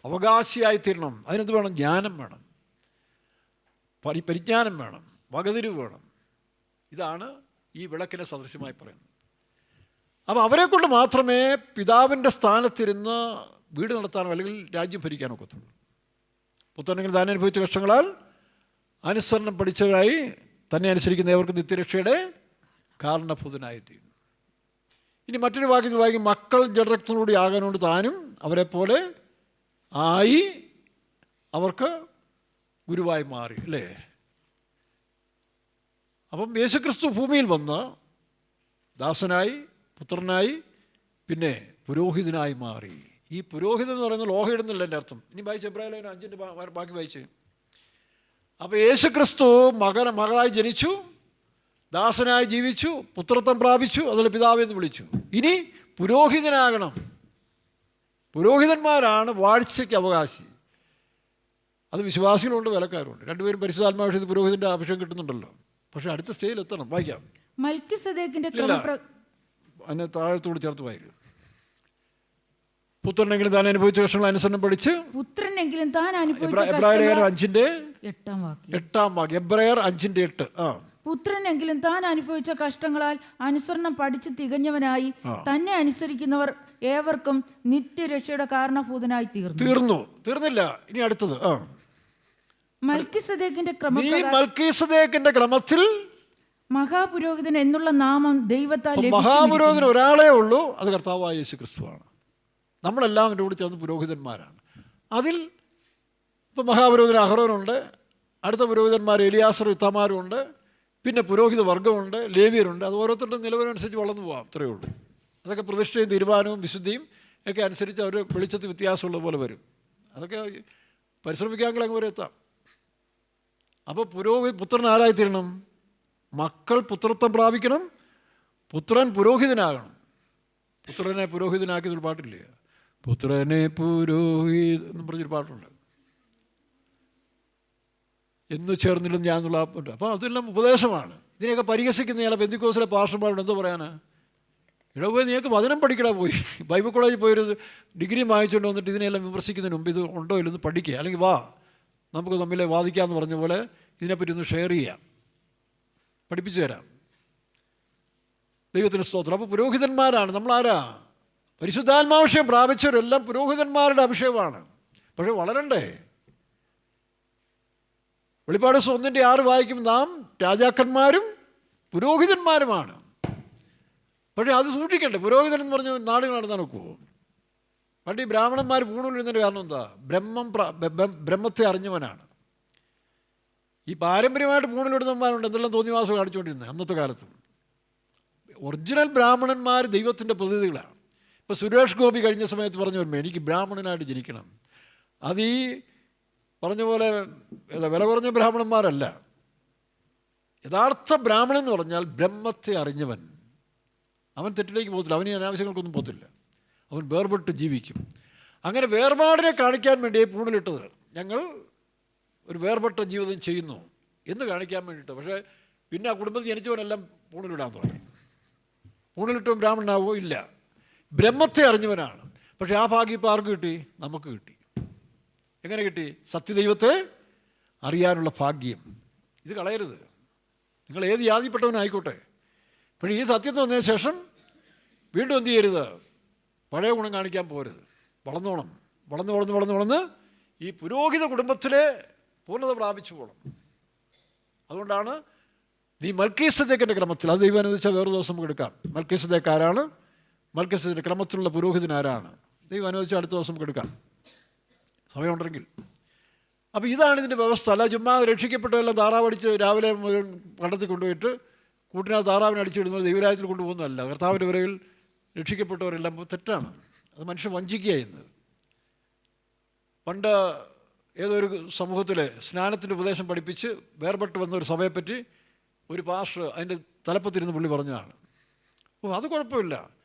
അവകാശിയായി തീരണം. അതിനെന്ത് വേണം? ജ്ഞാനം വേണം. പരിജ്ഞാനം വേണം, വകതിരിവ് വേണം. ഇതാണ് ഈ വിളക്കിനെ സദൃശ്യമായി പറയുന്നത്. അപ്പോൾ അവരെ കൊണ്ട് മാത്രമേ പിതാവിൻ്റെ സ്ഥാനത്തിരുന്ന് വീട് നടത്താനോ അല്ലെങ്കിൽ രാജ്യം ഭരിക്കാനോ ഒക്കത്തുള്ളൂ. പുത്രനെങ്കിൽ താൻ അനുഭവിച്ച കഷ്ടങ്ങളാൽ അനുസരണം പഠിച്ചവരായി തന്നെ അനുസരിക്കുന്നവർക്ക് നിത്യരക്ഷയുടെ കാരണഭൂതനായി തീരുന്നു. ഇനി മറ്റൊരു വാക്യത്തിൽ വായിക്കും, മക്കൾ ജഡരക്തത്തിലൂടെ ആകാനുകൊണ്ട് താനും അവരെ പോലെ ആയി അവർക്ക് ഗുരുവായി മാറി, അല്ലേ? അപ്പം യേശുക്രിസ്തു ഭൂമിയിൽ വന്ന് ദാസനായി, പുത്രനായി, പിന്നെ പുരോഹിതനായി മാറി. ഈ പുരോഹിതൻ എന്ന് പറയുന്നത് ലോഹം ഇടുന്നില്ല എൻ്റെ അർത്ഥം. ഇനി വായിച്ച് എബ്രായർ 5:5 ബാക്കി വായിച്ച്. അപ്പോൾ യേശുക്രിസ്തു മകളായി ജനിച്ചു, ദാസനായി ജീവിച്ചു, പുത്രത്വം പ്രാപിച്ചു, അതിൽ പിതാവെന്ന് വിളിച്ചു. ഇനി പുരോഹിതനാകണം. പുരോഹിതന്മാരാണ് വാഴ്ചയ്ക്ക് അവകാശി. അത് വിശ്വാസികളുണ്ട്, വിലക്കാരുണ്ട്. രണ്ടുപേരും പരിശുദ്ധാത്മാവിഷയത്തിൽ പുരോഹിതൻ്റെ അഭിഷേകം കിട്ടുന്നുണ്ടല്ലോ. പക്ഷേ അടുത്ത സ്റ്റേജിൽ എത്തണം. വായിക്കാം. മൽക്കിസദേക്കിന്റെ അതിനെ താഴത്തോട് ചേർത്ത് വായിക്കും. പുത്രനെങ്കിലും താൻ അനുഭവിച്ച കഷ്ടങ്ങൾ അനുസരണം പഠിച്ച്, പുത്രനെങ്കിലും താൻ അനുഭവിച്ച എബ്രായർ 5:8 എബ്രായർ 5:8 പുത്രനെങ്കിലും താൻ അനുഭവിച്ച കഷ്ടങ്ങളാൽ അനുസരണം പഠിച്ച് തികഞ്ഞവനായി തന്നെ അനുസരിക്കുന്നവർ ഏവർക്കും നിത്യരക്ഷയുടെ കാരണഭൂതനായി തീർന്നില്ല. ഇനി അടുത്തത് മൽക്കിസദേക്കിന്റെ ക്രമത്തിൽ മഹാപുരോഹിതൻ എന്നുള്ള നാമം ദൈവത്താൽ മഹാപുരോഹിതൻ ഒരാളേ ഉള്ളൂ, അത് കർത്താവായ യേശുക്രിസ്തുവാണ്. നമ്മളെല്ലാം എൻ്റെ കൂടെ ചേർന്ന് പുരോഹിതന്മാരാണ്. അതിൽ ഇപ്പം മഹാപുരോഹിതൻ അഹരോനുണ്ട്, അടുത്ത പുരോഹിതന്മാർ എലിയാസറും ഇത്താമാരും ഉണ്ട്, പിന്നെ പുരോഹിത വർഗമുണ്ട്, ലേവ്യരുണ്ട്. അത് ഓരോരുത്തരുടെ നിലവിനനുസരിച്ച് വളർന്നു പോകാം, അത്രയേ ഉള്ളൂ. അതൊക്കെ പ്രതിഷ്ഠയും തീരുമാനവും വിശുദ്ധിയും ഒക്കെ അനുസരിച്ച് അവർ വെളിച്ചത്തിൽ വ്യത്യാസമുള്ള പോലെ വരും. അതൊക്കെ പരിശ്രമിക്കാമെങ്കിൽ അങ്ങ് വരെ എത്താം. അപ്പോൾ പുത്രൻ ആരായിത്തീരണം? മക്കൾ പുത്രത്വം പ്രാപിക്കണം, പുത്രൻ പുരോഹിതനാകണം. പുത്രനെ പുരോഹിതനാക്കിയതൊരു പാട്ടില്ലേ? പുത്രനെ പുരോഹിതെന്ന് പറഞ്ഞൊരു പാട്ടുണ്ട്. എന്ന് ചേർന്നിലും ഞാൻ എന്നുള്ള ഉണ്ട്. അപ്പോൾ അതെല്ലാം ഉപദേശമാണ്. ഇതിനെയൊക്കെ പരിഹസിക്കുന്ന ചില പെന്തിക്കോസിലെ പാസ്റ്റർമാരോട് എന്താ പറയാനാ? ഇടപോയി നീക്ക് വചനം പഠിക്കടാ, പോയി ബൈബിൾ കോളേജിൽ പോയൊരു ഡിഗ്രി വാങ്ങിച്ചുകൊണ്ട് വന്നിട്ട് ഇതിനെല്ലാം വിമർശിക്കുന്നതിന് മുമ്പ് ഇത് ഉണ്ടോ ഇല്ലെന്ന് പഠിക്കുക. അല്ലെങ്കിൽ വാ നമുക്ക് തമ്മിൽ വാദിക്കാമെന്ന് പറഞ്ഞ പോലെ ഇതിനെപ്പറ്റി ഒന്ന് ഷെയർ ചെയ്യാം, പഠിപ്പിച്ചു തരാം. ദൈവത്തിന് സ്തോത്രം. അപ്പോൾ പുരോഹിതന്മാരാണ് നമ്മളാരാ? പരിശുദ്ധാത്മാഭിഷേകം പ്രാപിച്ചവരെല്ലാം പുരോഹിതന്മാരുടെ അഭിഷേകമാണ്. പക്ഷേ വളരണ്ടേ? വെളിപ്പാട് 1:6 വായിക്കും, നാം രാജാക്കന്മാരും പുരോഹിതന്മാരുമാണ്. പക്ഷേ അത് സൂക്ഷിക്കണ്ടേ? പുരോഹിതൻ എന്ന് പറഞ്ഞ് നാടുകൾ നടത്താൻ നോക്കുമോ? പണ്ട് ഈ ബ്രാഹ്മണന്മാർ പൂണൂലിരുന്നതിൻ്റെ കാരണം എന്താ? ബ്രഹ്മത്തെ അറിഞ്ഞവനാണ്. ഈ പാരമ്പര്യമായിട്ട് പൂണിലിടുന്നവന്മാരുണ്ട്, എന്തെല്ലാം തോന്നിവാസം കാണിച്ചുകൊണ്ടിരുന്നത് അന്നത്തെ കാലത്ത്. ഒറിജിനൽ ബ്രാഹ്മണന്മാർ ദൈവത്തിൻ്റെ പ്രതിനിധികളാണ്. ഇപ്പോൾ സുരേഷ് ഗോപി കഴിഞ്ഞ സമയത്ത് പറഞ്ഞു വരുമ്പോൾ എനിക്ക് ബ്രാഹ്മണനായിട്ട് ജനിക്കണം. അത് ഈ പറഞ്ഞ പോലെ വില കുറഞ്ഞ ബ്രാഹ്മണന്മാരല്ല. യഥാർത്ഥ ബ്രാഹ്മണൻ എന്ന് പറഞ്ഞാൽ ബ്രഹ്മത്തെ അറിഞ്ഞവൻ. അവൻ തെറ്റിലേക്ക് പോകത്തില്ല, അവന് അനാവശ്യങ്ങൾക്കൊന്നും പോകത്തില്ല, അവൻ വേർപെട്ട് ജീവിക്കും. അങ്ങനെ വേർപാടിനെ കാണിക്കാൻ വേണ്ടിയേ പൂണിലിട്ടത്. ഞങ്ങൾ ഒരു വേർപെട്ട ജീവിതം ചെയ്യുന്നു എന്ന് കാണിക്കാൻ വേണ്ടിയിട്ട്. പക്ഷേ പിന്നെ ആ കുടുംബത്തിൽ ജനിച്ചവനെല്ലാം പൂണിലിടാൻ തുടങ്ങി. പൂണിലിട്ടും ബ്രാഹ്മണനാവോ? ഇല്ല, ബ്രഹ്മത്തെ അറിഞ്ഞവനാണ്. പക്ഷേ ആ ഭാഗ്യം ഇപ്പോൾ ആർക്ക് കിട്ടി? നമുക്ക് കിട്ടി. എങ്ങനെ കിട്ടി? സത്യദൈവത്തെ അറിയാനുള്ള ഭാഗ്യം. ഇത് കളയരുത്. നിങ്ങൾ ഏത് ജാതിപ്പെട്ടവനായിക്കോട്ടെ, പക്ഷേ ഈ സത്യത്തിൽ വന്നതിന് ശേഷം വീണ്ടും എന്ത് ചെയ്യരുത്? പഴയ ഗുണം കാണിക്കാൻ പോരുത്. വളർന്നോണം. വളർന്ന് ഈ പുരോഹിത കുടുംബത്തിലെ പൂർണ്ണത പ്രാപിച്ചു പോകണം. അതുകൊണ്ടാണ് നീ മൽക്കീസദേക്കിൻ്റെ ക്രമത്തിൽ, അത് ദൈവം അനുവദിച്ചാൽ വേറെ ദിവസം നമുക്ക് എടുക്കാം. മൽക്കീസദേക്ക് ആരാണ്? മൽക്കീസദേക്കിൻ്റെ ക്രമത്തിലുള്ള പുരോഹിതൻ ആരാണ്? ദൈവം അനുവദിച്ചാൽ അടുത്ത ദിവസം നമുക്ക് എടുക്കാം, സമയമുണ്ടെങ്കിൽ. അപ്പോൾ ഇതാണ് ഇതിൻ്റെ വ്യവസ്ഥ. അല്ല ചുമ്മാ രക്ഷിക്കപ്പെട്ടവരെല്ലാം താറാവടിച്ച് രാവിലെ മുഴുവൻ കണ്ടത്തിൽ കൊണ്ടുപോയിട്ട് കൂട്ടിനകത്ത് താറാവിനെ അടിച്ചിടുന്നത് ദൈവരാജ്യത്തിൽ കൊണ്ടുപോകുന്നതല്ല. കർത്താവിൻ്റെ വിരയിൽ രക്ഷിക്കപ്പെട്ടവരെല്ലാം തെറ്റാണ്. അത് മനുഷ്യൻ വഞ്ചിക്കുക ചെയ്യുന്നത്. പണ്ട് ഏതൊരു സമൂഹത്തിൽ സ്നാനത്തിൻ്റെ ഉപദേശം പഠിപ്പിച്ച് വേർപെട്ട് വന്ന ഒരു സഭയെപ്പറ്റി ഒരു പാസ്റ്റർ അതിൻ്റെ തലപ്പത്തിരുന്ന് പുള്ളി പറഞ്ഞതാണ്. അത് കുഴപ്പമില്ല,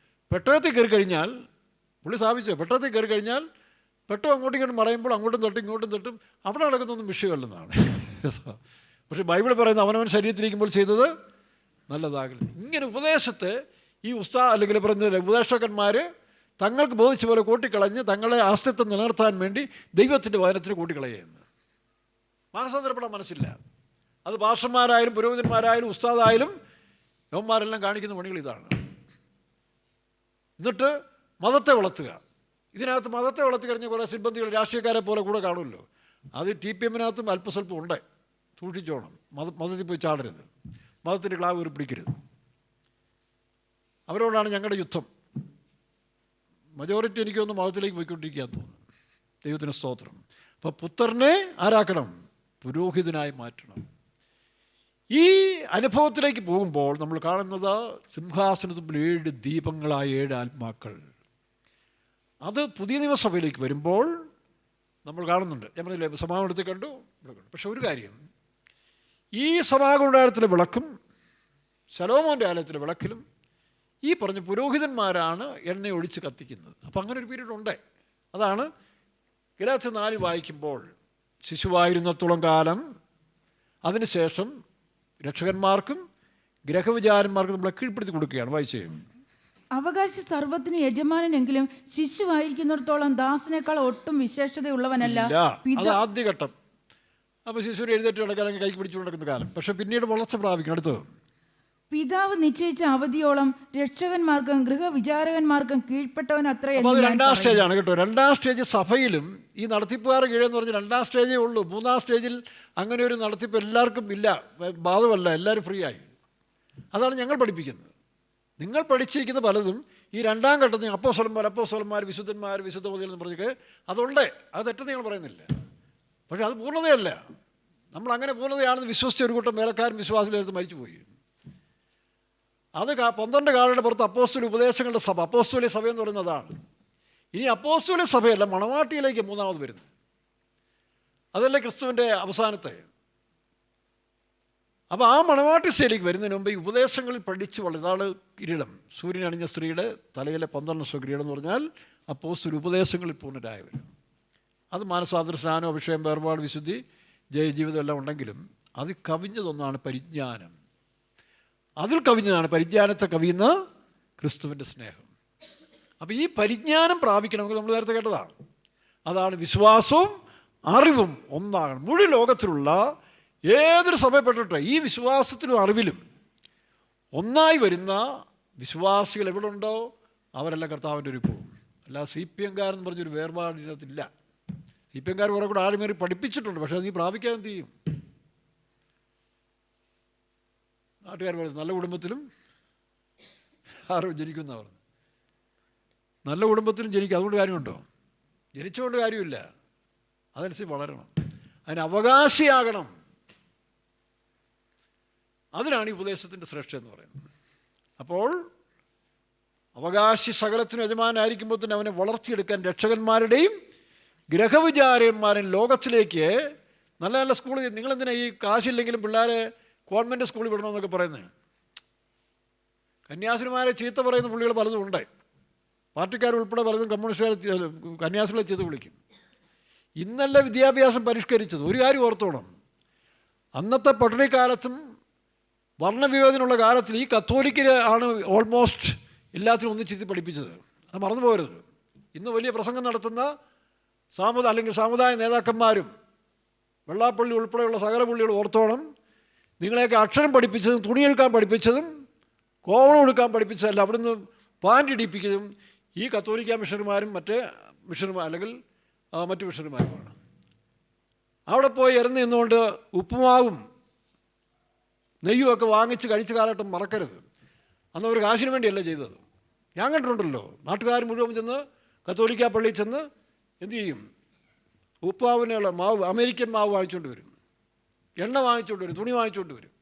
പെട്ടകത്തിൽ കയറി കഴിഞ്ഞാൽ പുള്ളി സ്ഥാപിച്ചു, പെട്ടകത്തിൽ കയറി കഴിഞ്ഞാൽ പെട്ടകം അങ്ങോട്ടും ഇങ്ങോട്ടും മറയുമ്പോൾ അങ്ങോട്ടും തട്ടും ഇങ്ങോട്ടും തട്ടും, അവിടെ നടക്കുന്നൊന്നും വിഷയമല്ലെന്നാണ്. പക്ഷേ ബൈബിൾ പറയുന്ന അവനവൻ ശരീരത്തിലിരിക്കുമ്പോൾ ചെയ്തത് നല്ലതാകില്ല. ഇങ്ങനെ ഉപദേശത്തെ ഈ അല്ലെങ്കിൽ പറഞ്ഞ ഉപദേശകന്മാർ തങ്ങൾക്ക് ബോധിച്ച പോലെ കൂട്ടിക്കളഞ്ഞ് തങ്ങളെ അസ്തിത്വം നിലനിർത്താൻ വേണ്ടി ദൈവത്തിൻ്റെ വചനത്തിന് കൂട്ടിക്കളയുന്നു. മാനസാന്തരപ്പെടാൻ മനസ്സില്ല. അത് പാസ്റ്റർമാരായാലും പുരോഹിതന്മാരായാലും ഉസ്താദായാലും യവന്മാരെല്ലാം കാണിക്കുന്ന പണികൾ ഇതാണ്. എന്നിട്ട് മതത്തെ വളർത്തുക. ഇതിനകത്ത് മതത്തെ വളർത്തി കഴിഞ്ഞ കുറേ സിബന്ധികൾ രാഷ്ട്രീയക്കാരെ പോലെ കൂടെ കാണുമല്ലോ. അത് TPM-നകത്തും അല്പസ്വല്പം ഉണ്ട്. സൂക്ഷിച്ചോണം. മതത്തിൽ പോയി ചാടരുത്, മതത്തിൻ്റെ ക്ലാവ് ഒരു പിടിക്കരുത്. അവരോടാണ് ഞങ്ങളുടെ യുദ്ധം. മജോറിറ്റി എനിക്കൊന്ന് മതത്തിലേക്ക് പോയിക്കൊണ്ടിരിക്കുകയെന്ന് തോന്നുന്നു. ദൈവത്തിന് സ്തോത്രം. അപ്പോൾ പുത്രനെ ആരാക്കണം? പുരോഹിതനായി മാറ്റണം. ഈ അനുഭവത്തിലേക്ക് പോകുമ്പോൾ നമ്മൾ കാണുന്നത് സിംഹാസനത്തിൽ 7 ദീപങ്ങളായ 7 ആത്മാക്കൾ. അത് പുതിയ നിയമസഭയിലേക്ക് വരുമ്പോൾ നമ്മൾ കാണുന്നുണ്ട്. ഞാൻ പറഞ്ഞില്ലേ, സമാഗമനത്തിൽ കണ്ടു, ഇവിടെ കണ്ടു. പക്ഷെ ഒരു കാര്യം, ഈ സമാഗമനത്തിലെ വിളക്കും ശലോമോൻ്റെ ആലയത്തിലെ വിളക്കിലും ഈ പറഞ്ഞ പുരോഹിതന്മാരാണ് എണ്ണ ഒഴിച്ച് കത്തിക്കുന്നത്. അപ്പം അങ്ങനെ ഒരു പീരീഡ് ഉണ്ട്. അതാണ് ഗലാത്യർ 4 വായിക്കുമ്പോൾ ശിശുവായിരുന്നിടത്തോളം കാലം, അതിനുശേഷം രക്ഷകന്മാർക്കും ഗ്രഹവിചാരന്മാർക്കും നമ്മളെ കീഴ്പ്പെടുത്തി കൊടുക്കുകയാണ്. വായിച്ചേ. അവകാശി സർവ്വത്തിന് യജമാനെങ്കിലും ശിശുവായിരിക്കുന്നിടത്തോളം ദാസനേക്കാൾ ഒട്ടും വിശേഷതയുള്ളവനല്ല. അത് ആദ്യഘട്ടം. അപ്പോൾ ശിശുവിനെ എഴുന്നേറ്റ് നടക്കാൻ കൈക്ക് പിടിച്ചു നടക്കുന്ന കാലം. പക്ഷെ പിന്നീട് വളർച്ച പ്രാപിക്കണം. അടുത്തത്, പിതാവ് നിശ്ചയിച്ച അവധിയോളം രക്ഷകന്മാർക്കും ഗൃഹവിചാരകന്മാർക്കും കീഴ്പ്പെട്ടവൻ അത്ര. അത് 2ാം സ്റ്റേജാണ് കേട്ടോ. 2ാം സ്റ്റേജ് സഭയിലും ഈ നടത്തിപ്പുകാർ കീഴെന്ന് പറഞ്ഞ് 2ാം സ്റ്റേജേ ഉള്ളൂ. 3ാം സ്റ്റേജിൽ അങ്ങനെ ഒരു നടത്തിപ്പ് എല്ലാവർക്കും ഇല്ല, ബാധമല്ല, എല്ലാവരും ഫ്രീ ആയി. അതാണ് ഞങ്ങൾ പഠിപ്പിക്കുന്നത്. നിങ്ങൾ പഠിച്ചിരിക്കുന്ന പലതും ഈ 2ാം ഘട്ടത്തിൽ അപ്പോസ്തലന്മാർ വിശുദ്ധന്മാർ വിശുദ്ധമതികൾ എന്ന് പറഞ്ഞിട്ട് അതുണ്ട്. അത് തെറ്റെന്ന് ഞങ്ങൾ പറയുന്നില്ല. പക്ഷേ അത് പൂർണ്ണതയല്ല. നമ്മൾ അങ്ങനെ പൂർണ്ണതയാണെന്ന് വിശ്വസിച്ച ഒരു കൂട്ടം വേലക്കാരും വിശ്വാസികളെടുത്ത് മരിച്ചുപോയി. അത് 12 കാലയുടെ പുറത്ത് അപ്പോസ്തല ഉപദേശങ്ങളുടെ സഭ, അപ്പോസ്തോലിക സഭ എന്ന് പറയുന്നതാണ്. ഇനി അപ്പോസ്തോലിക സഭയല്ല, മണവാട്ടിയിലേക്ക് 3ാമത് വരുന്നത്. അതല്ലേ ക്രിസ്തുവിൻ്റെ അവസാനത്തെ. അപ്പോൾ ആ മണവാട്ടി സ്റ്റേജിലേക്ക് വരുന്നതിന് മുമ്പ് ഈ ഉപദേശങ്ങളിൽ പഠിച്ച് ഇതാണ് കിരീടം. സൂര്യൻ അണിഞ്ഞ സ്ത്രീയുടെ തലയിലെ 12 കിരീടം എന്ന് പറഞ്ഞാൽ അപ്പോസ്തല ഉപദേശങ്ങളിൽ പൂർണ്ണരായവർ. അത് മാനസാന്തര, സ്നാനം, അഭിഷേകം, വേർപാട്, വിശുദ്ധി, ജയജീവിതം എല്ലാം ഉണ്ടെങ്കിലും അത് കവിഞ്ഞതൊന്നാണ് പരിജ്ഞാനം. അതിൽ കവിഞ്ഞതാണ് പരിജ്ഞാനത്തെ കവിയുന്ന ക്രിസ്തുവിൻ്റെ സ്നേഹം. അപ്പോൾ ഈ പരിജ്ഞാനം പ്രാപിക്കണമെങ്കിൽ നമ്മൾ നേരത്തെ കേട്ടതാണ്. അതാണ് വിശ്വാസവും അറിവും ഒന്നാകണം. മുഴുവൻ ലോകത്തിലുള്ള ഏതൊരു സഭയപ്പെട്ടിട്ട് ഈ വിശ്വാസത്തിലും അറിവിലും ഒന്നായി വരുന്ന വിശ്വാസികൾ എവിടെ ഉണ്ടോ അവരെല്ലാം കർത്താവിൻ്റെ ഒരു പോകും. അല്ല CPM-കാരെന്ന് പറഞ്ഞൊരു വേർപാടിനകത്തില്ല. CPM-കാർ കുറെ കൂടെ ആളുമേറി പഠിപ്പിച്ചിട്ടുണ്ട്. പക്ഷേ അത് നീ പ്രാപിക്കാൻ എന്ത് ചെയ്യും? നാട്ടുകാർ പറയുന്നത് നല്ല കുടുംബത്തിലും ആരും ജനിക്കുന്ന പറഞ്ഞു. നല്ല കുടുംബത്തിലും ജനിക്കും. അതുകൊണ്ട് കാര്യമുണ്ടോ? ജനിച്ചുകൊണ്ട് കാര്യമില്ല. അതനുസരിച്ച് വളരണം, അതിന് അവകാശിയാകണം. അതിനാണ് ഈ ഉപദേശത്തിൻ്റെ ശ്രേഷ്ഠ എന്ന് പറയുന്നത്. അപ്പോൾ അവകാശി സകലത്തിനും യജമാനായിരിക്കുമ്പോൾ തന്നെ അവനെ വളർത്തിയെടുക്കാൻ രക്ഷകന്മാരുടെയും ഗ്രഹവിചാരന്മാരെയും ലോകത്തിലേക്ക് നല്ല നല്ല സ്കൂളിൽ, നിങ്ങളെന്തിനാ ഈ കാശില്ലെങ്കിലും പിള്ളേരെ ഗവൺമെൻറ് സ്കൂളിൽ വിടണമെന്നൊക്കെ പറയുന്നത്? കന്യാസ്ത്രീമാരെ ചീത്ത പറയുന്ന പുള്ളികൾ പലതും ഉണ്ട്. പാർട്ടിക്കാരുൾപ്പെടെ പലതും കമ്മ്യൂണിസ്റ്റുകാർ കന്യാസ്ത്രീകളെ ചെയ്ത് വിളിക്കും. ഇന്നല്ല വിദ്യാഭ്യാസം പരിഷ്കരിച്ചത്. ഒരു കാര്യം ഓർത്തോണം, അന്നത്തെ പട്ടിണിക്കാലത്തും വർണ്ണവിവേചനമുള്ള കാലത്തിൽ ഈ കത്തോലിക്കര് ആണ് ഓൾമോസ്റ്റ് എല്ലാത്തിനും ഒന്നിച്ചെത്തി പഠിപ്പിച്ചത്. അത് മറന്നു പോകരുത്. ഇന്ന് വലിയ പ്രസംഗം നടത്തുന്ന സാമുദായ നേതാക്കന്മാരും വെള്ളാപ്പള്ളി ഉൾപ്പെടെയുള്ള സകല പുള്ളികൾ ഓർത്തോണം, നിങ്ങളെയൊക്കെ അക്ഷരം പഠിപ്പിച്ചതും തുണിയെടുക്കാൻ പഠിപ്പിച്ചതും കോവണം എടുക്കാൻ പഠിപ്പിച്ചതല്ല, അവിടുന്ന് പാൻറ് ഇടിപ്പിക്കുന്നതും ഈ കത്തോലിക്ക മിഷണറിമാരും മറ്റേ മിഷണറിമാർ അല്ലെങ്കിൽ മറ്റു മിഷണറിമാരുമാണ്. അവിടെ പോയി ഇറങ്ങി നിന്നുകൊണ്ട് ഉപ്പുമാവും നെയ്യുമൊക്കെ വാങ്ങിച്ച് കഴിച്ച കാലഘട്ടം മറക്കരുത്. അന്ന് അവർ കാശിന് വേണ്ടിയല്ല ചെയ്തത്. ഞാൻ കണ്ടിട്ടുണ്ടല്ലോ, നാട്ടുകാർ മുഴുവൻ ചെന്ന് കത്തോലിക്ക പള്ളിയിൽ ചെന്ന് എന്തു ചെയ്യും? ഉപ്പുമാവിനുള്ള മാവ്, അമേരിക്കൻ മാവ് വാങ്ങിച്ചുകൊണ്ട് വരും, എണ്ണ വാങ്ങിച്ചുകൊണ്ട് വരും, തുണി വാങ്ങിച്ചുകൊണ്ട് വരും.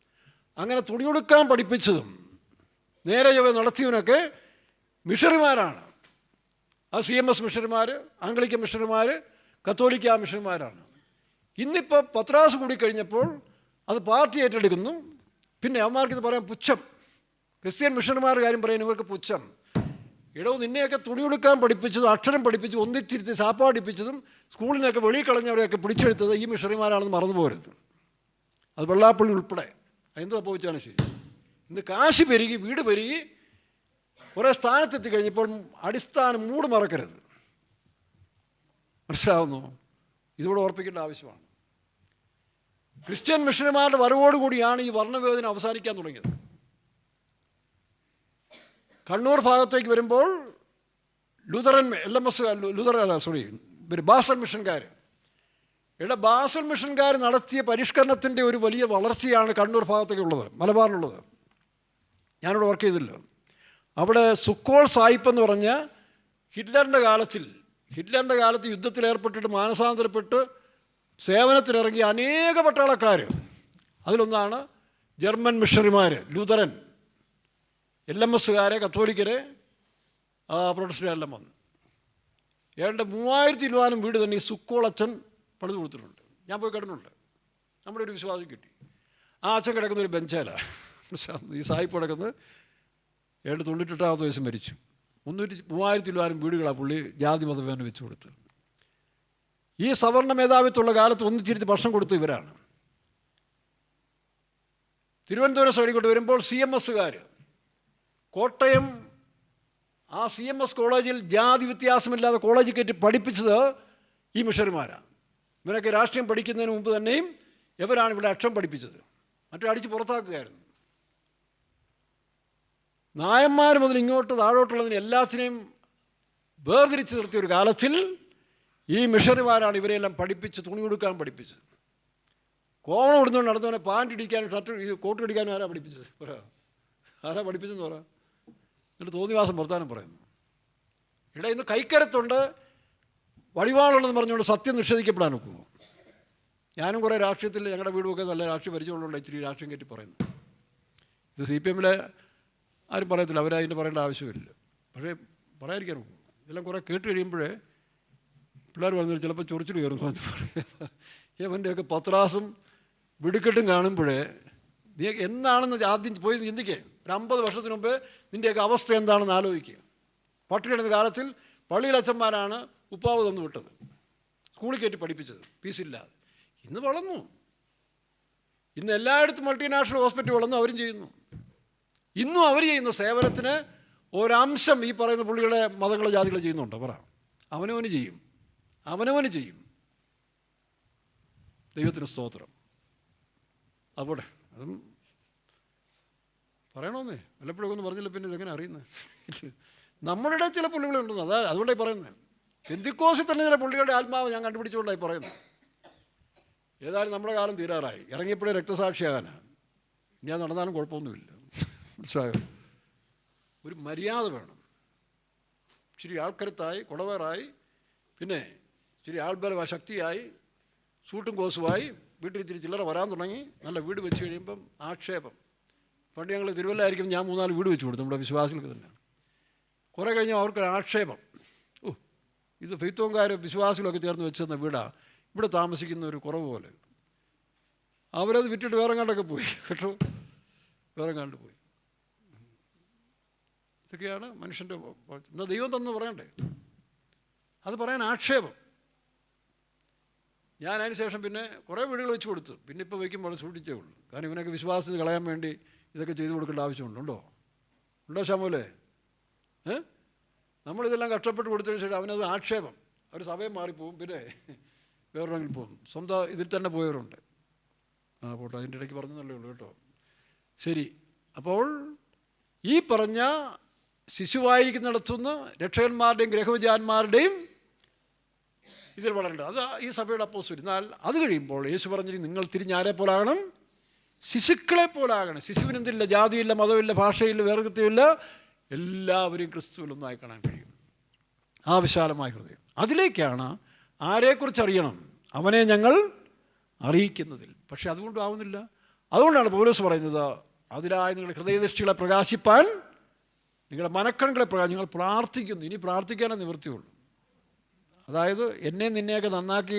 അങ്ങനെ തുണി കൊടുക്കാൻ പഠിപ്പിച്ചതും നേരെ ചൊവ്വേ നടത്തിയവനൊക്കെ മിഷണറിമാരാണ്. അത് CMS മിഷണറിമാർ, ആംഗ്ലിക്കൻ മിഷണറിമാർ, കത്തോലിക്ക മിഷണറിമാരാണ്. ഇന്നിപ്പോൾ പത്രാസ് കൂടിക്കഴിഞ്ഞപ്പോൾ അത് പാർട്ടി ഏറ്റെടുക്കുന്നു. പിന്നെ അവന്മാർക്കിത് പറയാൻ പുച്ഛം. ക്രിസ്ത്യൻ മിഷണറിമാരുടെ കാര്യം പറയാൻ ഇവർക്ക് പുച്ഛം. ഇടവും നിന്നെയൊക്കെ തുണി കൊടുക്കാൻ പഠിപ്പിച്ചതും അക്ഷരം പഠിപ്പിച്ചതും ഒന്നിച്ചിരുത്തി സാപ്പാടിപ്പിച്ചതും സ്കൂളിനൊക്കെ വെളിയിൽ കളഞ്ഞവരെയൊക്കെ പിടിച്ചെടുത്തത് ഈ മിഷണറിമാരാണെന്ന് മറന്നു പോകരുത്. അത് വെള്ളാപ്പള്ളി ഉൾപ്പെടെ. എന്ത് സംഭവിച്ചാണ് ശരി. ഇന്ന് കാശ് പെരുകി, വീട് പെരുകി, കുറേ സ്ഥാനത്തെത്തി കഴിഞ്ഞപ്പോൾ അടിസ്ഥാനം മൂട് മറക്കരുത്. മനസ്സിലാവുന്നു? ഇതുകൂടെ ഓർപ്പിക്കേണ്ട ആവശ്യമാണ്. ക്രിസ്ത്യൻ മിഷണറിമാരുടെ വരവോടുകൂടിയാണ് ഈ വർണ്ണവിവേചനം അവസാനിക്കാൻ തുടങ്ങിയത്. കണ്ണൂർ ഭാഗത്തേക്ക് വരുമ്പോൾ ലുതറൻ ബാസൽ മിഷൻകാർ ബാസൽ മിഷൻകാർ നടത്തിയ പരിഷ്കരണത്തിൻ്റെ ഒരു വലിയ വളർച്ചയാണ് കണ്ണൂർ ഭാഗത്തേക്കുള്ളത്, മലബാറിലുള്ളത്. ഞാനിവിടെ വർക്ക് ചെയ്തില്ല. അവിടെ സുക്കോൾ സായിപ്പ് എന്ന് പറഞ്ഞ ഹിറ്റ്ലറിൻ്റെ കാലത്ത് യുദ്ധത്തിലേർപ്പെട്ടിട്ട് മാനസാന്തരപ്പെട്ട് സേവനത്തിനിറങ്ങിയ അനേക പട്ടാളക്കാർ, അതിലൊന്നാണ് ജർമ്മൻ മിഷണറിമാർ, ലൂതറൻ, LMSകാരെ, കത്തോലിക്കരെ, പ്രൊട്ടസ്റ്റന്റുകാരെല്ലാം വന്നു. ഏതാണ്ട് 3000 വീട് തന്നെ ഈ സുക്കോൾ അച്ഛൻ പണിത് കൊടുത്തിട്ടുണ്ട്. ഞാൻ പോയി കിടന്നുണ്ട്. നമ്മുടെ ഒരു വിശ്വാസം കിട്ടി. ആ അച്ഛൻ കിടക്കുന്ന ഒരു ബെഞ്ചേലാണ്, ഈ സായിപ്പ് കിടക്കുന്നത്. 98 വയസ്സ് മരിച്ചു. 3000 വീടുകളാണ് പുള്ളി ജാതി മതഭേദം വെച്ച് കൊടുത്ത്. ഈ സവർണ മേധാവിത്വമുള്ള കാലത്ത് ഒന്നിച്ചിരുത്തി ഭക്ഷണം കൊടുത്തു ഇവരാണ്. തിരുവനന്തപുരം സൈഡിൽ വരുമ്പോൾ CMSകാർ, കോട്ടയം ആ CMS കോളേജിൽ ജാതി വ്യത്യാസമില്ലാതെ കോളേജിൽ കയറ്റി പഠിപ്പിച്ചത് ഈ മിഷണറിമാരാണ്. ഇവരൊക്കെ രാഷ്ട്രീയം പഠിക്കുന്നതിന് മുമ്പ് തന്നെയും ഇവരാണ് ഇവിടെ അക്ഷരം പഠിപ്പിച്ചത്. മറ്റേ അടിച്ച് പുറത്താക്കുകയായിരുന്നു. നായന്മാർ മുതൽ ഇങ്ങോട്ട് താഴോട്ടുള്ളതിന് എല്ലാത്തിനെയും വേർതിരിച്ച് നിർത്തിയ ഒരു കാലത്തിൽ ഈ മിഷണറിമാരാണ് ഇവരെല്ലാം പഠിപ്പിച്ച് തുണി കൊടുക്കാൻ പഠിപ്പിച്ചത്. കോവണം ഇടുന്നുകൊണ്ട് നടന്നവനെ പാൻറ് ഇടിക്കാനും കോട്ട് ഇടിക്കാനും ആരാ പഠിപ്പിച്ചത്? ആരാ പഠിപ്പിച്ചെന്ന് പറ. എന്നിട്ട് തോന്നിവാസം വർത്താനം പറയുന്നു. ഇന്ന് കൈക്കരത്തുണ്ട്, വടിവാളുള്ളതെന്ന് പറഞ്ഞുകൊണ്ട് സത്യം നിഷേധിക്കപ്പെടാൻ ഒക്കുമോ? ഞാനും കുറേ രാഷ്ട്രീയത്തിൽ, ഞങ്ങളുടെ വീടുമൊക്കെ നല്ല രാഷ്ട്രീയ പരിചയമുള്ള ഇച്ചിരി രാഷ്ട്രീയം കയറ്റി പറയുന്നു. ഇത് CPM ആരും പറയത്തില്ല, അവരതിൻ്റെ പറയേണ്ട ആവശ്യമില്ല. പക്ഷേ പറയാതിരിക്കാൻ ഒക്കും. ഇതെല്ലാം കുറേ കേട്ട് കഴിയുമ്പോഴേ പിള്ളേർ പറഞ്ഞാൽ ചിലപ്പോൾ ചൊറിച്ചിൽ കയറുന്നു. ഇവൻ്റെയൊക്കെ പത്രാസും വെടിക്കെട്ടും കാണുമ്പോഴേ നീ എന്താണെന്ന് ആദ്യം പോയി ചിന്തിക്കേ. ഒരു 50 വർഷത്തിന് മുമ്പേ നിൻ്റെയൊക്കെ അവസ്ഥ എന്താണെന്ന് ആലോചിക്കുക. പട്ടിണിയുടെ കാലത്തിൽ പള്ളിയിൽ അച്ഛന്മാരാണ് ഉപ്പാവ് തന്നു വിട്ടത്, സ്കൂളിൽ കയറ്റി പഠിപ്പിച്ചത്, ഫീസില്ലാതെ. ഇന്ന് വളർന്നു. ഇന്ന് എല്ലായിടത്തും മൾട്ടിനാഷണൽ ഹോസ്പിറ്റൽ വളർന്നു, അവരും ചെയ്യുന്നു. ഇന്നും അവർ ചെയ്യുന്ന സേവനത്തിന് ഒരംശം ഈ പറയുന്ന പുള്ളികളെ മതങ്ങളെ ജാതികളെ ചെയ്യുന്നുണ്ടോ? പറ. അവനവന് ചെയ്യും. ദൈവത്തിന് സ്തോത്രം. അപ്പോൾ അതും പറയണമെന്നേ, വല്ലപ്പോഴൊക്കെ ഒന്ന് പറഞ്ഞില്ല പിന്നെ ഇതെങ്ങനെ അറിയുന്നത്? നമ്മളുടെ ചില പുള്ളികളുണ്ടെന്ന്, അതുകൊണ്ടായി പറയുന്നത്. പെന്തിക്കോസിൽ തന്നെ ചില പുള്ളികളുടെ ആത്മാവ് ഞാൻ കണ്ടുപിടിച്ചുകൊണ്ടായി പറയുന്നത്. ഏതായാലും നമ്മുടെ കാലം തീരാറായി. ഇറങ്ങിയപ്പോഴേ രക്തസാക്ഷിയാകാനാണ്. ഇനി അത് നടന്നാലും കുഴപ്പമൊന്നുമില്ല. മനസ്സിലായോ? ഒരു മര്യാദ വേണം. ഇച്ചിരി ആൾക്കരുത്തായി, കുടവേറായി, പിന്നെ ഇച്ചിരി ആൾബലമായി, ശക്തിയായി, സൂട്ടും കോസുമായി വീട്ടിൽ ഇത്തിരി ചില്ലറ വരാൻ തുടങ്ങി. നല്ല വീട് വെച്ച് കഴിയുമ്പം ആക്ഷേപം. പണ്ട് ഞങ്ങൾ തിരുവല്ലായിരിക്കും, ഞാൻ 3-4 വീട് വെച്ച് കൊടുത്തു നമ്മുടെ വിശ്വാസികൾക്ക് തന്നെ. കുറേ കഴിഞ്ഞാൽ അവർക്കൊരു ആക്ഷേപം. ഇത് ഫെയ്ത്തോങ്കാർ വിശ്വാസികളൊക്കെ ചേർന്ന് വെച്ചെന്ന വീടാണ്, ഇവിടെ താമസിക്കുന്ന ഒരു കുറവ് പോലെ. അവരത് വിറ്റിട്ട് വേറെ കണ്ടൊക്കെ പോയി കേട്ടോ, വേറെ കണ്ട് പോയി. ഇതൊക്കെയാണ് മനുഷ്യൻ്റെ. എന്നാൽ ദൈവം തന്നു പറയണ്ടേ? അത് പറയാൻ ആക്ഷേപം. ഞാൻ അതിന് ശേഷം പിന്നെ കുറേ വീടുകൾ വെച്ച് കൊടുത്തു. പിന്നെ ഇപ്പോൾ വയ്ക്കുമ്പോൾ സൂക്ഷിച്ചേ ഉള്ളൂ. കാരണം ഇവനൊക്കെ വിശ്വാസത്തിൽ കളയാൻ വേണ്ടി ഇതൊക്കെ ചെയ്തു കൊടുക്കേണ്ട ആവശ്യമുണ്ടോ? ശമൂലേ? നമ്മളിതെല്ലാം കഷ്ടപ്പെട്ട് കൊടുത്തതിന് ശേഷം അവനത് ആക്ഷേപം. അവർ സഭയും മാറിപ്പോവും, പിന്നെ വേറൊരെങ്കിലും പോകും. സ്വന്തം ഇതിൽ തന്നെ പോയവരുണ്ട്. പോട്ടെ, അതിൻ്റെ ഇടയ്ക്ക് പറഞ്ഞതല്ലേ ഉള്ളൂ കേട്ടോ. ശരി. അപ്പോൾ ഈ പറഞ്ഞ ശിശുവായിരിക്കുന്നിടത്തുനിന്ന് രക്ഷകന്മാരുടെയും ഗ്രഹവിജാന്മാരുടെയും ഇതിൽ വളരേണ്ടത്. അത് ഈ സഭയുടെ അപ്പോസ്തലൻ. എന്നാൽ അത് കഴിയുമ്പോൾ യേശു പറഞ്ഞിട്ട് നിങ്ങൾ തിരിഞ്ഞാരെ പോലാകണം? ശിശുക്കളെ പോലാകണം. ശിശുവിനെന്തില്ല, ജാതിയില്ല, മതമില്ല, ഭാഷയില്ല, വേർകൃത്യമില്ല, എല്ലാവരെയും ക്രിസ്തുവിലൊന്നായി കാണാൻ കഴിയും. ആ വിശാലമായ ഹൃദയം, അതിലേക്കാണ് ആരെക്കുറിച്ച് അറിയണം, അവനെ ഞങ്ങൾ അറിയിക്കുന്നതിൽ. പക്ഷെ അതുകൊണ്ടും ആവുന്നില്ല. അതുകൊണ്ടാണ് പൗലോസ് പറയുന്നത്, അതിനായി നിങ്ങളുടെ ഹൃദയദൃഷ്ടികളെ പ്രകാശിപ്പാൻ, നിങ്ങളുടെ മനക്കണ്ണുകളെ നിങ്ങൾ പ്രാർത്ഥിക്കുന്നു. ഇനി പ്രാർത്ഥിക്കാനേ നിവൃത്തിയുള്ളൂ. അതായത് എന്നെ നിന്നെയൊക്കെ നന്നാക്കി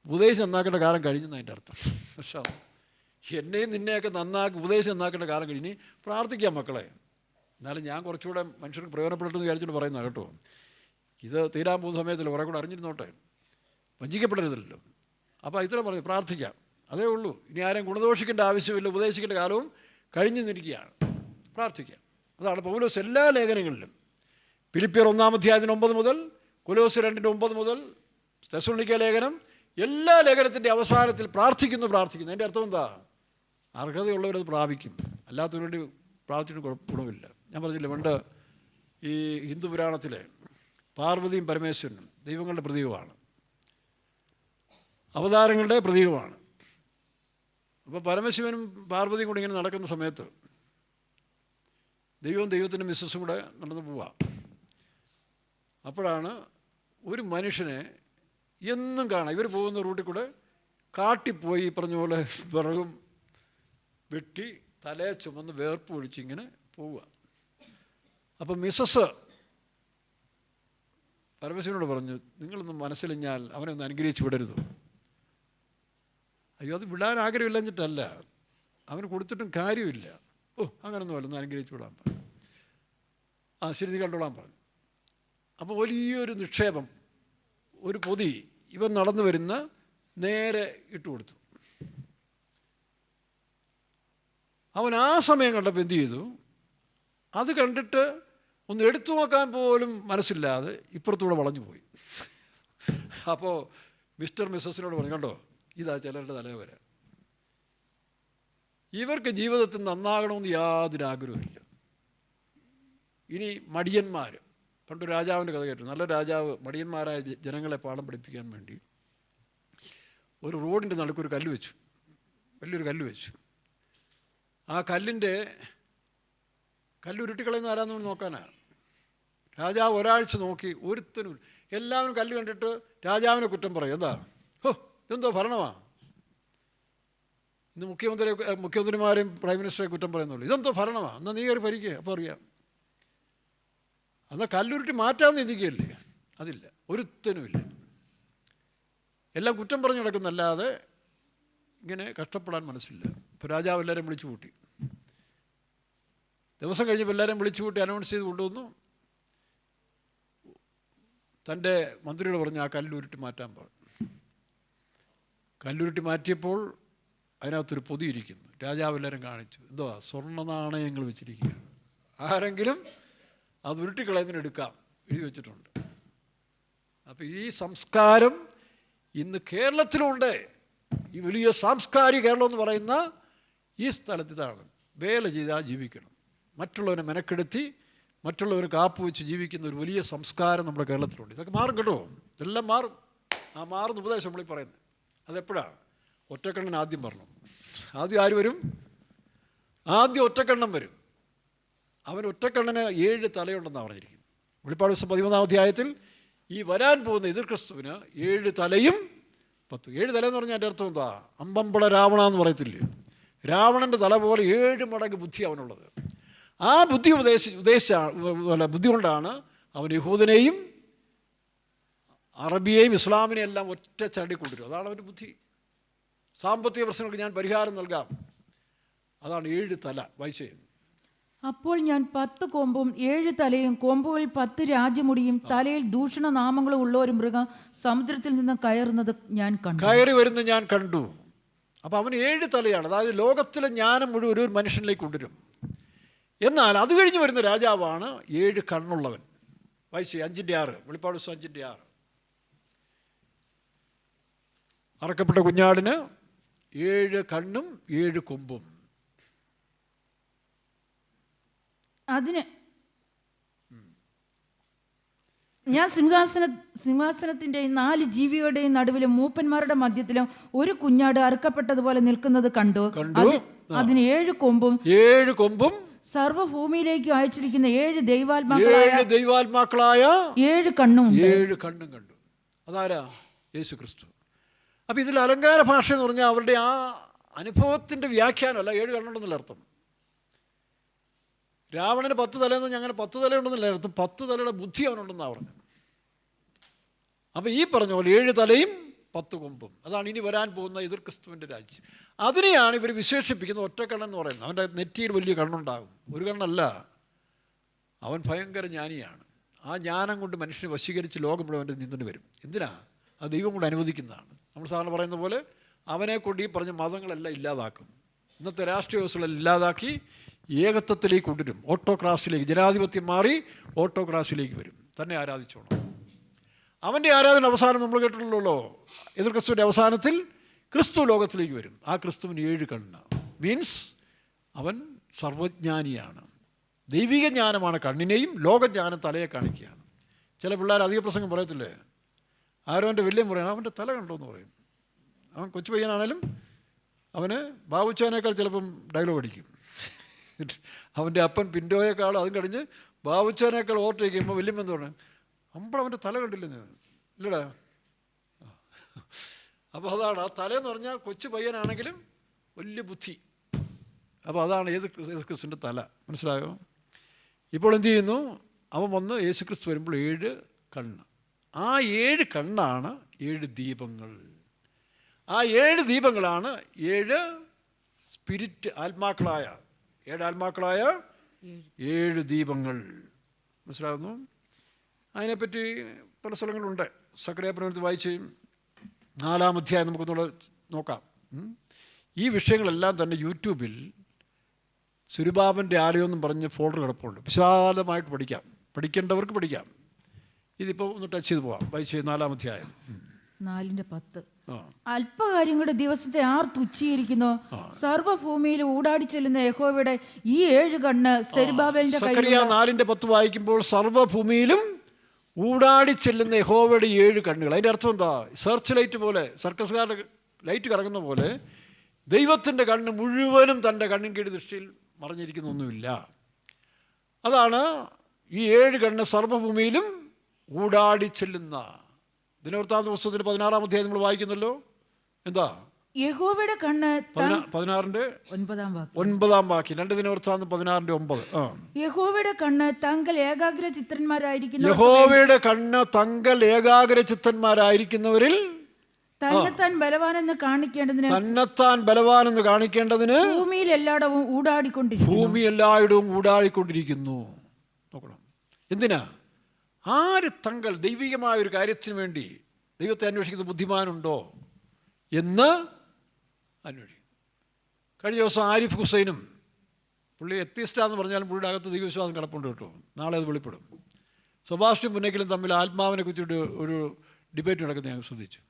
ഉപദേശം നന്നാക്കേണ്ട കാലം കഴിഞ്ഞെന്ന് അതിൻ്റെ അർത്ഥം. പക്ഷേ എന്നെയും നിന്നെയൊക്കെ നന്നാക്കി ഉപദേശം നന്നാക്കേണ്ട കാലം കഴിഞ്ഞ് പ്രാർത്ഥിക്കാം മക്കളെ. എന്നാലും ഞാൻ കുറച്ചുകൂടെ മനുഷ്യർക്ക് പ്രയോജനപ്പെട്ടെന്ന് വിചാരിച്ചിട്ട് പറയുന്നത് കേട്ടോ. ഇത് തീരാൻ പോകുന്ന സമയത്തിൽ കുറേ കൂടെ അറിഞ്ഞിരുന്നോട്ടെ, വഞ്ചിക്കപ്പെടരുതല്ലോ. അപ്പോൾ ഇത്ര പറഞ്ഞു, പ്രാർത്ഥിക്കാം, അതേ ഉള്ളൂ. ഇനി ആരെയും ഗുണദോഷിക്കേണ്ട ആവശ്യമില്ല, ഉപദേശിക്കേണ്ട കാലവും കഴിഞ്ഞു നിൽക്കുകയാണ്. പ്രാർത്ഥിക്കാം. അതാണ് പൗലോസ് എല്ലാ ലേഖനങ്ങളിലും, ഫിലിപ്പിയർ 1-ാം അധ്യായത്തിന് 9 മുതൽ, കൊലോസ്യർ 2-9 മുതൽ, തെസ്സലോനിക്ക ലേഖനം എല്ലാ ലേഖനത്തിൻ്റെ അവസാനത്തിൽ പ്രാർത്ഥിക്കുന്നു. അതിൻ്റെ അർത്ഥം എന്താ? അർഹതയുള്ളവരത് പ്രാപിക്കും, അല്ലാത്തവർക്ക് വേണ്ടി പ്രാർത്ഥിച്ചിട്ട് ഗുണമില്ല. ഞാൻ പറഞ്ഞില്ല, പണ്ട് ഈ ഹിന്ദു പുരാണത്തിലെ പാർവതിയും പരമേശ്വരനും ദൈവങ്ങളുടെ പ്രതീകമാണ്, അവതാരങ്ങളുടെ പ്രതീകമാണ്. അപ്പോൾ പരമശിവനും പാർവതിയും കൂടി ഇങ്ങനെ നടക്കുന്ന സമയത്ത് ദൈവത്തിൻ്റെ മിസ്സസും കൂടെ നടന്നു പോവാം. അപ്പോഴാണ് ഒരു മനുഷ്യനെ എന്നും കാണാം, ഇവർ പോകുന്ന റൂട്ടിൽ കൂടെ കാട്ടിപ്പോയി പറഞ്ഞ പോലെ വിറകും വെട്ടി തലയെ ചുമന്ന് വേർപ്പ് ഒഴിച്ചിങ്ങനെ പോവുക. അപ്പം മിസ്സസ് പരമശിവനോട് പറഞ്ഞു, നിങ്ങളൊന്നും മനസ്സിലിഞ്ഞാൽ അവനെ ഒന്ന് അനുഗ്രഹിച്ച് വിടരുത്. അയ്യോ, അത് വിടാൻ ആഗ്രഹമില്ലെന്നിട്ടല്ല, അവന് കൊടുത്തിട്ടും കാര്യമില്ല. അങ്ങനൊന്നും അല്ല, ഒന്ന് അനുഗ്രഹിച്ച് വിടാൻ പറഞ്ഞു. ശരി, നീ കണ്ടോളാൻ പറഞ്ഞു. അപ്പോൾ വലിയൊരു നിക്ഷേപം, ഒരു പൊതി ഇവൻ നടന്നു വരുന്ന നേരെ ഇട്ട് കൊടുത്തു. അവൻ ആ സമയം കണ്ടപ്പോൾ എന്തു ചെയ്തു? അത് കണ്ടിട്ട് ഒന്ന് എടുത്തു നോക്കാൻ പോലും മനസ്സില്ലാതെ ഇപ്പുറത്തൂടെ വളഞ്ഞു പോയി. അപ്പോൾ മിസ്സസിനോട് പറഞ്ഞു, കണ്ടോ, ഇതാ ചിലരുടെ തലവര. ഇവർക്ക് ജീവിതത്തിൽ നന്നാകണമെന്ന് യാതൊരു ആഗ്രഹമില്ല. ഇനി മടിയന്മാർ, പണ്ട് രാജാവിൻ്റെ കഥ കേട്ടു. നല്ല രാജാവ് മടിയന്മാരായ ജനങ്ങളെ പാഠം പഠിപ്പിക്കാൻ വേണ്ടി ഒരു റോഡിൻ്റെ നടുക്കൊരു കല്ല് വെച്ചു, വലിയൊരു കല്ല് വെച്ചു. ആ കല്ലുരുട്ടിക്കളയുന്ന ആരാന്ന് നോക്കാനാണ്. രാജാവ് ഒരാഴ്ച നോക്കി, ഒരുത്തനും. എല്ലാവരും കല്ല് കണ്ടിട്ട് രാജാവിനെ കുറ്റം പറയും. എന്തോ ഭരണമാണ്, ഇന്ന് മുഖ്യമന്ത്രിമാരെയും പ്രൈം മിനിസ്റ്ററെ കുറ്റം പറയുന്നുള്ളൂ. ഇതെന്തോ ഭരണമാണ്, എന്നാൽ നീ കയറി ഭരിക്കുക, അപ്പോൾ അറിയാം. എന്നാൽ കല്ലുരുട്ടി മാറ്റാമെന്ന് ചിന്തിക്കുകയല്ലേ? അതില്ല, ഒരുത്തനുമില്ല. എല്ലാം കുറ്റം പറഞ്ഞു കിടക്കുന്നല്ലാതെ ഇങ്ങനെ കഷ്ടപ്പെടാൻ മനസ്സില്ല. ഇപ്പോൾ രാജാവ് എല്ലാവരും വിളിച്ചു കൂട്ടി. ദിവസം കഴിഞ്ഞപ്പോൾ എല്ലാവരും വിളിച്ചു കൂട്ടി അനൗൺസ് ചെയ്ത് കൊണ്ടുവന്നു. തൻ്റെ മന്ത്രിയോട് പറഞ്ഞു, ആ കല്ലുരുട്ടി മാറ്റാൻ പറഞ്ഞു. കല്ലുരുട്ടി മാറ്റിയപ്പോൾ അതിനകത്തൊരു പൊതി ഇരിക്കുന്നു. രാജാവ് എല്ലാവരും കാണിച്ചു. എന്തുവാ? സ്വർണ്ണ നാണയങ്ങൾ വെച്ചിരിക്കുകയാണ്. ആരെങ്കിലും അത് ഉരുട്ടിക്കളയുന്നതിന് എടുക്കാം, എഴുതി വെച്ചിട്ടുണ്ട്. അപ്പോൾ ഈ സംസ്കാരം ഇന്ന് കേരളത്തിലുണ്ട്. ഈ വലിയ സാംസ്കാരിക കേരളം എന്ന് പറയുന്ന ഈ സ്ഥലത്ത് ഇതാണ്. വേല ചെയ്താൽ ജീവിക്കണം, മറ്റുള്ളവരെ മെനക്കെടുത്തി മറ്റുള്ളവർ കാപ്പ് വെച്ച് ജീവിക്കുന്ന ഒരു വലിയ സംസ്കാരം നമ്മുടെ കേരളത്തിലുണ്ട്. ഇതൊക്കെ മാറും കേട്ടോ, ഇതെല്ലാം മാറും. ആ മാറുന്ന ഉപദേശം നമ്മളീ പറയുന്നത്. അതെപ്പോഴാണ്? ഒറ്റക്കണ്ണൻ ആദ്യം പറഞ്ഞു. ആദ്യം ആര് വരും? ആദ്യം ഒറ്റക്കണ്ണൻ വരും. അവൻ ഒറ്റക്കണ്ണന് 7 തലയുണ്ടെന്നാണ് പറഞ്ഞിരിക്കുന്നത്. വെളിപ്പാട് ദിവസം 13-ാം അധ്യായത്തിൽ ഈ വരാൻ പോകുന്ന എതിർ ക്രിസ്തുവിന് 7 തലയും 10. 7 തല എന്ന് പറഞ്ഞാൽ എൻ്റെ അർത്ഥം എന്താ? അമ്പമ്പള രാവണ എന്ന് പറയത്തില്ലേ? രാവണൻ്റെ തല പോലെ 7 മടങ്ങ് ബുദ്ധി അവനുള്ളത്. ആ ബുദ്ധി ബുദ്ധി കൊണ്ടാണ് അവൻ യഹൂദനെയും അറബിയെയും ഇസ്ലാമിനെയും എല്ലാം ഒറ്റ ചരടി കൊണ്ടുവരും. അതാണ് അവൻ്റെ ബുദ്ധി. സാമ്പത്തിക പ്രശ്നങ്ങൾക്ക് ഞാൻ പരിഹാരം നൽകാം, അതാണ് 7 തല. വായിച്ചേ. അപ്പോൾ ഞാൻ 10 കൊമ്പും 7 തലയും, കൊമ്പുകളിൽ 10 രാജമുടിയും, തലയിൽ ദൂഷണനാമങ്ങളും ഉള്ള ഒരു മൃഗം സമുദ്രത്തിൽ നിന്ന് കയറി വരുന്നത് ഞാൻ കണ്ടു. അപ്പോൾ അവന് 7 തലയാണ്. അതായത് ലോകത്തിലെ ജ്ഞാനം മുഴുവൻ ഒരു മനുഷ്യനിലേക്ക് കൊണ്ടുവരും. എന്നാൽ അത് കഴിഞ്ഞ് വരുന്ന രാജാവാണ് 7 കണ്ണുള്ളവൻ. വായിച്ചേ 5:6, വെളിപ്പാട് 5:6. അറക്കപ്പെട്ട കുഞ്ഞാടിന് 7 കണ്ണും 7 കൊമ്പും. അതിന് ഞാൻ സിംഹാസനത്തിൻ്റെയും 4 ജീവികളുടെയും നടുവിലും മൂപ്പന്മാരുടെ മധ്യത്തിലും ഒരു കുഞ്ഞാട് അറുക്കപ്പെട്ടതുപോലെ നിൽക്കുന്നത് കണ്ടു. അതിന് 7 കൊമ്പും സർവ്വഭൂമിയിലേക്ക് അയച്ചിരിക്കുന്ന 7 ദൈവാത്മാക്കളായ 7 കണ്ണും കണ്ടു. അതാരാ? യേശു ക്രിസ്തു. അപ്പോൾ ഇതിൽ അലങ്കാര ഭാഷ എന്ന് പറഞ്ഞാൽ അവരുടെ ആ അനുഭവത്തിൻ്റെ വ്യാഖ്യാനമല്ല 7 കണ്ണുണ്ടെന്നുള്ള അർത്ഥം. രാവണന് 10 തലയെന്ന് അങ്ങനെ 10 തലയുണ്ടെന്നല്ല അർത്ഥം. 10 തലയുടെ ബുദ്ധി അവനുണ്ടെന്നാണ് പറഞ്ഞത്. അപ്പോൾ ഈ പറഞ്ഞ പോലെ 7 തലയും 10 കൊമ്പും, അതാണ് ഇനി വരാൻ പോകുന്ന എതിർ ക്രിസ്തുവിൻ്റെ രാജ്യം. അതിനെയാണ് ഇവർ വിശേഷിപ്പിക്കുന്നത് ഒറ്റക്കണ്ണൻ എന്ന് പറയുന്നത്. അവൻ്റെ നെറ്റിയിൽ വലിയ കണ്ണുണ്ടാകും. ഒരു കണ്ണല്ല, അവൻ ഭയങ്കര ജ്ഞാനിയാണ്. ആ ജ്ഞാനം കൊണ്ട് മനുഷ്യനെ വശീകരിച്ച് ലോകം മുഴുവൻ അവൻ്റെ നിന്നിട്ട് വരും. എന്തിനാ? അത് ദൈവം കൊണ്ട് അനുവദിക്കുന്നതാണ്. നമ്മൾ സാധാരണ പറയുന്ന പോലെ അവനെ കൊണ്ട് ഈ പറഞ്ഞ മതങ്ങളെല്ലാം ഇല്ലാതാക്കും. ഇന്നത്തെ രാഷ്ട്രീയ വ്യവസ്ഥകളെല്ലാം ഇല്ലാതാക്കി ഏകത്വത്തിലേക്ക് കൊണ്ടുവരും. ഓട്ടോക്രാസിലേക്ക്, ജനാധിപത്യം മാറി ഓട്ടോക്രാസിലേക്ക് വരും. തന്നെ ആരാധിച്ചോണം. അവൻ്റെ ആരാധന അവസാനം നമ്മൾ കേട്ടിട്ടുള്ളൂ. എതിർ ക്രിസ്തുവിൻ്റെ അവസാനത്തിൽ ക്രിസ്തു ലോകത്തിലേക്ക് വരും. ആ ക്രിസ്തുവിന് 7 കണ്ണ്. മീൻസ് അവൻ സർവജ്ഞാനിയാണ്. ദൈവിക ജ്ഞാനമാണ് കണ്ണിനെയും, ലോകജ്ഞാനം തലയെ കാണിക്കുകയാണ്. ചില പിള്ളേർ അധിക പ്രസംഗം പറയത്തില്ലേ, ആരോൻ്റെ വലിയ പറയണം അവൻ്റെ തല കണ്ടോയെന്ന് പറയും. അവൻ കൊച്ചു പയ്യനാണേലും അവന് ബാബുച്ചാനേക്കാൾ ചിലപ്പം ഡയലോഗ് അടിക്കും. അവൻ്റെ അപ്പൻ പിൻഡോയേക്കാൾ അതും കഴിഞ്ഞ് ബാബുച്ചാനേക്കാൾ ഓവർടേക്ക് ചെയ്യുമ്പോൾ വലിയമെന്ന് പറഞ്ഞു, അവൻ്റെ തല കണ്ടില്ലെന്ന്. ഇല്ലടാ. അപ്പോൾ അതാണ് ആ തലയെന്ന് പറഞ്ഞാൽ കൊച്ചു പയ്യനാണെങ്കിലും വലിയ ബുദ്ധി. അപ്പോൾ അതാണ് യേശുക്രിസ്തുവിൻ്റെ തല. മനസ്സിലായോ? ഇപ്പോൾ എന്ത് ചെയ്യുന്നു? അവൻ വന്ന് യേശുക്രിസ്തു വരുമ്പോൾ 7 കണ്ണ്. ആ 7 കണ്ണാണ് 7 ദീപങ്ങൾ. ആ 7 ദീപങ്ങളാണ് 7 സ്പിരിറ്റ് ആത്മാക്കളായ 7 ദീപങ്ങൾ. മനസ്സിലാകുന്നു? അതിനെപ്പറ്റി പല സ്ഥലങ്ങളുണ്ട്. സക്കറിയാപ്രവചനത്തിൽ വായിച്ച് 4-ാം അധ്യായം നമുക്കൊന്നുകൂടെ നോക്കാം. ഈ വിഷയങ്ങളെല്ലാം തന്നെ യൂട്യൂബിൽ സുരുബാബൻ്റെ ആലയം എന്നും പറഞ്ഞ് ഫോൾഡർ കിടപ്പുണ്ട്. വിശാലമായിട്ട് പഠിക്കാം. പഠിക്കേണ്ടവർക്ക് പഠിക്കാം. ഇതിപ്പോൾ ഒന്ന് ടച്ച് ചെയ്ത് പോവാം. വായിച്ച് 4-ാം അധ്യായം 4:10. അല്പകാര്യങ്ങളുടെ ദിവസത്തെ ആർ തുച്ഛീകരിക്കുന്നു? സർവ്വഭൂമിയിൽ ഊടാടി ചെല്ലുന്ന യഹോവയുടെ ഈ 7 കണ്ണ് സെരുബ്ബാബേലിന്റെ സക്കറിയ 4:10 വായിക്കുമ്പോൾ സർവ്വഭൂമിയിലും ഊടാടി ചെല്ലുന്ന യഹോവയുടെ 7 കണ്ണുകൾ. അതിൻ്റെ അർത്ഥം എന്താ? സെർച്ച് ലൈറ്റ് പോലെ, സർക്കസുകാരുടെ ലൈറ്റ് കറങ്ങുന്ന പോലെ ദൈവത്തിൻ്റെ കണ്ണ് മുഴുവനും തൻ്റെ കണ്ണിൻ കീഴ് ദൃഷ്ടിയിൽ മറഞ്ഞിരിക്കുന്നൊന്നുമില്ല. അതാണ് ഈ 7 കണ്ണ് സർവ്വഭൂമിയിലും ഊടാടി ചെല്ലുന്ന. ദിനവൃത്താന്ത പുസ്തകത്തിന് 16-ാം അധ്യായം നമ്മൾ വായിക്കുന്നല്ലോ. എന്താ? യഹോവയുടെ കണ്ണ് 16-ന്റെ 9-ാം വാക്യം. 2 ദിനവൃത്താന്തം 16-9. യഹോവയുടെ കണ്ണ് തങ്കൽ ഏകാഗ്ര ചിത്രന്മാരായിരിക്കുന്നു. യഹോവയുടെ കണ്ണ് തങ്കൽ ഏകാഗ്ര ചിത്തന്മാരായിരിക്കുന്നവരിൽ തന്നെത്താൻ ബലവാനെന്ന് കാണിക്കേണ്ടതിന് ഭൂമിയിൽ എല്ലായിടവും ഊടാടിക്കൊണ്ടിരിക്കുന്നു. നോക്കണം. എന്തിനാ? ആര് തങ്ങൾ ദൈവികമായ ഒരു കാര്യത്തിന് വേണ്ടി ദൈവത്തെ അന്വേഷിക്കുന്ന ബുദ്ധിമാനുണ്ടോ എന്ന് അന്വേഷിക്കും. കഴിഞ്ഞ ദിവസം ആരിഫ് ഹുസൈനും, പുള്ളി എത്തിയിസ്റ്റാന്ന് പറഞ്ഞാലും പുള്ളിയുടെ അകത്ത് ദൈവവിശ്വാസം കിടപ്പുണ്ട് കേട്ടോ. നാളെ അത് വെളിപ്പെടും. സെബാസ്റ്റ്യൻ പുന്നക്കലും തമ്മിൽ ആത്മാവിനെ കുറിച്ചിട്ട് ഒരു ഡിബേറ്റ് നടക്കുന്നത് ഞങ്ങൾ ശ്രദ്ധിച്ചു.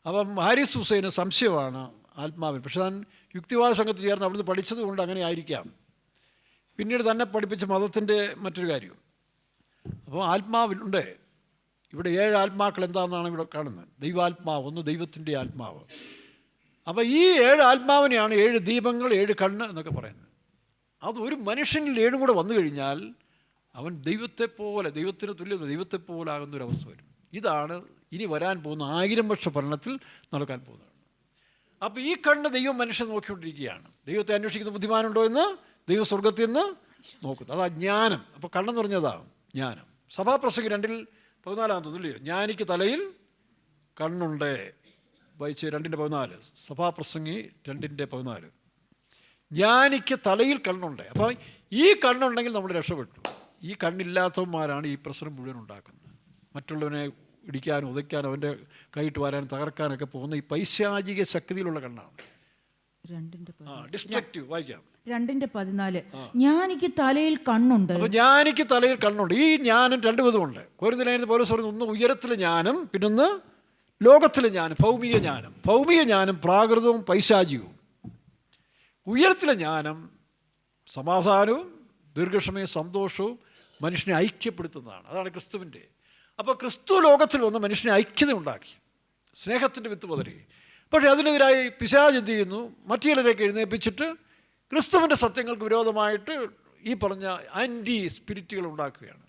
അപ്പം ഹാരിസ് ഹുസൈന് സംശയമാണ് ആത്മാവിന്. പക്ഷെ താൻ യുക്തിവാദ സംഘത്തിൽ ചേർന്ന് അവിടുന്ന് പഠിച്ചത് കൊണ്ട് അങ്ങനെ ആയിരിക്കാം. പിന്നീട് തന്നെ പഠിപ്പിച്ച മതത്തിൻ്റെ മറ്റൊരു കാര്യം. അപ്പോൾ ആത്മാവിലുണ്ട്. ഇവിടെ 7 ആത്മാക്കൾ എന്താണെന്നാണ് ഇവിടെ കാണുന്നത്. ദൈവാത്മാവ്, ഒന്ന് ദൈവത്തിൻ്റെ ആത്മാവ്. അപ്പോൾ ഈ 7 ആത്മാവിനെയാണ് 7 ദീപങ്ങൾ, 7 കണ്ണ് എന്നൊക്കെ പറയുന്നത്. അത് ഒരു മനുഷ്യനിൽ 7 കൂടെ വന്നു കഴിഞ്ഞാൽ അവൻ ദൈവത്തെപ്പോലെ, ദൈവത്തിന് തുല്യത, ദൈവത്തെപ്പോലെ ആകുന്നൊരവസ്ഥ വരും. ഇതാണ് ഇനി വരാൻ പോകുന്ന 1000 വർഷ ഭരണത്തിൽ നടക്കാൻ പോകുന്നതാണ്. അപ്പോൾ ഈ കണ്ണ് ദൈവം മനുഷ്യൻ നോക്കിക്കൊണ്ടിരിക്കുകയാണ്. ദൈവത്തെ അന്വേഷിക്കുന്ന ബുദ്ധിമാനുണ്ടോ എന്ന് ദൈവം സ്വർഗത്തിൽ നിന്ന് നോക്കുന്നു. അതാ ജ്ഞാനം. അപ്പോൾ കണ്ണെന്ന് പറഞ്ഞതാ ജ്ഞാനം. സഭാപ്രസംഗം 2:14 ജ്ഞാനിക്ക് തലയിൽ കണ്ണുണ്ട്. വായിച്ച് 2:14. സഭാപ്രസംഗി 2:14. ജ്ഞാനിക്ക് തലയിൽ കണ്ണുണ്ട്. അപ്പോൾ ഈ കണ്ണുണ്ടെങ്കിൽ നമ്മൾ രക്ഷപ്പെട്ടു. ഈ കണ്ണില്ലാത്തവന്മാരാണ് ഈ പ്രശ്നം മുഴുവൻ ഉണ്ടാക്കുന്നത്. മറ്റുള്ളവനെ ഇടിക്കാനും ഉതയ്ക്കാനും അവൻ്റെ കൈയിട്ട് വരാനും തകർക്കാനൊക്കെ പോകുന്ന ഈ പൈശാചിക ശക്തിയിലുള്ള കണ്ണാണ്. ഡിസ്ട്രക്റ്റീവ്. വായിക്കാം 2:14. ജ്ഞാനിക്ക് തലയിൽ കണ്ണുണ്ട്. അപ്പോൾ ജ്ഞാനിക്ക് തലയിൽ കണ്ണുണ്ട്. ഈ ജ്ഞാനം 2 വിധമുണ്ട്. കൊരിന്ത്യർ പൗലോസ് പറഞ്ഞു, ഒന്ന് ഉയരത്തിലെ ജ്ഞാനം, പിന്നൊന്ന് ലോകത്തിലെ ജ്ഞാനം, ഭൗമിക ജ്ഞാനം. ഭൗമിക ജ്ഞാനം പ്രാകൃതവും പൈശാചികവും. ഉയരത്തിലെ ജ്ഞാനം സമാധാനവും ദീർഘക്ഷമയും സന്തോഷവും മനുഷ്യനെ ഐക്യപ്പെടുത്തുന്നതാണ്. അതാണ് ക്രിസ്തുവിൻ്റെ. അപ്പോൾ ക്രിസ്തു ലോകത്തിൽ വന്ന് മനുഷ്യനെ ഐക്യത ഉണ്ടാക്കി, സ്നേഹത്തിൻ്റെ വിത്ത് പതറി. പക്ഷേ അതിനെതിരായി പിശാച് എന്ത് ചെയ്യുന്നു? മറ്റു ചിലരേക്ക് എഴുന്നേൽപ്പിച്ചിട്ട് ക്രിസ്തുവിൻ്റെ സത്യങ്ങൾക്ക് വിരോധമായിട്ട് ഈ പറഞ്ഞ ആൻറ്റി സ്പിരിറ്റുകൾ ഉണ്ടാക്കുകയാണ്.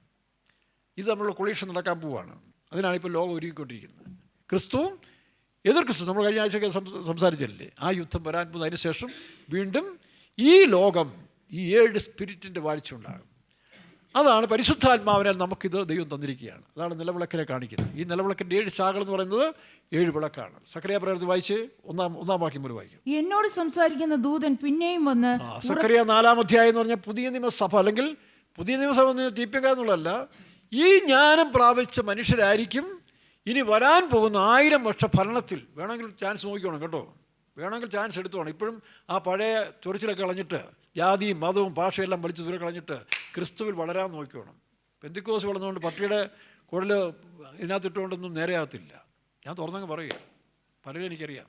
ഇത് നമ്മളുടെ കൊളീഷൻ നടക്കാൻ പോവുകയാണ്. അതിനാണ് ഇപ്പോൾ ലോകം ഒരുങ്ങിക്കൊണ്ടിരിക്കുന്നത്. ക്രിസ്തുവും എതിർ ക്രിസ്തു, നമ്മൾ കഴിഞ്ഞ ആഴ്ചയൊക്കെ സംസാരിച്ചല്ലേ, ആ യുദ്ധം വരാൻ പോകുന്ന. അതിനുശേഷം വീണ്ടും ഈ ലോകം ഈ 7 സ്പിരിറ്റിൻ്റെ വാഴ്ച ഉണ്ടാകും. അതാണ് പരിശുദ്ധാത്മാവിനാൽ നമുക്കിത് ദൈവം തന്നിരിക്കുകയാണ്. അതാണ് നിലവിളക്കിനെ കാണിക്കുന്നത്. ഈ നിലവിളക്കിൻ്റെ 7 ശാഖകൾ എന്ന് പറയുന്നത് 7 വിളക്കാണ്. സക്കറിയ പ്രവചനത്തിൽ വായിച്ച് 1-ാം വാക്യം മുതൽ വായിക്കും. എന്നോട് സംസാരിക്കുന്ന ദൂതൻ പിന്നെയും വന്ന്. സക്കറിയ 4-ാം അധ്യായം എന്ന് പറഞ്ഞാൽ പുതിയ നിയമസഭ, അല്ലെങ്കിൽ പുതിയ നിയമസഭ TPK എന്നുള്ളതല്ല, ഈ ജ്ഞാനം പ്രാപിച്ച മനുഷ്യരായിരിക്കും ഇനി വരാൻ പോകുന്ന 1000 വർഷ ഭരണത്തിൽ. വേണമെങ്കിൽ ചാൻസ് നോക്കിക്കോണം കേട്ടോ, വേണമെങ്കിൽ ചാൻസ് എടുത്തോണം. ഇപ്പോഴും ആ പഴയ ചൊറിച്ചിലൊക്കെ കളഞ്ഞിട്ട്, ജാതിയും മതവും ഭാഷയെല്ലാം വലിച്ചു ദൂരെ കളഞ്ഞിട്ട് ക്രിസ്തുവിൽ വളരാൻ നോക്കിക്കോണം. പെന്തിക്കോസ് വളർന്നുകൊണ്ട് പട്ടിയുടെ കുഴൽ ഇതിനകത്തിട്ടുകൊണ്ടൊന്നും നേരെയാകത്തില്ല. ഞാൻ തുറന്നങ്ങ് പറയുക, പലരും എനിക്കറിയാം,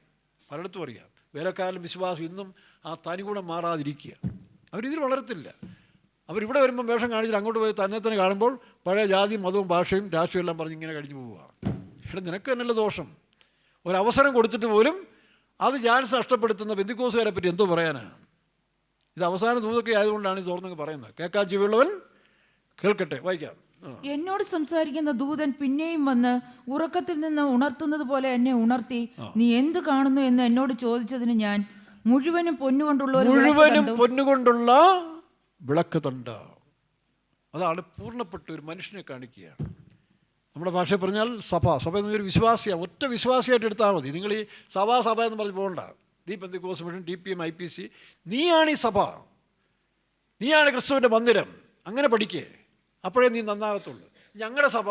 പലയിടത്തും അറിയാം. വേലക്കാരൻ വിശ്വാസം ഇന്നും ആ തനിഗുണം മാറാതിരിക്കുക. അവരിതിൽ വളരത്തില്ല. അവരിവിടെ വരുമ്പം വേഷം കാണിച്ചിട്ട് അങ്ങോട്ട് പോയി തന്നെ കാണുമ്പോൾ പഴയ ജാതിയും മതവും ഭാഷയും രാഷ്ട്രീയം എല്ലാം പറഞ്ഞ് ഇങ്ങനെ കഴിഞ്ഞു പോവുക. ഇവിടെ നിനക്ക് തന്നെയല്ല ദോഷം. ഒരവസരം കൊടുത്തിട്ട് പോലും അത് ചാൻസ് നഷ്ടപ്പെടുത്തുന്ന പെന്തിക്കോസുകാരെ പറ്റി എന്തോ പറയാനാണ്? ഇത് അവസാന ദൂതൊക്കെ ആയതുകൊണ്ടാണ് ഇത് തുറന്നങ്ങ് പറയുന്നത്. കേൾക്കാൻ ചെവിയുള്ളവൻ കേൾക്കട്ടെ. വായിക്കാം. എന്നോട് സംസാരിക്കുന്ന ദൂതൻ പിന്നെയും വന്ന് ഉറക്കത്തിൽ നിന്ന് ഉണർത്തുന്നത് പോലെ എന്നെ ഉണർത്തി, നീ എന്ത് കാണുന്നു എന്ന് എന്നോട് ചോദിച്ചതിന് ഞാൻ മുഴുവനും പൊന്നുകൊണ്ടുള്ള വിളക്ക് തണ്ട. അതാണ് പൂർണ്ണപ്പെട്ട ഒരു മനുഷ്യനെ കാണിക്കുകയാണ്. നമ്മുടെ ഭാഷയിൽ പറഞ്ഞാൽ സഭ എന്നൊരു വിശ്വാസിയാണ്. ഒറ്റ വിശ്വാസിയായിട്ട് എടുത്താൽ മതി. നിങ്ങൾ ഈ സഭ എന്ന് പറഞ്ഞ് പോകണ്ട. നീ പെന്തിക്കോസ് മിഷൻ, DPM, IPC, നീയാണ് ഈ സഭ, നീയാണ് ക്രിസ്തുവിൻ്റെ മന്ദിരം. അങ്ങനെ പഠിക്കേ, അപ്പോഴേ നീ നന്നാകത്തുള്ളൂ. ഞങ്ങളുടെ സഭ,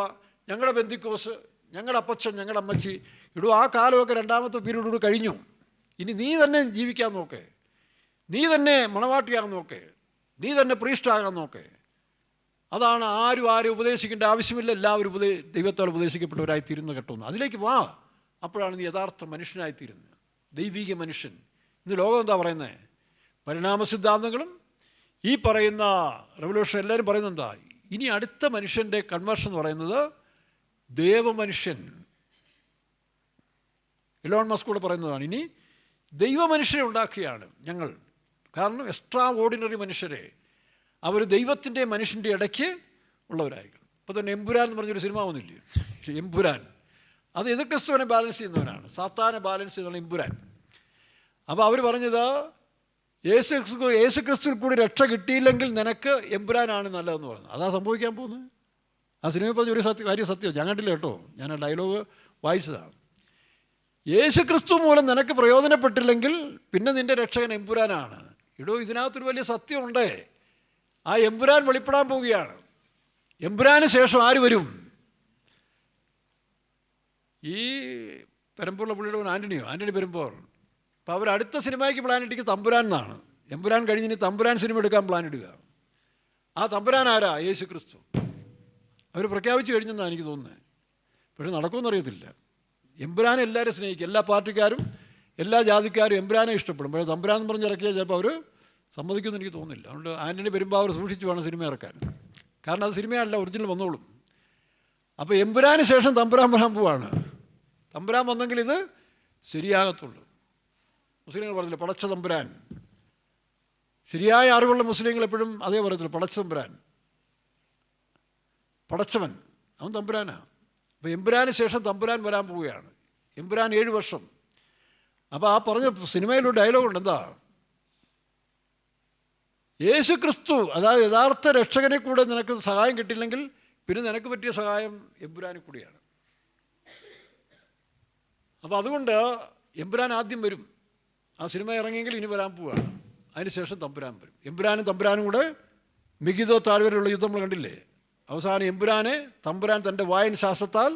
ഞങ്ങളുടെ പെന്തിക്കോസ്, ഞങ്ങളുടെ അപ്പച്ചൻ, ഞങ്ങളുടെ അമ്മച്ചി, ആ കാലമൊക്കെ രണ്ടാമത്തെ പീരീഡോട് കഴിഞ്ഞു. ഇനി നീ തന്നെ ജീവിക്കാൻ നോക്കേ, നീ തന്നെ മണവാട്ടിയാകാൻ നോക്കേ, നീ തന്നെ പ്രീസ്റ്റാകാൻ നോക്കേ. അതാണ് ആരും ഉപദേശിക്കേണ്ട ആവശ്യമില്ല. എല്ലാവരും ദൈവത്താൽ ഉപദേശിക്കപ്പെട്ടവരായി തീരുന്ന ഘട്ടമൊന്നും. അതിലേക്ക് വാ. അപ്പോഴാണ് നീ യഥാർത്ഥ മനുഷ്യനായിത്തീരുന്നത്, ദൈവിക മനുഷ്യൻ. ഇന്ന് ലോകം എന്താ പറയുന്നത്? പരിണാമ സിദ്ധാന്തങ്ങളും ഈ പറയുന്ന റെവല്യൂഷൻ എല്ലാവരും പറയുന്നത് എന്താ? ഇനി അടുത്ത മനുഷ്യൻ്റെ കൺവേർഷൻ എന്ന് പറയുന്നത് ദേവമനുഷ്യൻ. എലോൺ മസ്ക് കൂടെ പറയുന്നതാണ്, ഇനി ദൈവമനുഷ്യരെ ഉണ്ടാക്കുകയാണ് ഞങ്ങൾ. കാരണം എക്സ്ട്രാ ഓർഡിനറി മനുഷ്യരെ അവർ ദൈവത്തിൻ്റെ മനുഷ്യൻ്റെ ഇടയ്ക്ക് ഉള്ളവരായിരിക്കണം. ഇപ്പോൾ തന്നെ എമ്പുരാൻ എന്ന് പറഞ്ഞൊരു സിനിമ വന്നില്ലേ? എമ്പുരാൻ അത് എതിർ ക്രിസ്തുവിനെ ബാലൻസ് ചെയ്യുന്നവനാണ്, സാത്താനെ ബാലൻസ് ചെയ്യുന്നതാണ് എമ്പുരാൻ. അപ്പോൾ അവർ പറഞ്ഞത് യേശു ക്രിസ്തുവിൽ കൂടി രക്ഷ കിട്ടിയില്ലെങ്കിൽ നിനക്ക് എമ്പുരാനാണ് നല്ലതെന്ന് പറഞ്ഞു. അതാ സംഭവിക്കാൻ പോകുന്നത്. ആ സിനിമയിൽ പറഞ്ഞ ഒരു കാര്യം സത്യം, ഞാൻ കണ്ടില്ല കേട്ടോ, ഞാൻ ആ ഡയലോഗ് വായിച്ചതാണ്. യേശു ക്രിസ്തു മൂലം നിനക്ക് പ്രയോജനപ്പെട്ടില്ലെങ്കിൽ പിന്നെ നിൻ്റെ രക്ഷകൻ എമ്പുരാനാണ്. ഇതിനകത്തൊരു വലിയ സത്യമുണ്ട്. ആ എമ്പുരാൻ വെളിപ്പെടാൻ പോവുകയാണ്. എമ്പുരാന് ശേഷം ആര് വരും? ഈ പെരമ്പൂരിലെ പുള്ളിയുടെ ആൻ്റണി പെരുമ്പോർ. അപ്പോൾ അവർ അടുത്ത സിനിമയ്ക്ക് പ്ലാൻ ഇട്ടിക്ക് തമ്പുരാൻ എന്നാണ്. എമ്പുരാൻ കഴിഞ്ഞ് ഇനി തമ്പുരാൻ സിനിമ എടുക്കാൻ പ്ലാൻ ഇടുക. ആ തമ്പുരാൻ ആരാ? യേശു ക്രിസ്തു. അവർ പ്രഖ്യാപിച്ചു കഴിഞ്ഞെന്നാണ് എനിക്ക് തോന്നുന്നത്. പക്ഷെ നടക്കുമെന്ന് അറിയത്തില്ല. എമ്പുരാനെ എല്ലാവരും സ്നേഹിക്കും, എല്ലാ പാർട്ടിക്കാരും എല്ലാ ജാതിക്കാരും എമ്പുരാനെ ഇഷ്ടപ്പെടും. പക്ഷേ തമ്പുരാൻ എന്ന് പറഞ്ഞിറക്കിയാൽ ചിലപ്പോൾ അവർ സമ്മതിക്കുമെന്ന് എനിക്ക് തോന്നുന്നില്ല. അതുകൊണ്ട് ആൻ്റണി പെരുമ്പാവൂർ സൂക്ഷിച്ചു വേണം സിനിമ ഇറക്കാൻ. കാരണം അത് സിനിമയല്ല, ഒറിജിനൽ വന്നോളും. അപ്പോൾ എമ്പുരാന് ശേഷം തമ്പുരാൻ വരാൻ പോവാണ്. തമ്പുരാൻ വന്നെങ്കിൽ ഇത് ശരിയാകത്തുള്ളൂ. മുസ്ലിങ്ങൾ പറഞ്ഞില്ല പടച്ച തമ്പുരാൻ. ശരിയായ അറിവുള്ള മുസ്ലിങ്ങൾ എപ്പോഴും അതേ പറയത്തില്ല, പടച്ച തമ്പുരാൻ, പടച്ചവൻ, അവൻ തമ്പുരാനാണ്. അപ്പോൾ എമ്പുരാന് ശേഷം തമ്പുരാൻ വരാൻ പോവുകയാണ്. എമ്പുരാൻ 7 വർഷം. അപ്പോൾ ആ പറഞ്ഞ സിനിമയിലൊരു ഡയലോഗുണ്ട്, എന്താ? യേശു ക്രിസ്തു, അതായത് യഥാർത്ഥ രക്ഷകനെ കൂടെ നിനക്ക് സഹായം കിട്ടിയില്ലെങ്കിൽ പിന്നെ നിനക്ക് പറ്റിയ സഹായം എമ്പുരാനെ കൂടിയാണ്. അപ്പോൾ അതുകൊണ്ട് എമ്പുരാൻ ആദ്യം വരും. ആ സിനിമ ഇറങ്ങിയെങ്കിൽ ഇനി വരാൻ പോവുകയാണ്. അതിനുശേഷം തമ്പുരാൻ വരും. എമ്പുരാനും തമ്പുരാനും കൂടെ മിഗിതോ താഴ്വരെയുള്ള യുദ്ധം നമ്മൾ കണ്ടില്ലേ? അവസാനം എമ്പുരാനെ തമ്പുരാൻ തൻ്റെ വായന ശാസ്ത്രത്താൽ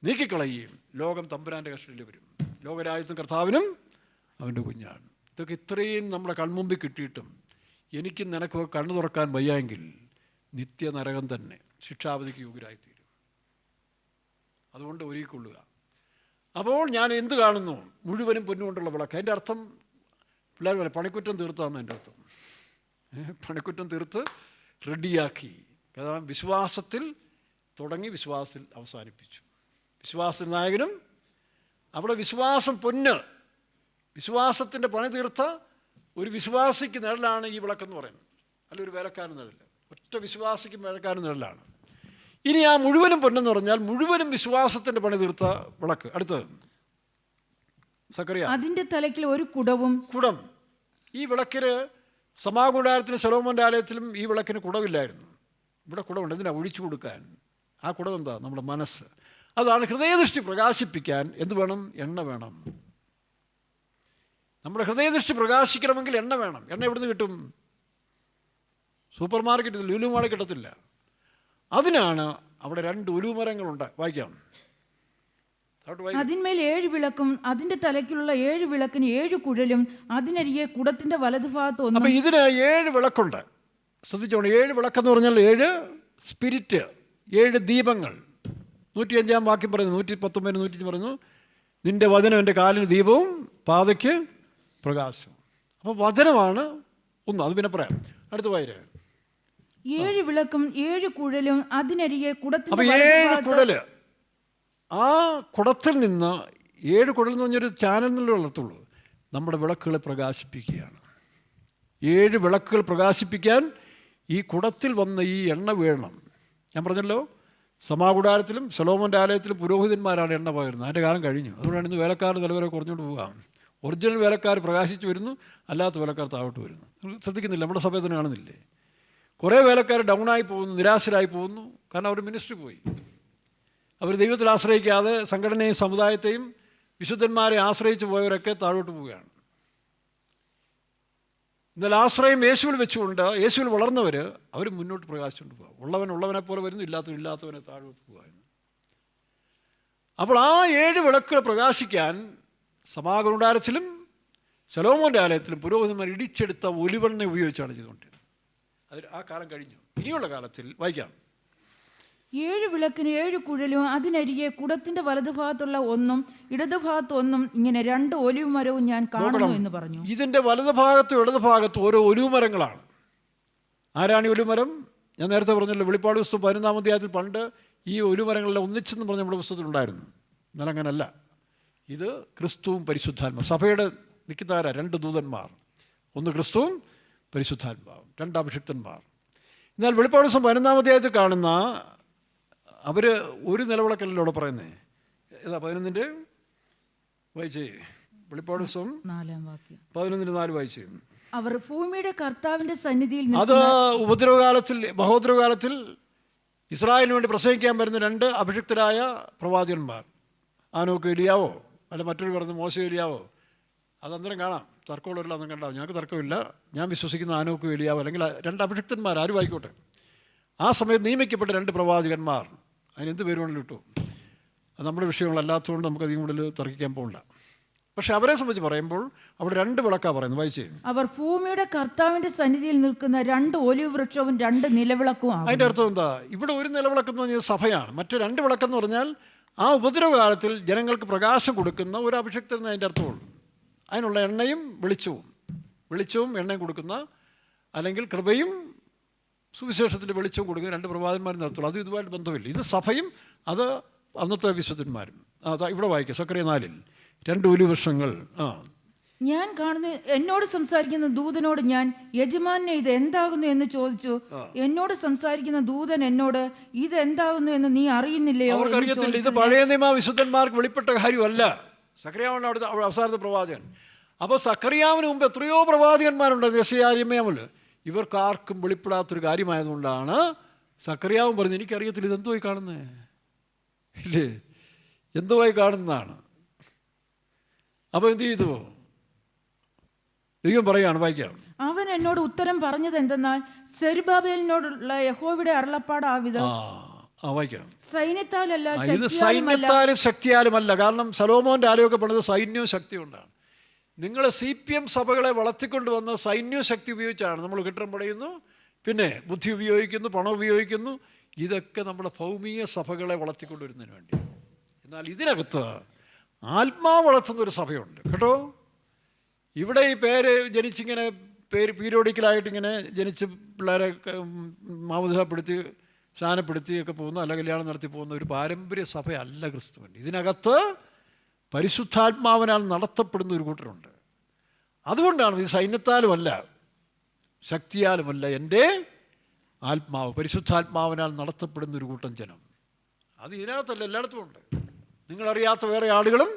നീക്കിക്കളയുകയും ലോകം തമ്പുരാൻ്റെ കസ്റ്റഡിയിൽ വരും. ലോകരാജ്യത്തും കർത്താവിനും അവൻ്റെ കുഞ്ഞാണ്. ഇതൊക്കെ ഇത്രയും നമ്മുടെ കൺമുമ്പിൽ കിട്ടിയിട്ടും എനിക്കും നിനക്കൊക്കെ കണ്ണു തുറക്കാൻ വയ്യെങ്കിൽ നിത്യനരകം തന്നെ, ശിക്ഷാവധിക്ക് യോഗ്യരായിത്തീരും. അതുകൊണ്ട് ഒരുക്കിക്കൊള്ളുക. അപ്പോൾ ഞാൻ എന്ത് കാണുന്നു? മുഴുവനും പൊന്നുകൊണ്ടുള്ള വിളക്ക്. അതിൻ്റെ അർത്ഥം പിള്ളേർ പറയാം, പണിക്കുറ്റം തീർത്താന്ന് എൻ്റെ അർത്ഥം. പണിക്കുറ്റം തീർത്ത് റെഡിയാക്കി. കാരണം വിശ്വാസത്തിൽ തുടങ്ങി വിശ്വാസത്തിൽ അവസാനിപ്പിച്ചു. വിശ്വാസ നായകനും അവിടെ വിശ്വാസം പൊന്ന്, വിശ്വാസത്തിൻ്റെ പണി തീർത്ത ഒരു വിശ്വാസിക്ക് നിഴലാണ് ഈ വിളക്കെന്ന് പറയുന്നത്. അല്ല ഒരു വേലക്കാരൻ നിഴല്, ഒറ്റ വിശ്വാസിക്ക് വേലക്കാരൻ നിഴലാണ്. ഇനി ആ മുഴുവനും പൊന്നെന്ന് പറഞ്ഞാൽ മുഴുവനും വിശ്വാസത്തിൻ്റെ പണി തീർത്ത വിളക്ക്. അടുത്തത് സക്കറിയ. അതിൻ്റെ തലയ്ക്ക് ഒരു കുടവും. കുടം. ഈ വിളക്കിന് സമാകൂടാരത്തിന് ശലോമോൻ്റെ ആലയത്തിലും ഈ വിളക്കിന് കുടമില്ലായിരുന്നു. ഇവിടെ കുടമുണ്ട്. എന്തിനാ? ഒഴിച്ചു കൊടുക്കാൻ. ആ കുടം എന്താ? നമ്മുടെ മനസ്സ്. അതാണ് ഹൃദയദൃഷ്ടി പ്രകാശിപ്പിക്കാൻ എന്ത് വേണം? എണ്ണ വേണം. നമ്മുടെ ഹൃദയദൃഷ്ടി പ്രകാശിക്കണമെങ്കിൽ എണ്ണ വേണം. എണ്ണ എവിടുന്ന് കിട്ടും? സൂപ്പർ മാർക്കറ്റിൽ, ലുലു മാളിൽ കിട്ടത്തില്ല. അതിനാണ് അവിടെ 2 ഒലിവുമരങ്ങളുണ്ട്. വായിക്കാം. അതിന്മേൽ 7 വിളക്കും അതിന്റെ തലയ്ക്കുള്ള 7 വിളക്കിന് 7 കുഴലും അതിനരികെ കുടത്തിന്റെ വലതുഭാഗത്ത് ഒന്നും. അപ്പം ഇതിന് 7 വിളക്കുണ്ട്. ശ്രദ്ധിച്ചോണം. 7 വിളക്കെന്ന് പറഞ്ഞാൽ 7 സ്പിരിറ്റ്, 7 ദീപങ്ങൾ. 105 വാക്യം പറയുന്നു, 119, 105 പറയുന്നു, നിൻ്റെ വചനം എൻ്റെ കാലിന് ദീപവും പാതയ്ക്ക് പ്രകാശവും. അപ്പോൾ വചനമാണ് ഒന്ന്. അത് പിന്നെ പറയാം. അടുത്ത വായന. 7 വിളക്കും 7 കുഴലും അതിനരികെ കുടത്തിന്റെ അപ്പോൾ 7 കുടല്, ആ കുടത്തിൽ നിന്ന് 7 കുടൽ എന്ന് പറഞ്ഞൊരു ചാനൽ നിന്നുള്ള വളർത്തുള്ളൂ. നമ്മുടെ വിളക്കുകളെ പ്രകാശിപ്പിക്കുകയാണ്. 7 വിളക്കുകൾ പ്രകാശിപ്പിക്കാൻ ഈ കുടത്തിൽ വന്ന ഈ എണ്ണ വീഴണം. ഞാൻ പറഞ്ഞല്ലോ, സമാകൂടാരത്തിലും ശലോമോൻ്റെ ആലയത്തിലും പുരോഹിതന്മാരാണ് എണ്ണ പകരുന്നത്. അതിൻ്റെ കാലം കഴിഞ്ഞു. അതുകൊണ്ടാണ് ഇന്ന് വേലക്കാരുടെ നിലവരെ കുറഞ്ഞുകൊണ്ട് പോകാം. ഒറിജിനൽ വേലക്കാർ പ്രകാശിച്ച് വരുന്നു, അല്ലാത്ത വേലക്കാർ താഴോട്ട് വരുന്നു. ശ്രദ്ധിക്കുന്നില്ല, നമ്മുടെ സഭയിൽ തന്നെ കാണുന്നില്ലേ? കുറേ വേലക്കാർ ഡൗണായി പോകുന്നു, നിരാശരായി പോകുന്നു. കാരണം അവർ മിനിസ്ട്രി പോയി. അവർ ദൈവത്തിൽ ആശ്രയിക്കാതെ സംഘടനയും സമുദായത്തെയും വിശുദ്ധന്മാരെ ആശ്രയിച്ച് പോയവരൊക്കെ താഴോട്ട് പോവുകയാണ്. എന്നാൽ ആശ്രയം യേശുവിൽ വെച്ചുകൊണ്ട് യേശുവിൽ വളർന്നവർ അവർ മുന്നോട്ട് പ്രകാശിച്ചുകൊണ്ട് പോകുക. ഉള്ളവൻ ഉള്ളവനെ പോലെ വരുന്നു, ഇല്ലാത്തവനെ താഴോട്ട് പോകുക. അപ്പോൾ ആ 7 വിളക്കുകൾ പ്രകാശിക്കാൻ സമാഗമനകൂടാരത്തിലും ശലോമോൻ്റെ ആലയത്തിലും പുരോഹിതന്മാർ ഇടിച്ചെടുത്ത ഒലിവെണ്ണ ഉപയോഗിച്ചാണ് ചെയ്തുകൊണ്ടിരുന്നത്. അത് ആ കാലം കഴിഞ്ഞു. ഇനിയുള്ള കാലത്തിൽ വായിക്കാം. 7 വിളക്കിന് 7 കുഴലും അതിനരികെ കുടത്തിന്റെ വലതുഭാഗത്തുള്ള ഒന്നും ഇടതുഭാഗത്ത് ഒന്നും ഇങ്ങനെ 2 ഒലിവ് മരവും ഞാൻ കാണുന്നു എന്ന് പറഞ്ഞു. ഇതിൻ്റെ വലതുഭാഗത്തും ഇടതുഭാഗത്തും ഓരോ ഒലിവ് മരങ്ങളാണ്. ആരാണ് ഈ ഒലിവ് മരം? ഞാൻ നേരത്തെ പറഞ്ഞല്ലോ, വെളിപ്പാട് പുസ്തകം 11-ാം അധ്യായത്തിൽ പണ്ട് ഈ ഒലിവ് മരങ്ങളെല്ലാം ഒന്നിച്ചെന്ന് പറഞ്ഞ നമ്മുടെ പുസ്തകത്തിലുണ്ടായിരുന്നു. എന്നാൽ അങ്ങനല്ല. ഇത് ക്രിസ്തുവും പരിശുദ്ധാത്മാവും. സഭയുടെ നിൽക്കുന്നവരാ 2 ദൂതന്മാർ. ഒന്ന് ക്രിസ്തുവും പരിശുദ്ധാത്മാവും, 2 അഭിഷിക്തന്മാർ. എന്നാൽ വെളിപ്പാട് പുസ്തകം 11-ാം അധ്യായത്തിൽ കാണുന്ന അവർ ഒരു നിലവിളക്കല്ലോ ഇവിടെ പറയുന്നേ. ഏതാ 11-ന്റെ വായിച്ചേ? വെളിപ്പാട് പുസ്തകം 4-ാം വാക്യം 11-4 വായിച്ചേ. അവർ ഭൂമിയുടെ കർത്താവിന്റെ സന്നിധിയിൽ അത് ഉപദ്രവകാലത്തിൽ, മഹോദ്രവകാലത്തിൽ ഇസ്രായേലിന് വേണ്ടി പ്രസംഗിക്കാൻ വരുന്ന 2 അഭിഷിക്തരായ പ്രവാചകന്മാർ. ആനോക്ക് എലിയാവോ അല്ല മറ്റൊരു പറഞ്ഞ് മോശ എലിയാവോ, അതന്തരം കാണാം. തർക്കമുള്ളവരില്ല, അന്നും കണ്ടാവും. ഞങ്ങൾക്ക് തർക്കമില്ല. ഞാൻ വിശ്വസിക്കുന്ന ആനോക്ക് എലിയാവോ അല്ലെങ്കിൽ 2 അഭിഷിക്തന്മാർ ആരും ആയിക്കോട്ടെ. ആ സമയത്ത് നിയമിക്കപ്പെട്ട 2 പ്രവാചകന്മാർ. അതിനെന്ത് പേര് വേണമെങ്കിലും കിട്ടും. അത് നമ്മുടെ വിഷയങ്ങളല്ലാത്തതുകൊണ്ട് നമുക്ക് അധികം കൂടുതൽ തർക്കിക്കാൻ പോകില്ല. പക്ഷെ അവരെ സംബന്ധിച്ച് പറയുമ്പോൾ അവിടെ 2 വിളക്കാണ് പറയുന്നത്. വായിച്ചേ. അവർ ഭൂമിയുടെ കർത്താവിന്റെ സന്നിധിയിൽ നിൽക്കുന്ന 2 ഒലിവ് വൃക്ഷവും 2 നിലവിളക്കും. അതിൻ്റെ അർത്ഥം എന്താ? ഇവിടെ ഒരു നിലവിളക്കെന്ന് പറഞ്ഞാൽ സഭയാണ്. മറ്റു 2 വിളക്കെന്ന് പറഞ്ഞാൽ ആ ഉപദ്രവകാലത്തിൽ ജനങ്ങൾക്ക് പ്രകാശം കൊടുക്കുന്ന ഒരു അഭിഷിക്തൻ എന്ന് അതിൻ്റെ അർത്ഥമുള്ളൂ. അതിനുള്ള എണ്ണയും വെളിച്ചവും എണ്ണയും കൊടുക്കുന്ന, അല്ലെങ്കിൽ കൃപയും സുവിശേഷത്തിൻ്റെ വെളിച്ചവും കൊടുക്കുന്ന 2 പ്രവാചകന്മാരും നടത്തുള്ളൂ. അത് ഇതുമായിട്ട് ബന്ധമില്ല. ഇത് സഭയും അത് അന്നത്തെ വിശുദ്ധന്മാരും. അതാ ഇവിടെ വായിക്കുക. സക്കറിയ 4-ൽ 2 ഒലിവ് വൃക്ഷങ്ങൾ. ഞാൻ കാണുന്ന എന്നോട് സംസാരിക്കുന്ന ദൂതനോട് ഞാൻ, യജമാനെ ഇത് എന്താകുന്നു എന്ന് ചോദിച്ചു. എന്നോട് സംസാരിക്കുന്ന ദൂതൻ എന്നോട്, ഇത് എന്താകുന്നു എന്ന് നീ അറിയുന്നില്ലയോ? അവർക്കറിയത്തില്ല. ഇത് പഴയ നിയമ വിശുദ്ധന്മാർക്ക് വെളിപ്പെട്ട കാര്യമല്ല. സക്കറിയാവാണ് അവിടെ അവസാനത്തെ പ്രവാചകൻ. അപ്പോൾ സക്കറിയാവിന് മുമ്പ് എത്രയോ പ്രവാചകന്മാരുണ്ട് യെശയ്യാ. ഇവർക്ക് ആർക്കും വെളിപ്പെടാത്തൊരു കാര്യമായതുകൊണ്ടാണ് സക്കറിയാവും പറഞ്ഞത്, എനിക്കറിയത്തില്ല, ഇതെന്തോ ആയി കാണുന്നേ ഇല്ലേ, എന്തോ ആയി കാണുന്നതാണ്. അപ്പോൾ എന്ത് ചെയ്തു? ദൈവം പറയുകയാണ്, വായിക്കാം. അവൻ എന്നോട് ഉത്തരം പറഞ്ഞത് എന്തെന്നാൽ, സെരുബാബേലിനോടുള്ള യഹോവയുടെ അരുളപ്പാടാവിധം. വായിക്കാം. സൈന്യത്താലല്ല, ഇത് സൈന്യത്താലും ശക്തിയാലുമല്ല. കാരണം ശലോമോൻ്റെ ആലയമൊക്കെ പണിത് സൈന്യവും ശക്തിയും കൊണ്ടാണ്. നിങ്ങൾ CPM സഭകളെ വളർത്തിക്കൊണ്ടുവന്ന സൈന്യവും ശക്തി ഉപയോഗിച്ചാണ്. നമ്മൾ കെട്ടിടം പടയുന്നു, പിന്നെ ബുദ്ധി ഉപയോഗിക്കുന്നു, പണം ഉപയോഗിക്കുന്നു. ഇതൊക്കെ നമ്മുടെ ഭൗമിക സഭകളെ വളർത്തിക്കൊണ്ടുവരുന്നതിന് വേണ്ടി. എന്നാൽ ഇതിനകത്ത് ആത്മാവ് വളർത്തുന്നൊരു സഭയുണ്ട് കേട്ടോ. ഇവിടെ ഈ പേര് ജനിച്ചിങ്ങനെ പീരിയോഡിക്കലായിട്ടിങ്ങനെ ജനിച്ച് പിള്ളേരെ മാമോദിസപ്പെടുത്തി സ്നാനപ്പെടുത്തിയൊക്കെ പോകുന്ന, അല്ല കല്യാണം നടത്തി പോകുന്ന ഒരു പാരമ്പര്യ സഭയല്ല ക്രിസ്തുവിൻ്റെ. ഇതിനകത്ത് പരിശുദ്ധാത്മാവിനാൽ നടത്തപ്പെടുന്ന ഒരു കൂട്ടരുണ്ട്. അതുകൊണ്ടാണ് ഇത് സൈന്യത്താലുമല്ല ശക്തിയാലുമല്ല, എൻ്റെ ആത്മാവ് പരിശുദ്ധാത്മാവിനാൽ നടത്തപ്പെടുന്ന ഒരു കൂട്ടം ജനം. അത് ഇതിനകത്തല്ല, എല്ലായിടത്തും ഉണ്ട്. നിങ്ങളറിയാത്ത വേറെ ആളുകളും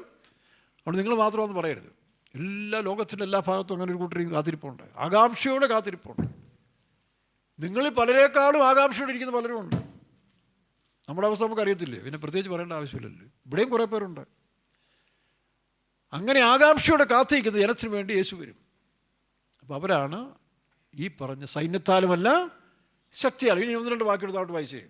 അവിടെ നിങ്ങൾ മാത്രമെന്ന് പറയരുത്. എല്ലാ ലോകത്തിൻ്റെ എല്ലാ ഭാഗത്തും അങ്ങനെ ഒരു കൂട്ടരും കാത്തിരിപ്പുണ്ട്, ആകാംക്ഷയോടെ കാത്തിരിപ്പുണ്ട്. നിങ്ങളിൽ പലരെക്കാളും ആകാംക്ഷയോടെ ഇരിക്കുന്ന പലരും ഉണ്ട്. നമ്മുടെ അവസ്ഥ നമുക്കറിയത്തില്ലേ, പിന്നെ പ്രത്യേകിച്ച് പറയേണ്ട ആവശ്യമില്ലല്ലോ. ഇവിടെയും കുറേ പേരുണ്ട്. അങ്ങനെ ആകാംക്ഷയോടെ കാത്തിരിക്കുന്ന ജനത്തിന് വേണ്ടി യേശു വരും. അപ്പോൾ അവരാണ് ഈ പറഞ്ഞ സൈന്യത്താലുമല്ല ശക്തിയാലും. ഇനി 1-2 വാക്യെടുത്തോട്ട് വായിച്ചു.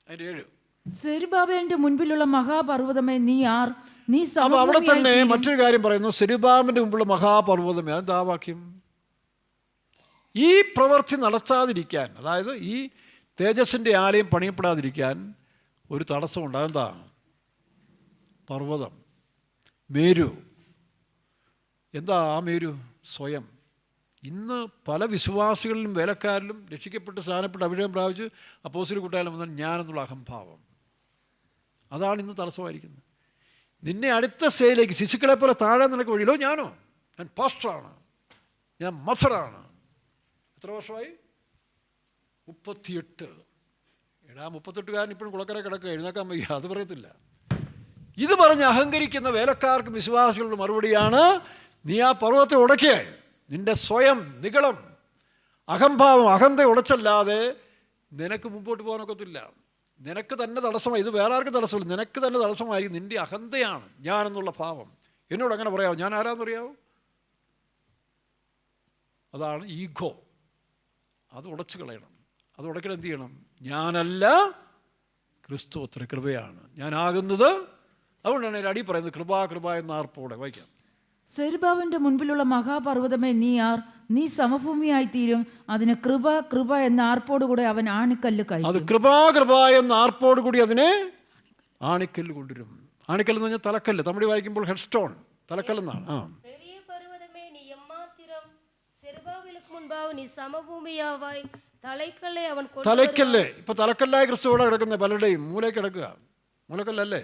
അതിൻ്റെ 7. സെരുബാബേലിന്റെ മുൻപിലുള്ള മഹാപർവ്വതമേ നീ ആർ, നീ. അപ്പോൾ അവിടെ തന്നെ മറ്റൊരു കാര്യം പറയുന്നു, സെരുബാബേലിന്റെ മുമ്പുള്ള മഹാപർവ്വതമേ. അതെന്താ വാക്യം? ഈ പ്രവൃത്തി നടത്താതിരിക്കാൻ, അതായത് ഈ തേജസ്സിൻ്റെ ആലയം പണിയപ്പെടാതിരിക്കാൻ ഒരു തടസ്സമുണ്ട്. അതെന്താ? പർവ്വതം, മേരു. എന്താ ആ മേരു? സ്വയം. ഇന്ന് പല വിശ്വാസികളിലും വേലക്കാരിലും രക്ഷിക്കപ്പെട്ട് സ്നാനപ്പെട്ട് അഭിഷേകം പ്രാപിച്ച് അപ്പോസ്തല കൂട്ടായാലും വന്നാൽ ഞാനെന്നുള്ള അഹംഭാവം. അതാണ് ഇന്ന് തടസ്സമായിരിക്കുന്നത്. നിന്നെ അടുത്ത സ്റ്റേജിലേക്ക്, ശിശുക്കളെ പോലെ താഴെ നിനക്ക് വഴിയിലോ, ഞാൻ പാസ്റ്ററാണ്, ഞാൻ മഥറാണ്. എത്ര വർഷമായി? 38. 38കാരൻ ഇപ്പോഴും കുളക്കര കിടക്കുക, എഴുന്നേക്കാൻ വയ്യ. അത് പറയത്തില്ല. ഇത് പറഞ്ഞ് അഹങ്കരിക്കുന്ന വേലക്കാർക്കും വിശ്വാസികളുടെ മറുപടിയാണ്, നീ ആ പർവ്വതത്തെ ഉടക്കിയ നിന്റെ സ്വയം നിഗളം അഹംഭാവം അഹന്ത ഉടച്ചല്ലാതെ നിനക്ക് മുമ്പോട്ട് പോകാനൊക്കത്തില്ല. നിനക്ക് തന്നെ തടസ്സമായി. ഇത് വേറെ ആർക്കും തടസ്സമില്ല, നിനക്ക് തന്നെ തടസ്സമായി. നിൻ്റെ അഹന്തയാണ് ഞാനെന്നുള്ള ഭാവം. എന്നോട് അങ്ങനെ പറയാമോ? ഞാൻ ആരാന്നറിയാവോ? അതാണ് ഈഗോ. അത് ഉടച്ചു കളയണം. അത് ഉടയ്ക്കണം. എന്ത് ചെയ്യണം? ഞാനല്ല, ക്രിസ്തു അത്ര കൃപയാണ് ഞാനാകുന്നത്. അതുകൊണ്ടാണ് അടി പറയുന്നത് കൃപ കൃപ എന്ന ആർപ്പോടെ വായിക്കാം. സെരുബാബന്റെ മുൻപിലുള്ള മഹാപർവ്വതമേ നീ ആർ, നീ സമഭൂമിയായി തീരും. അതിന് കൃപ കൃപ എന്ന ആർപ്പോടുകൂടെ അവൻ ആണിക്കല്ല് കയറ്റും. അത് കൃപ കൃപ എന്ന ആർപ്പോടുകൂടി അതിനെ ആണിക്കല്ല് കൊണ്ടുവരും. ആണിക്കല്ല് എന്ന് പറഞ്ഞാൽ തലക്കല്ല്. തമിഴ് വായിക്കുമ്പോൾ ഹെഡ് സ്റ്റോൺ, തലക്കല്ലെന്നാണ്. തലയ്ക്കല്ലേ. ഇപ്പൊ തലക്കല്ലായ ക്രിസ്തുവോടെ കിടക്കുന്ന പലരുടെയും മൂലയ്ക്ക് കിടക്കുക. മൂലക്കല്ലല്ലേ?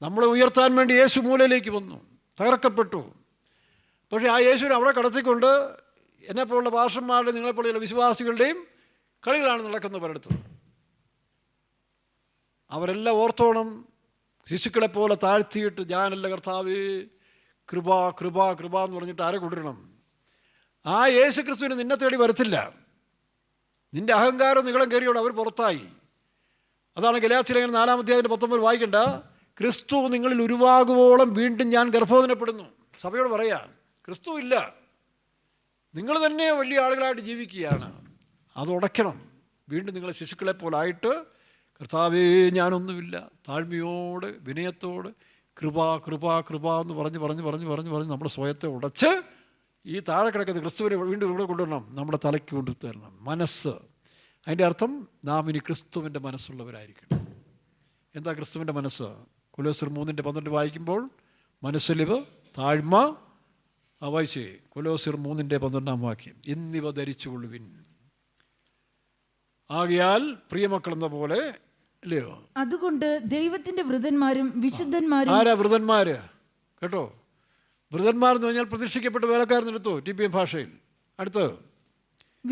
നമ്മളെ ഉയർത്താൻ വേണ്ടി യേശു മൂലയിലേക്ക് വന്നു, തകർക്കപ്പെട്ടു. പക്ഷേ ആ യേശുവിനെ അവിടെ കടത്തിക്കൊണ്ട് എന്നെപ്പോലുള്ള പാസ്റ്റർമാരുടെയും നിങ്ങളെപ്പോലെയുള്ള വിശ്വാസികളുടെയും കളികളാണ് നടക്കുന്നത് പലയിടത്തും. അവരെല്ലാം ഓർത്തോണം, ശിശുക്കളെ പോലെ താഴ്ത്തിയിട്ട് ഞാനല്ല കർത്താവേ, കൃപ കൃപ കൃപ എന്ന് പറഞ്ഞിട്ട് ആരെ കൊണ്ടുവരണം? ആ യേശു ക്രിസ്തുവിന് നിന്നെ തേടി വരത്തില്ല. നിൻ്റെ അഹങ്കാരം നികളം കയറിയോട് അവർ പുറത്തായി. അതാണ് ഗലാത്യലേഖനം 4-ാം അധ്യായത്തിൻ്റെ 19 വായിക്കണ്ട. ക്രിസ്തു നിങ്ങളിൽ ഉരുവാകുവോളം വീണ്ടും ഞാൻ ഗർഭോധനപ്പെടുന്നു. സഭയോട് പറയാ, ക്രിസ്തു ഇല്ല, നിങ്ങൾ തന്നെ വലിയ ആളുകളായിട്ട് ജീവിക്കുകയാണ്. അത് ഉടയ്ക്കണം. വീണ്ടും നിങ്ങൾ ശിശുക്കളെ പോലായിട്ട് കർത്താവേ ഞാനൊന്നുമില്ല, താഴ്മയോട് വിനയത്തോട് കൃപ കൃപ കൃപ എന്ന് പറഞ്ഞ് പറഞ്ഞ് പറഞ്ഞ് പറഞ്ഞ് പറഞ്ഞ് നമ്മുടെ സ്വയത്തെ ഉടച്ച് ഈ താഴെ കിടക്കുന്ന ക്രിസ്തുവിനെ വീണ്ടും ഇവിടെ കൊണ്ടുവരണം, നമ്മുടെ തലയ്ക്ക് കൊണ്ടുതരണം. മനസ്സ്, അതിൻ്റെ അർത്ഥം നാം ഇനി ക്രിസ്തുവിൻ്റെ മനസ്സുള്ളവരായിരിക്കണം. എന്താ ക്രിസ്തുവിൻ്റെ മനസ്സ്? കൊലോസ്യർ 3:12 വായിക്കുമ്പോൾ മനസ്സലിവ്, താഴ്മ. വായിച്ചേ കൊലോസ്യർ 3:12 വാക്യം. എന്നിവ ധരിച്ചുകൊള്ളുവിൻ. ആകയാൽ പ്രിയമക്കളെന്ന പോലെ, അല്ലയോ? അതുകൊണ്ട് ദൈവത്തിന്റെ വൃതന്മാരും വിശുദ്ധന്മാരും. ആരാ വൃതന്മാര്? കേട്ടോ, വൃതന്മാരെന്ന് പറഞ്ഞാൽ പ്രതീക്ഷിക്കപ്പെട്ട വേലക്കാരെന്നെടുത്തോ TPM ഭാഷയിൽ. അടുത്ത്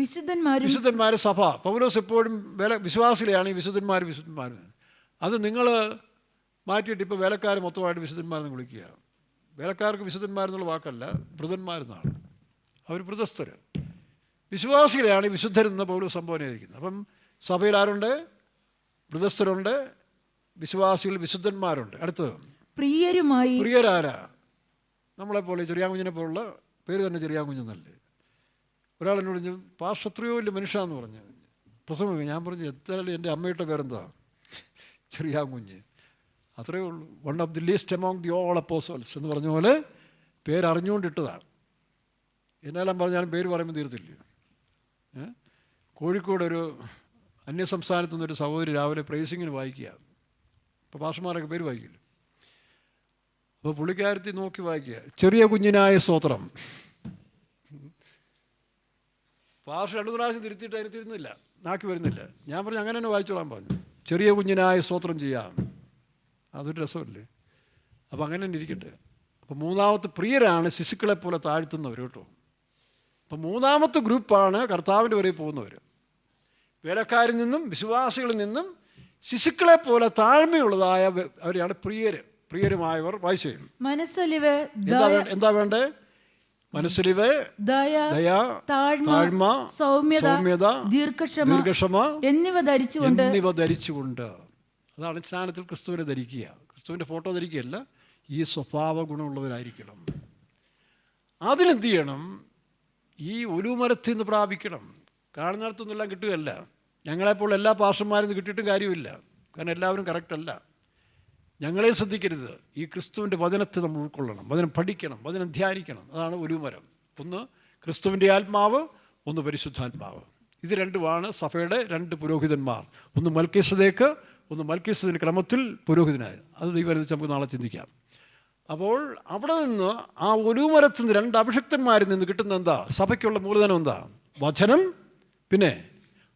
വിശുദ്ധന്മാര്, സഭ. പൗലോസ് എപ്പോഴും വിശ്വാസികളെയാണ് ഈ വിശുദ്ധന്മാർ. അത് നിങ്ങൾ മാറ്റിയിട്ട് ഇപ്പോൾ വേലക്കാർ മൊത്തമായിട്ട് വിശുദ്ധന്മാരെന്ന് വിളിക്കുക. വേലക്കാർക്ക് വിശുദ്ധന്മാരെന്നുള്ള വാക്കല്ല, വൃതന്മാരെന്നാണ്. അവർ വൃതസ്ഥർ. വിശ്വാസികളെയാണ് ഈ വിശുദ്ധരെന്ന് പൗലോസ് സംബോധന ചെയ്തിരിക്കുന്നത്. അപ്പം സഭയിൽ ആരുണ്ട്? വൃതസ്ഥരുണ്ട്, വിശ്വാസികൾ വിശുദ്ധന്മാരുണ്ട്. അടുത്ത് പ്രിയരാരാ? നമ്മളെപ്പോലെ ചെറിയാങ്കുഞ്ഞിനെ പോലുള്ള പേര് തന്നെ ചെറിയാങ്കുഞ്ഞെന്നല്ലേ. ഒരാൾ എന്നോട് പറഞ്ഞു, പാസ്റ്റർ എത്രയോ വലിയ മനുഷ്യന്ന് പറഞ്ഞു പ്രസംഗം. ഞാൻ പറഞ്ഞു, എത്രയല്ലേ എൻ്റെ അമ്മയുടെ പേരെന്താ? ചെറിയാങ്കുഞ്ഞ്. അത്രയേ ഉള്ളൂ. One of the least among the all apostles എന്ന് പറഞ്ഞ പോലെ പേരറിഞ്ഞുകൊണ്ടിട്ടതാണ്. എന്നെല്ലാം പറഞ്ഞാലും പേര് പറയുമ്പോൾ തീർത്തില്ല. കോഴിക്കോട് ഒരു അന്യസംസ്ഥാനത്തു നിന്നൊരു സഹോദരി രാവിലെ പ്രൈസിങ്ങിന് വായിക്കുക. ഇപ്പോൾ പാസ്റ്റർമാരൊക്കെ പേര് വായിക്കില്ല. അപ്പോൾ പുള്ളിക്കാരത്തി നോക്കി വായിക്കുക, ചെറിയ കുഞ്ഞിനായ സ്തോത്രം. പാസ്റ്റർ 2 പ്രാവശ്യം തിരുത്തിയിട്ട് അതിന് തിരുന്നില്ല, നാക്കി വരുന്നില്ല. ഞാൻ പറഞ്ഞു അങ്ങനെ തന്നെ വായിച്ചോളാൻ പറഞ്ഞു. ചെറിയ കുഞ്ഞിനായ സ്തോത്രം ചെയ്യാം. അതൊരു രസമല്ലേ? അപ്പോൾ അങ്ങനെ തന്നെ ഇരിക്കട്ടെ. അപ്പോൾ മൂന്നാമത്തെ പ്രിയരാണ് ശിശുക്കളെ പോലെ താഴ്ത്തുന്നവർ കേട്ടോ. അപ്പം മൂന്നാമത്തെ ഗ്രൂപ്പാണ് കർത്താവിൻ്റെ വരെ പോകുന്നവർ. വേലക്കാരിൽ നിന്നും വിശ്വാസികളിൽ നിന്നും ശിശുക്കളെ പോലെ താഴ്മയുള്ളതായ അവരെയാണ് പ്രിയരുമായവർ. വായിച്ചു. മനസ്സലിവ്. എന്താ വേണ്ടേ? മനസ്സലിവ്, ദയ, താഴ്മ, സൗമ്യത, ദീർഘക്ഷമ എന്നിവ ധരിച്ചുകൊണ്ട്. അതാണ് സ്നാനത്തിൽ ക്രിസ്തുവിനെ ധരിക്കുക. ക്രിസ്തുവിൻ്റെ ഫോട്ടോ ധരിക്കുകയല്ല, ഈ സ്വഭാവ ഗുണമുള്ളവരായിരിക്കണം. അതിനെന്ത് ചെയ്യണം? ഈ ഒലുമരത്തിൽ നിന്ന് പ്രാപിക്കണം. കാണുന്നിടത്തൊന്നുമെല്ലാം കിട്ടുകയല്ല. ഞങ്ങളെപ്പോൾ എല്ലാ പാസ്റ്റർമാരിൽ നിന്ന് കിട്ടിയിട്ടും കാര്യമില്ല. കാരണം എല്ലാവരും കറക്റ്റല്ല. ഞങ്ങളെ ശ്രദ്ധിക്കരുത്. ഈ ക്രിസ്തുവിൻ്റെ വചനത്തെ നമ്മൾ ഉൾക്കൊള്ളണം, വചനം പഠിക്കണം, വചനം ധ്യാനിക്കണം. അതാണ് ഒലുമരം. ഒന്ന് ക്രിസ്തുവിൻ്റെ ആത്മാവ്, ഒന്ന് പരിശുദ്ധാത്മാവ്. ഇത് രണ്ടുമാണ് സഭയുടെ 2 പുരോഹിതന്മാർ. ഒന്ന് മൽക്കീസദേക്ക്, ഒന്ന് മൽക്കീസേദെക്കിന്റെ ക്രമത്തിൽ പുരോഹിതനായി. അത് ദൈവം അനുവദിച്ച് നമുക്ക് നാളെ ചിന്തിക്കാം. അപ്പോൾ അവിടെ നിന്ന് ആ ഒലിവുമരത്തിൽ നിന്ന് 2 അഭിഷിക്തന്മാരിൽ നിന്ന് കിട്ടുന്ന എന്താ? സഭയ്ക്കുള്ള മൂലധനം എന്താ? വചനം, പിന്നെ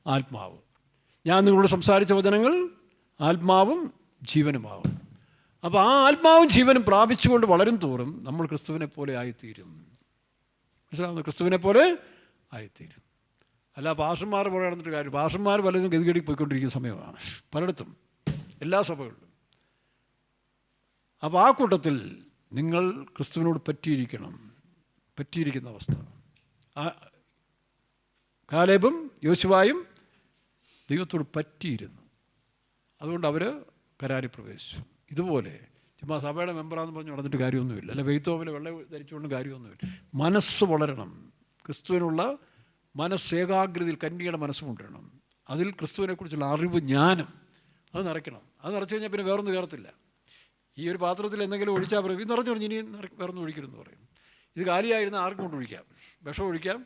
ആത്മാവ്. ഞാൻ നിങ്ങളോട് സംസാരിച്ച വചനങ്ങൾ ആത്മാവും ജീവനുമാവും. അപ്പോൾ ആ ആത്മാവും ജീവനും പ്രാപിച്ചുകൊണ്ട് വളരും തോറും നമ്മൾ ക്രിസ്തുവിനെ പോലെ ആയിത്തീരും. മനസ്സിലാവുന്നു? ക്രിസ്തുവിനെ പോലെ ആയിത്തീരും. അല്ല പാസ്റ്റർമാർ പോലെ നടന്നിട്ട് കാര്യം. പാസ്റ്റർമാർ പലതും ഗതികേടി പോയിക്കൊണ്ടിരിക്കുന്ന സമയമാണ് പലയിടത്തും, എല്ലാ സഭകളിലും. അപ്പോൾ ആ കൂട്ടത്തിൽ നിങ്ങൾ ക്രിസ്തുവിനോട് പറ്റിയിരിക്കുന്ന അവസ്ഥ. കാലേബും യോശുവായും ദൈവത്തോട് പറ്റിയിരുന്നു. അതുകൊണ്ട് അവർ കരാരി പ്രവേശിച്ചു. ഇതുപോലെ ചുമ്മാ സഭയുടെ മെമ്പറാന്ന് പറഞ്ഞ് നടന്നിട്ട് കാര്യമൊന്നുമില്ല. അല്ല വെയ്ത്തോമിൽ വെള്ള ധരിച്ചുകൊണ്ട് കാര്യമൊന്നുമില്ല. മനസ്സ് വളരണം. ക്രിസ്തുവിനുള്ള ഏകാഗ്രതയിൽ കന്യകയുടെ മനസ്സ് കൊണ്ടുവരണം. അതിൽ ക്രിസ്തുവിനെക്കുറിച്ചുള്ള അറിവ്, ജ്ഞാനം അത് നിറയ്ക്കണം. അത് നിറച്ചു കഴിഞ്ഞാൽ പിന്നെ വേറൊന്നും കയറത്തില്ല. ഈ ഒരു പാത്രത്തിൽ എന്തെങ്കിലും ഒഴിച്ചാൽ പറയും ഇത് നിറഞ്ഞു പറഞ്ഞ് ഇനി വേറൊന്നും ഒഴിക്കരുതെന്ന് പറയും. ഇത് കാലിയായിരുന്ന ആർക്കും കൊണ്ട് ഒഴിക്കാം, വിഷം ഒഴിക്കാം,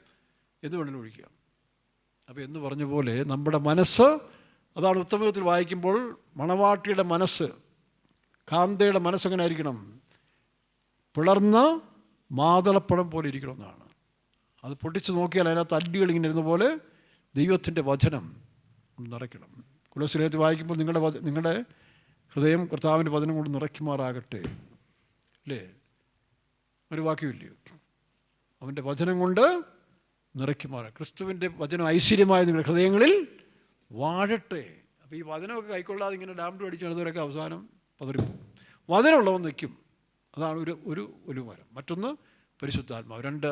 എന്ത് വേണമെങ്കിലും ഒഴിക്കാം. അപ്പോൾ എന്ന് പറഞ്ഞ പോലെ നമ്മുടെ മനസ്സ്, അതാണ് ഉത്തമത്തിൽ വായിക്കുമ്പോൾ മണവാട്ടിയുടെ മനസ്സ്, കാന്തയുടെ മനസ്സെങ്ങനെ ആയിരിക്കണം? പിളർന്ന മാതളപ്പഴം പോലെ ഇരിക്കണം എന്നാണ്. അത് പൊട്ടിച്ച് നോക്കിയാൽ അതിനകത്ത് അല്ലികൾ ഇങ്ങനെ ഇരുന്ന പോലെ ദൈവത്തിൻ്റെ വചനം നിറയ്ക്കണം. കൊലോസ്യലേഖനത്തിൽ വായിക്കുമ്പോൾ നിങ്ങളുടെ ഹൃദയം കർത്താവിൻ്റെ വചനം കൊണ്ട് നിറയ്ക്കുമാറാകട്ടെ, അല്ലേ? ഒരു വാക്യമില്ലയോ? അവൻ്റെ വചനം കൊണ്ട് നിറയ്ക്കുമാറാകട്ടെ. ക്രിസ്തുവിൻ്റെ വചനം ഐശ്വര്യമായ നിങ്ങളുടെ ഹൃദയങ്ങളിൽ വാഴട്ടെ. അപ്പോൾ ഈ വചനമൊക്കെ കൈക്കൊള്ളാതെ ഇങ്ങനെ ഡാംഡു അടിച്ച് നടന്നവരൊക്കെ അവസാനം പതറിപ്പോകും. വചനമുള്ളവൻ നിൽക്കും. അതാണ് ഒരു ഒലിവുമരം. മറ്റൊന്ന് പരിശുദ്ധാത്മാവ്. 2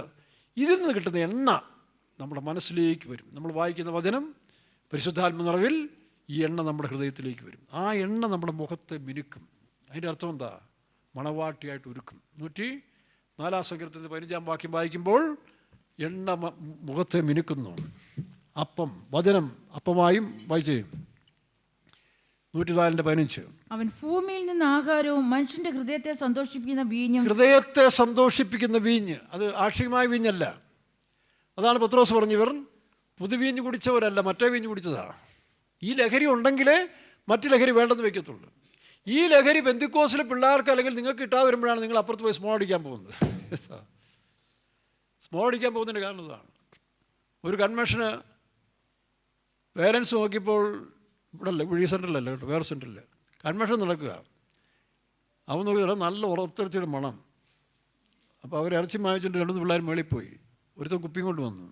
ഇതിൽ നിന്ന് കിട്ടുന്ന എണ്ണ നമ്മുടെ മനസ്സിലേക്ക് വരും. നമ്മൾ വായിക്കുന്ന വചനം പരിശുദ്ധാത്മ നിറവിൽ ഈ എണ്ണ നമ്മുടെ ഹൃദയത്തിലേക്ക് വരും. ആ എണ്ണ നമ്മുടെ മുഖത്തെ മിനുക്കും. അതിൻ്റെ അർത്ഥം എന്താ? മണവാട്ടിയായിട്ട് ഒരുക്കും. 104 സങ്കീർത്തനത്തിൽ 15 വാക്യം വായിക്കുമ്പോൾ എണ്ണ മുഖത്തെ മിനുക്കുന്നു. അപ്പം, വചനം അപ്പമായും വായിച്ചേ 104:15. അവൻ ഭൂമിയിൽ നിന്ന് ആഹാരവും മനുഷ്യന്റെ ഹൃദയത്തെ സന്തോഷിപ്പിക്കുന്ന വീഞ്ഞ്. അത് ആക്ഷികമായ വീഞ്ഞല്ല. അതാണ് പത്രോസ് പറഞ്ഞു, ഇവർ പുതുവീഞ്ഞ് കുടിച്ചവരല്ല, മറ്റേ വീഞ്ഞ് കുടിച്ചതാ. ഈ ലഹരി ഉണ്ടെങ്കിലേ മറ്റു ലഹരി വേണ്ടെന്ന് വയ്ക്കത്തുള്ളൂ. ഈ ലഹരി പെന്തിക്കോസിലെ പിള്ളേർക്ക് അല്ലെങ്കിൽ നിങ്ങൾക്ക് കിട്ടാതെ വരുമ്പോഴാണ് നിങ്ങൾ അപ്പുറത്ത് പോയി സ്മോൾ അടിക്കാൻ പോകുന്നത്. സ്മോൾ അടിക്കാൻ പോകുന്നതിൻ്റെ കാരണം ഇതാണ്. ഒരു കൺവെൻഷന് പേരൻസ് നോക്കിയപ്പോൾ ഇവിടെ അല്ല, ഈ സെൻറ്ററിലല്ല കേട്ടോ, വേറെ സെൻറ്ററിൽ കൺവെൻഷൻ നടക്കുക. അവൻ നോക്കിയാൽ നല്ല ഉറത്തിറച്ചിയുടെ മണം. അപ്പോൾ അവർ ഇറച്ചി വാങ്ങിച്ചുകൊണ്ട് 2 പിള്ളേർ മേളിൽ പോയി. ഒരുത്തൻ കുപ്പിയും കൊണ്ട് വന്നു.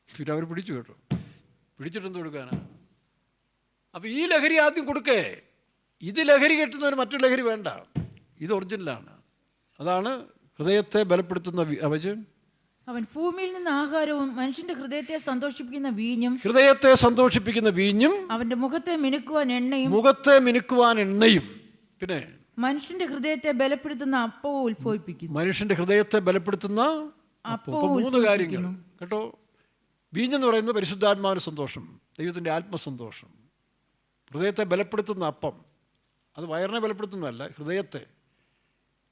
പിന്നെ അവർ പിടിച്ചു കേട്ടോ. പിടിച്ചിട്ടെന്ത് കൊടുക്കാനാണ്? അപ്പോൾ ഈ ലഹരി ആദ്യം കൊടുക്കേ. ഇത് ലഹരി കെട്ടുന്നവന് മറ്റൊരു ലഹരി വേണ്ട. ഇത് ഒറിജിനലാണ്. അതാണ് ഹൃദയത്തെ ബലപ്പെടുത്തുന്ന അവൻ ഭൂമിയിൽ നിന്ന് ആഹാരവും മനുഷ്യന്റെ ഹൃദയത്തെ സന്തോഷിപ്പിക്കുന്ന വീഞ്ഞും അവന്റെ മുഖത്തെ മിനുക്കുവാൻ എണ്ണയും പിന്നെ മനുഷ്യന്റെ ഹൃദയത്തെ ബലപ്പെടുത്തുന്ന അപ്പവും ഉത്ഭവിപ്പിക്കുന്നു. മനുഷ്യന്റെ ഹൃദയത്തെ ബലപ്പെടുത്തുന്ന അപ്പവും 3 കാര്യങ്ങൾ കേട്ടോ. വീഞ്ഞെന്ന് പറയുന്നത് പരിശുദ്ധാത്മാവിന് സന്തോഷം, ദൈവത്തിൻ്റെ ആത്മസന്തോഷം. ഹൃദയത്തെ ബലപ്പെടുത്തുന്ന അപ്പം, അത് വയറിനെ ബലപ്പെടുത്തുന്നതല്ല,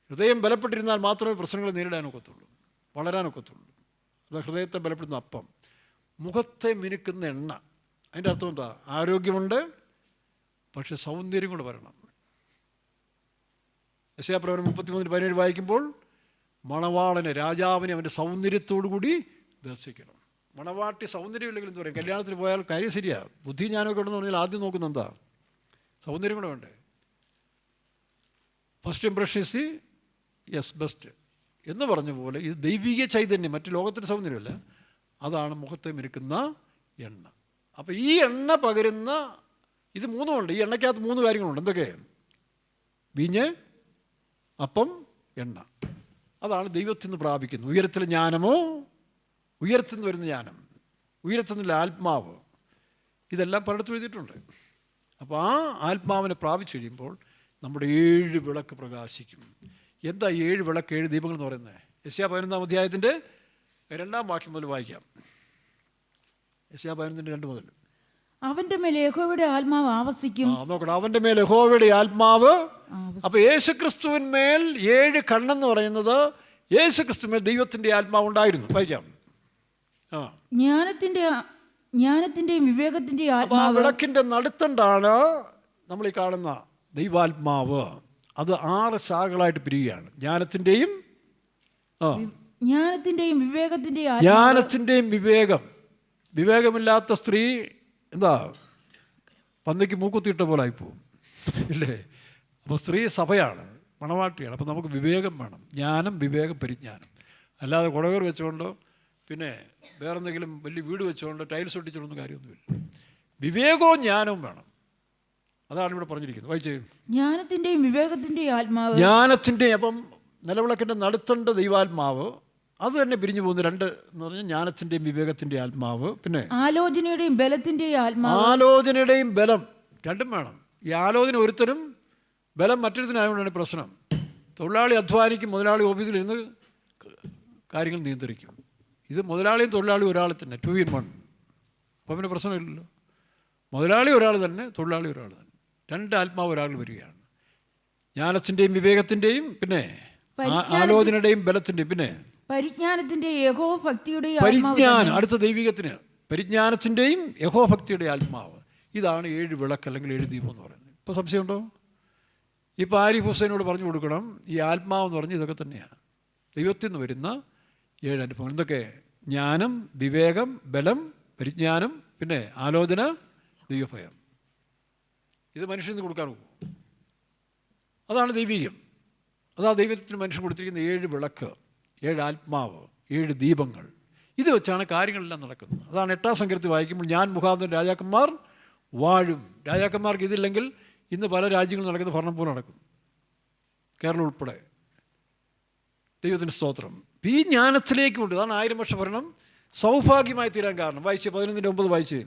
ഹൃദയം ബലപ്പെട്ടിരുന്നാൽ മാത്രമേ പ്രശ്നങ്ങൾ നേരിടാനൊക്കത്തുള്ളൂ, വളരാനൊക്കത്തുള്ളൂ. അത് ഹൃദയത്തെ ബലപ്പെടുത്തുന്ന അപ്പം. മുഖത്തെ മിനുക്കുന്ന എണ്ണ, അതിൻ്റെ അർത്ഥം എന്താ? ആരോഗ്യമുണ്ട്, പക്ഷെ സൗന്ദര്യം കൂടെ വരണം. യെശയ്യാപ്രവചനം 33:17 വായിക്കുമ്പോൾ മണവാളനെ, രാജാവിനെ അവൻ്റെ സൗന്ദര്യത്തോടു കൂടി ദർശിക്കണം. മണവാട്ടി സൗന്ദര്യമില്ലെങ്കിൽ എന്ത് പറയും? കല്യാണത്തിന് പോയാൽ കാര്യം ശരിയാ, ബുദ്ധി ജ്ഞാനമൊക്കെ ഉണ്ടെന്ന് പറഞ്ഞാൽ ആദ്യം നോക്കുന്ന എന്താ? സൗന്ദര്യം കൂടെ വേണ്ടേ? First impression is the best എന്ന് പറഞ്ഞ പോലെ ഇത് ദൈവിക ചൈതന്യം, മറ്റു ലോകത്തിൻ്റെ സൗന്ദര്യമല്ല, അതാണ് മുഖത്തെ മിനുക്കുന്ന എണ്ണ. അപ്പോൾ ഈ എണ്ണ പകരുന്ന ഇത് 3 ഉണ്ട്. ഈ എണ്ണയ്ക്കകത്ത് 3 കാര്യങ്ങളുണ്ട്. എന്തൊക്കെ? വീഞ്ഞ്, അപ്പം, എണ്ണ. അതാണ് ദൈവത്തിൽ നിന്ന് പ്രാപിക്കുന്നത്. ഉയരത്തിലെ ജ്ഞാനമോ, ഉയരത്തിൽ നിന്ന് വരുന്ന ജ്ഞാനം, ഉയരത്തിൽ നിന്നുള്ള ആത്മാവ്, ഇതെല്ലാം പലയിടത്തും എഴുതിയിട്ടുണ്ട്. അപ്പോൾ ആ ആത്മാവിനെ പ്രാപിച്ചു കഴിയുമ്പോൾ നമ്മുടെ 7 വിളക്ക് പ്രകാശിക്കും. എന്താ 7 വിളക്ക്, 7 ദീപങ്ങൾ എന്ന് പറയുന്നത്? യെശയ്യാ 11 2 വാക്യം മുതൽ വായിക്കാം. യെശയ്യാ 11:2 മുതൽ. അവന്റെ മേൽ യഹോവയുടെ ആത്മാവ് ആവസിക്കും. നോക്കണം, അവന്റെ മേൽ യഹോവയുടെ ആത്മാവ്. അപ്പോൾ യേശുക്രിസ്തുവിന്മേൽ 7 കണ്ണെന്ന് പറയുന്നത് യേശുക്രിസ്തുവിന്മേൽ ദൈവത്തിൻ്റെ ആത്മാവ് ഉണ്ടായിരുന്നു. വായിക്കാം. ജ്ഞാനത്തിന്റെയും വിവേകത്തിന്റെയും ആത്മാവ്. വിളക്കിന്റെ നടുത്തണ്ടാണ് നമ്മൾ ഈ കാണുന്ന ദൈവാത്മാവ് അത് 6 ശാഖകളായിട്ട് പിരിയുകയാണ്. ജ്ഞാനത്തിൻ്റെയും വിവേകമില്ലാത്ത സ്ത്രീ എന്താ പന്നിക്ക് മൂക്കുത്തിയിട്ട പോലെ ആയിപ്പോവും ഇല്ലേ? അപ്പോൾ സ്ത്രീ സഭയാണ്, മണവാട്ടിയാണ്. അപ്പോൾ നമുക്ക് വിവേകം വേണം, ജ്ഞാനം, വിവേകം, പരിജ്ഞാനം. അല്ലാതെ കുടകർ വെച്ചുകൊണ്ടോ പിന്നെ വേറെന്തെങ്കിലും വലിയ വീട് വെച്ചുകൊണ്ട് ടൈൽസ് ഒട്ടിച്ചോണ്ടൊന്നും കാര്യമൊന്നുമില്ല. വിവേകവും ജ്ഞാനവും വേണം. അതാണ് ഇവിടെ പറഞ്ഞിരിക്കുന്നത്. വായിച്ചേ. ജ്ഞാനത്തിൻ്റെയും വിവേകത്തിൻ്റെയും ആത്മാവ്. ജ്ഞാനത്തിൻ്റെയും, അപ്പം നിലവിളക്കിൻ്റെ നടുത്തേണ്ട ദൈവാത്മാവ് അത് തന്നെ പിരിഞ്ഞു പോകുന്നു. 2 എന്ന് പറഞ്ഞാൽ ജ്ഞാനത്തിൻ്റെയും വിവേകത്തിൻ്റെ ആത്മാവ്, പിന്നെ ആലോചനയുടെയും ബലത്തിൻ്റെയും ആത്മാവ്. ആലോചനയുടെയും ബലം രണ്ടും വേണം. ഈ ആലോചന ഒരുത്തരും ബലം മറ്റൊരുത്തനായതുകൊണ്ടാണ് പ്രശ്നം. തൊഴിലാളി അധ്വാനിക്കും, മുതലാളി ഓഫീസിലിരുന്ന് കാര്യങ്ങൾ നിയന്ത്രിക്കും. ഇത് മുതലാളിയും തൊഴിലാളിയും ഒരാൾ തന്നെ, 2 in 1. അപ്പം പിന്നെ പ്രശ്നമില്ലല്ലോ. മുതലാളി ഒരാൾ തന്നെ, തൊഴിലാളി ഒരാൾ തന്നെ, 2 ആത്മാവ് ഒരാൾ വരികയാണ്. ജ്ഞാനത്തിൻ്റെയും വിവേകത്തിൻ്റെയും, പിന്നെ ആലോചനയുടെയും ബലത്തിൻ്റെയും, പിന്നെ പരിജ്ഞാനത്തിൻ്റെയും യഹോഭക്തിയുടെയും. പരിജ്ഞാനം അടുത്ത ദൈവികത്തിന്, പരിജ്ഞാനത്തിൻ്റെയും യഹോഭക്തിയുടെ ആത്മാവ്. ഇതാണ് 7 വിളക്ക് അല്ലെങ്കിൽ 7 ദീപം എന്ന് പറയുന്നത്. ഇപ്പോൾ സംശയമുണ്ടോ? ഇപ്പോൾ ആരിഫ് ഹുസൈനോട് പറഞ്ഞു കൊടുക്കണം, ഈ ആത്മാവെന്ന് പറഞ്ഞ് ഇതൊക്കെ തന്നെയാണ് ദൈവത്തിൽ നിന്ന് വരുന്ന 7 അനുഭവങ്ങൾ. എന്തൊക്കെ? ജ്ഞാനം, വിവേകം, ബലം, പരിജ്ഞാനം, പിന്നെ ആലോചന, ദൈവഭയം. ഇത് മനുഷ്യന് കൊടുക്കാൻ പോകും. അതാണ് ദൈവികം. അതാ ദൈവത്തിന് മനുഷ്യൻ കൊടുത്തിരിക്കുന്ന 7 വിളക്ക്, 7 ആത്മാവ്, 7 ദീപങ്ങൾ. ഇത് വെച്ചാണ് കാര്യങ്ങളെല്ലാം നടക്കുന്നത്. അതാണ് 8-ാം സങ്കീർത്തനത്തിൽ വായിക്കുമ്പോൾ ഞാൻ മുഖാന്തരം രാജാക്കന്മാർ വാഴും. രാജാക്കന്മാർക്ക് ഇതില്ലെങ്കിൽ ഇന്ന് പല രാജ്യങ്ങളും നടക്കുന്ന ഭരണം പോലെ നടക്കും, കേരളം ഉൾപ്പെടെ. ദൈവത്തിന് സ്തോത്രം. ഈ ജ്ഞാനത്തിലേക്കുണ്ട്. അതാണ് 1000 വർഷ ഭരണം സൗഭാഗ്യമായി തീരാൻ കാരണം. വായിച്ച് 11:9 വായിച്ച്.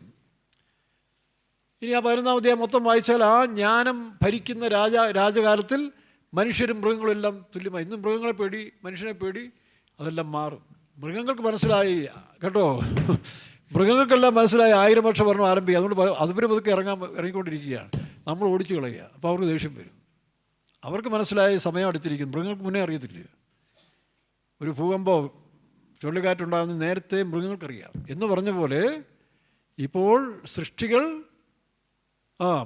ഇനി ആ 11-ാം അധ്യായം മൊത്തം വായിച്ചാൽ ആ ജ്ഞാനം ഭരിക്കുന്ന രാജകാലത്തിൽ മനുഷ്യരും മൃഗങ്ങളും എല്ലാം തുല്യമായി. ഇന്നും മൃഗങ്ങളെ പേടി, മനുഷ്യനെ പേടി, അതെല്ലാം മാറും. മൃഗങ്ങൾക്ക് മനസ്സിലായി കേട്ടോ, മൃഗങ്ങൾക്കെല്ലാം മനസ്സിലായി 1000 വർഷ ഭരണം ആരംഭിക്കുക. അതുകൊണ്ട് അതുവരെ പതുക്കെ ഇറങ്ങിക്കൊണ്ടിരിക്കുകയാണ്. നമ്മൾ ഓടിച്ചു കളയുക. അപ്പോൾ അവർക്ക് ദേഷ്യം വരും. അവർക്ക് മനസ്സിലായി സമയം അടുത്തിരിക്കുന്നു. മൃഗങ്ങൾക്ക് മുന്നേ അറിയത്തില്ല. ഒരു ഭൂകമ്പോ ചുഴലിക്കാറ്റുണ്ടാകുന്ന നേരത്തെ മൃഗങ്ങൾക്കറിയാം എന്ന് പറഞ്ഞ പോലെ ഇപ്പോൾ സൃഷ്ടികൾ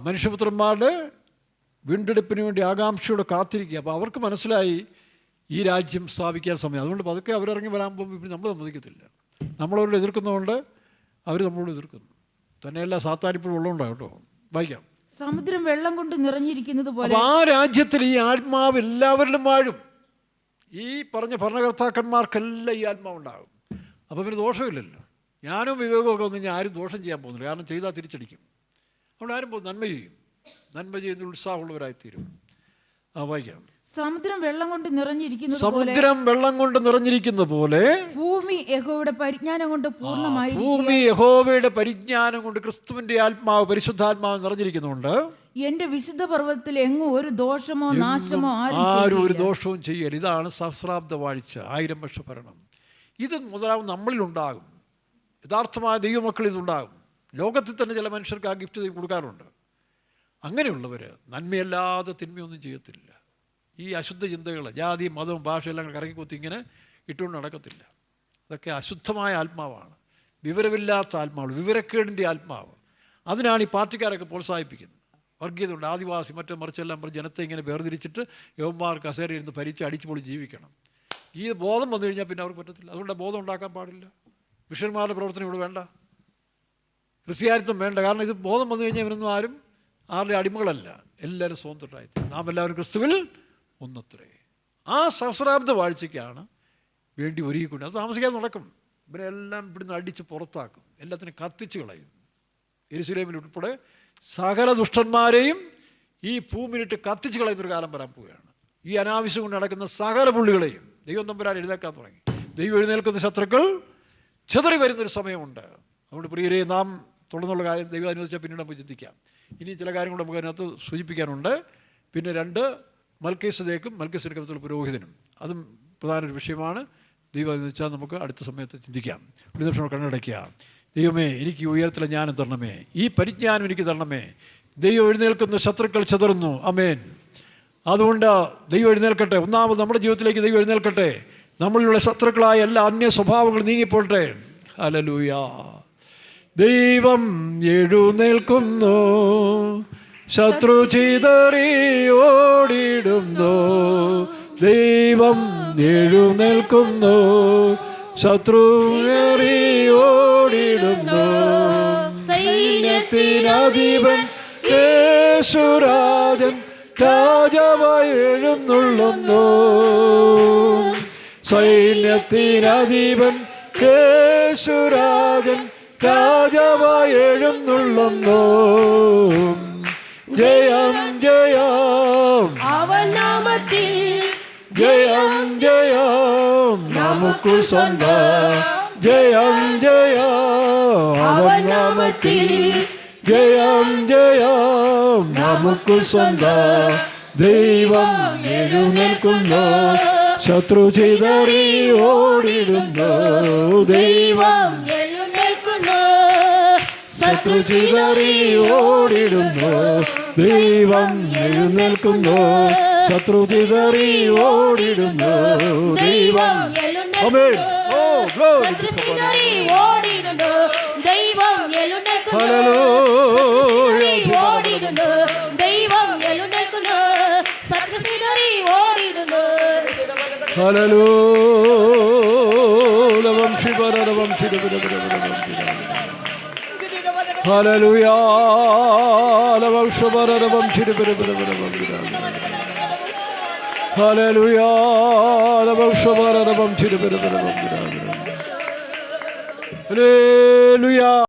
മനുഷ്യപുത്രന്മാരുടെ വീണ്ടെടുപ്പിന് വേണ്ടി ആകാംക്ഷയോടെ കാത്തിരിക്കുക. അപ്പോൾ അവർക്ക് മനസ്സിലായി ഈ രാജ്യം സ്ഥാപിക്കാൻ സമയം. അതുകൊണ്ട് പതുക്കെ അവരിറങ്ങി വരാൻ പോകുമ്പോൾ നമ്മൾ സമ്മതിക്കത്തില്ല. നമ്മളവരോട് എതിർക്കുന്നതുകൊണ്ട് അവർ നമ്മളോട് എതിർക്കുന്നു. തന്നെയല്ല സാത്താനിപ്പോഴും ഉള്ളതുകൊണ്ടാണ് കേട്ടോ. വായിക്കാം. സമുദ്രം വെള്ളം കൊണ്ട് നിറഞ്ഞിരിക്കുന്നത് പോലെ ആ രാജ്യത്തിൽ ഈ ആത്മാവ് എല്ലാവരിലും വാഴും. ഈ പറഞ്ഞ ഭരണകർത്താക്കന്മാർക്കെല്ലാം ഈ ആത്മാവുണ്ടാകും. അപ്പോൾ പിന്നെ ദോഷമില്ലല്ലോ. ജ്ഞാനവും വിവേകമൊക്കെ ഒന്നും ഞാൻ ആരും ദോഷം ചെയ്യാൻ പോകുന്നില്ല. കാരണം ചെയ്താൽ തിരിച്ചടിക്കും. അതുകൊണ്ട് ആരും നന്മ ചെയ്യും. നന്മ ചെയ്യുന്ന ഉത്സാഹമുള്ളവരായിത്തീരും. വായിക്കാം. സമുദ്രം വെള്ളം കൊണ്ട് നിറഞ്ഞിരിക്കുന്നത് പോലെ ഭൂമി യഹോവയുടെ പരിജ്ഞാനം കൊണ്ട് പൂർണ്ണമായി. ഭൂമി യഹോവയുടെ പരിജ്ഞാനം കൊണ്ട്, ക്രിസ്തുവിന്റെ ആത്മാവ്, പരിശുദ്ധാത്മാവ് നിറഞ്ഞിരിക്കുന്നുണ്ട്. എന്റെ വിശുദ്ധ പർവ്വതത്തിൽ എങ്ങും ഒരു ദോഷമോ നാശമോ ആരും ഒരു ദോഷവും ചെയ്യൽ. ഇതാണ് സഹസ്രാബ്ദ വാഴ്ച, 1000 വർഷ ഭരണം. ഇത് മുതലാവും നമ്മളിലുണ്ടാകും. യഥാർത്ഥമായ ദൈവമക്കൾ ഇതുണ്ടാകും. ലോകത്തിൽ തന്നെ ചില മനുഷ്യർക്ക് ആ ഗിഫ്റ്റ് കൊടുക്കാറുണ്ട്. അങ്ങനെയുള്ളവർ നന്മയല്ലാതെ തിന്മയൊന്നും ചെയ്യത്തില്ല. ഈ അശുദ്ധ ചിന്തകൾ, ജാതിയും മതവും ഭാഷയെല്ലാം കറങ്ങിക്കുത്തി ഇങ്ങനെ ഇട്ടുകൊണ്ട് നടക്കത്തില്ല. അതൊക്കെ അശുദ്ധമായ ആത്മാവാണ്, വിവരമില്ലാത്ത ആത്മാവ്, വിവരക്കേടിൻ്റെ ആത്മാവ്. അതിനാണ് ഈ പാർട്ടിക്കാരൊക്കെ പ്രോത്സാഹിപ്പിക്കുന്നത്. വർഗീയതയുണ്ട്, ആദിവാസി മറ്റേ മറിച്ചെല്ലാം പറഞ്ഞ് ജനത്തെ ഇങ്ങനെ വേർതിരിച്ചിട്ട് യവന്മാർ കസേരയിരുന്ന് ഭരിച്ച് അടിച്ചു പൊളി ജീവിക്കണം. ഈ ബോധം വന്നു കഴിഞ്ഞാൽ പിന്നെ അവർക്ക് പറ്റത്തില്ല. അതുകൊണ്ട് ബോധം ഉണ്ടാക്കാൻ പാടില്ല. മിഷന്മാരുടെ പ്രവർത്തനം ഇവിടെ വേണ്ട, ക്രിസ്ത്യാനിത്വം വേണ്ട. കാരണം ഇത് ബോധം വന്നു കഴിഞ്ഞാൽ ഇവരൊന്നും ആരുടെ അടിമകളല്ല, എല്ലാവരും സ്വതന്ത്രരായി. നാം എല്ലാവരും ക്രിസ്തുവിൽ ഒന്നത്രേ. ആ സഹസ്രാബ്ദ വാഴ്ചയ്ക്കാണ് വേണ്ടി ഒരുങ്ങിക്കൊണ്ട് അത് താമസിക്കാതെ നടക്കും. ഇവരെല്ലാം ഇവിടുന്ന് അടിച്ച് പുറത്താക്കും, എല്ലാത്തിനും കത്തിച്ച് കളയും. യെരൂശലേമിൽ ഉൾപ്പെടെ സകല ദുഷ്ടന്മാരെയും ഈ ഭൂമിയിലിട്ട് കത്തിച്ച് കളയുന്നൊരു കാലം വരാൻ പോവുകയാണ്. ഈ അനാവശ്യം കൊണ്ട് നടക്കുന്ന സകല പുള്ളികളെയും ദൈവം തമ്പുരാൻ എഴുന്നേൽക്കാൻ തുടങ്ങി. ദൈവം എഴുന്നേൽക്കുന്ന ശത്രുക്കൾ ചിതറി വരുന്നൊരു സമയമുണ്ട്. അതുകൊണ്ട് പ്രിയരെ, നാം തുടർന്നുള്ള കാര്യം ദൈവം അനുവദിച്ചാൽ പിന്നീട് നമുക്ക് ചിന്തിക്കാം. ഇനി ചില കാര്യങ്ങൾ നമുക്ക് അതിനകത്ത് സൂചിപ്പിക്കാനുണ്ട്. പിന്നെ 2 മൽക്കീസദേക്കും മൽക്കീസദേക്കത്തുള്ള പുരോഹിതനും, അതും പ്രധാന ഒരു വിഷയമാണ്. ദൈവം അനുവദിച്ചാൽ നമുക്ക് അടുത്ത സമയത്ത് ചിന്തിക്കാം. ഒരു നിമിഷം കണ്ണടയ്ക്കുക. ദൈവമേ, എനിക്ക് ഉയരത്തിലെ ജ്ഞാനം തരണമേ, ഈ പരിജ്ഞാനം എനിക്ക് തരണമേ. ദൈവം എഴുന്നേൽക്കുന്ന ശത്രുക്കൾ ചിതറുന്നു. ആമേൻ. അതുകൊണ്ട് ദൈവം എഴുന്നേൽക്കട്ടെ. ഒന്നാമത് നമ്മുടെ ജീവിതത്തിലേക്ക് ദൈവം എഴുന്നേൽക്കട്ടെ. നമ്മളിലുള്ള ശത്രുക്കളായ എല്ലാ അന്യ സ്വഭാവങ്ങളും നീങ്ങിപ്പോട്ടെ. ഹല്ലേലൂയ. ദൈവം എഴുന്നേൽക്കുന്നു, ശത്രു ചിതറി ഓടിടുന്നു, ദൈവം എഴുന്നേൽക്കുന്നു. ശത്രു ഏറി ഓടിടുന്നു, സൈന്യത്തിനധിപൻ യേശുരാജൻ രാജാവായി എഴുന്നള്ളുന്നു. സൈന്യത്തിനധിപൻ യേശുരാജൻ രാജാവായി എഴുന്നള്ളുന്നു. ജയം ജയം അവൻ നാമത്തിൽ, ജയം ജയം നമുക്കു സ്വന്തം. ജയം ജയം അവൻ നാമത്തിൽ, ജയം ജയം നമുക്കു സ്വന്തം. ദൈവം എഴുന്നേൽക്കുന്നു, ശത്രു ചിതറി ഓടിടുന്നു. ദൈവം എഴുന്നേൽക്കുന്നു, ശത്രു ചിതറി ഓടിടുന്നു. ദൈവം എഴുന്നേൽക്കുന്നു, ശത്രു ചിതറി ഓടിടുന്നു. ദൈവം ആമേൻ. ഓ ഗ്ലോറി. ശത്രു ചിതറി ഓടിടുന്നു, ദൈവം എഴുന്നേൽക്കുന്നു. ഹല്ലേലൂയ. ഓടിടുന്നു, ദൈവം എഴുന്നേൽക്കുന്നു. ശത്രു ചിതറി ഓടിടുന്നു. ഹല്ലേലൂയ. ഹല്ലേലൂയ. ഹല്ലേലൂയ.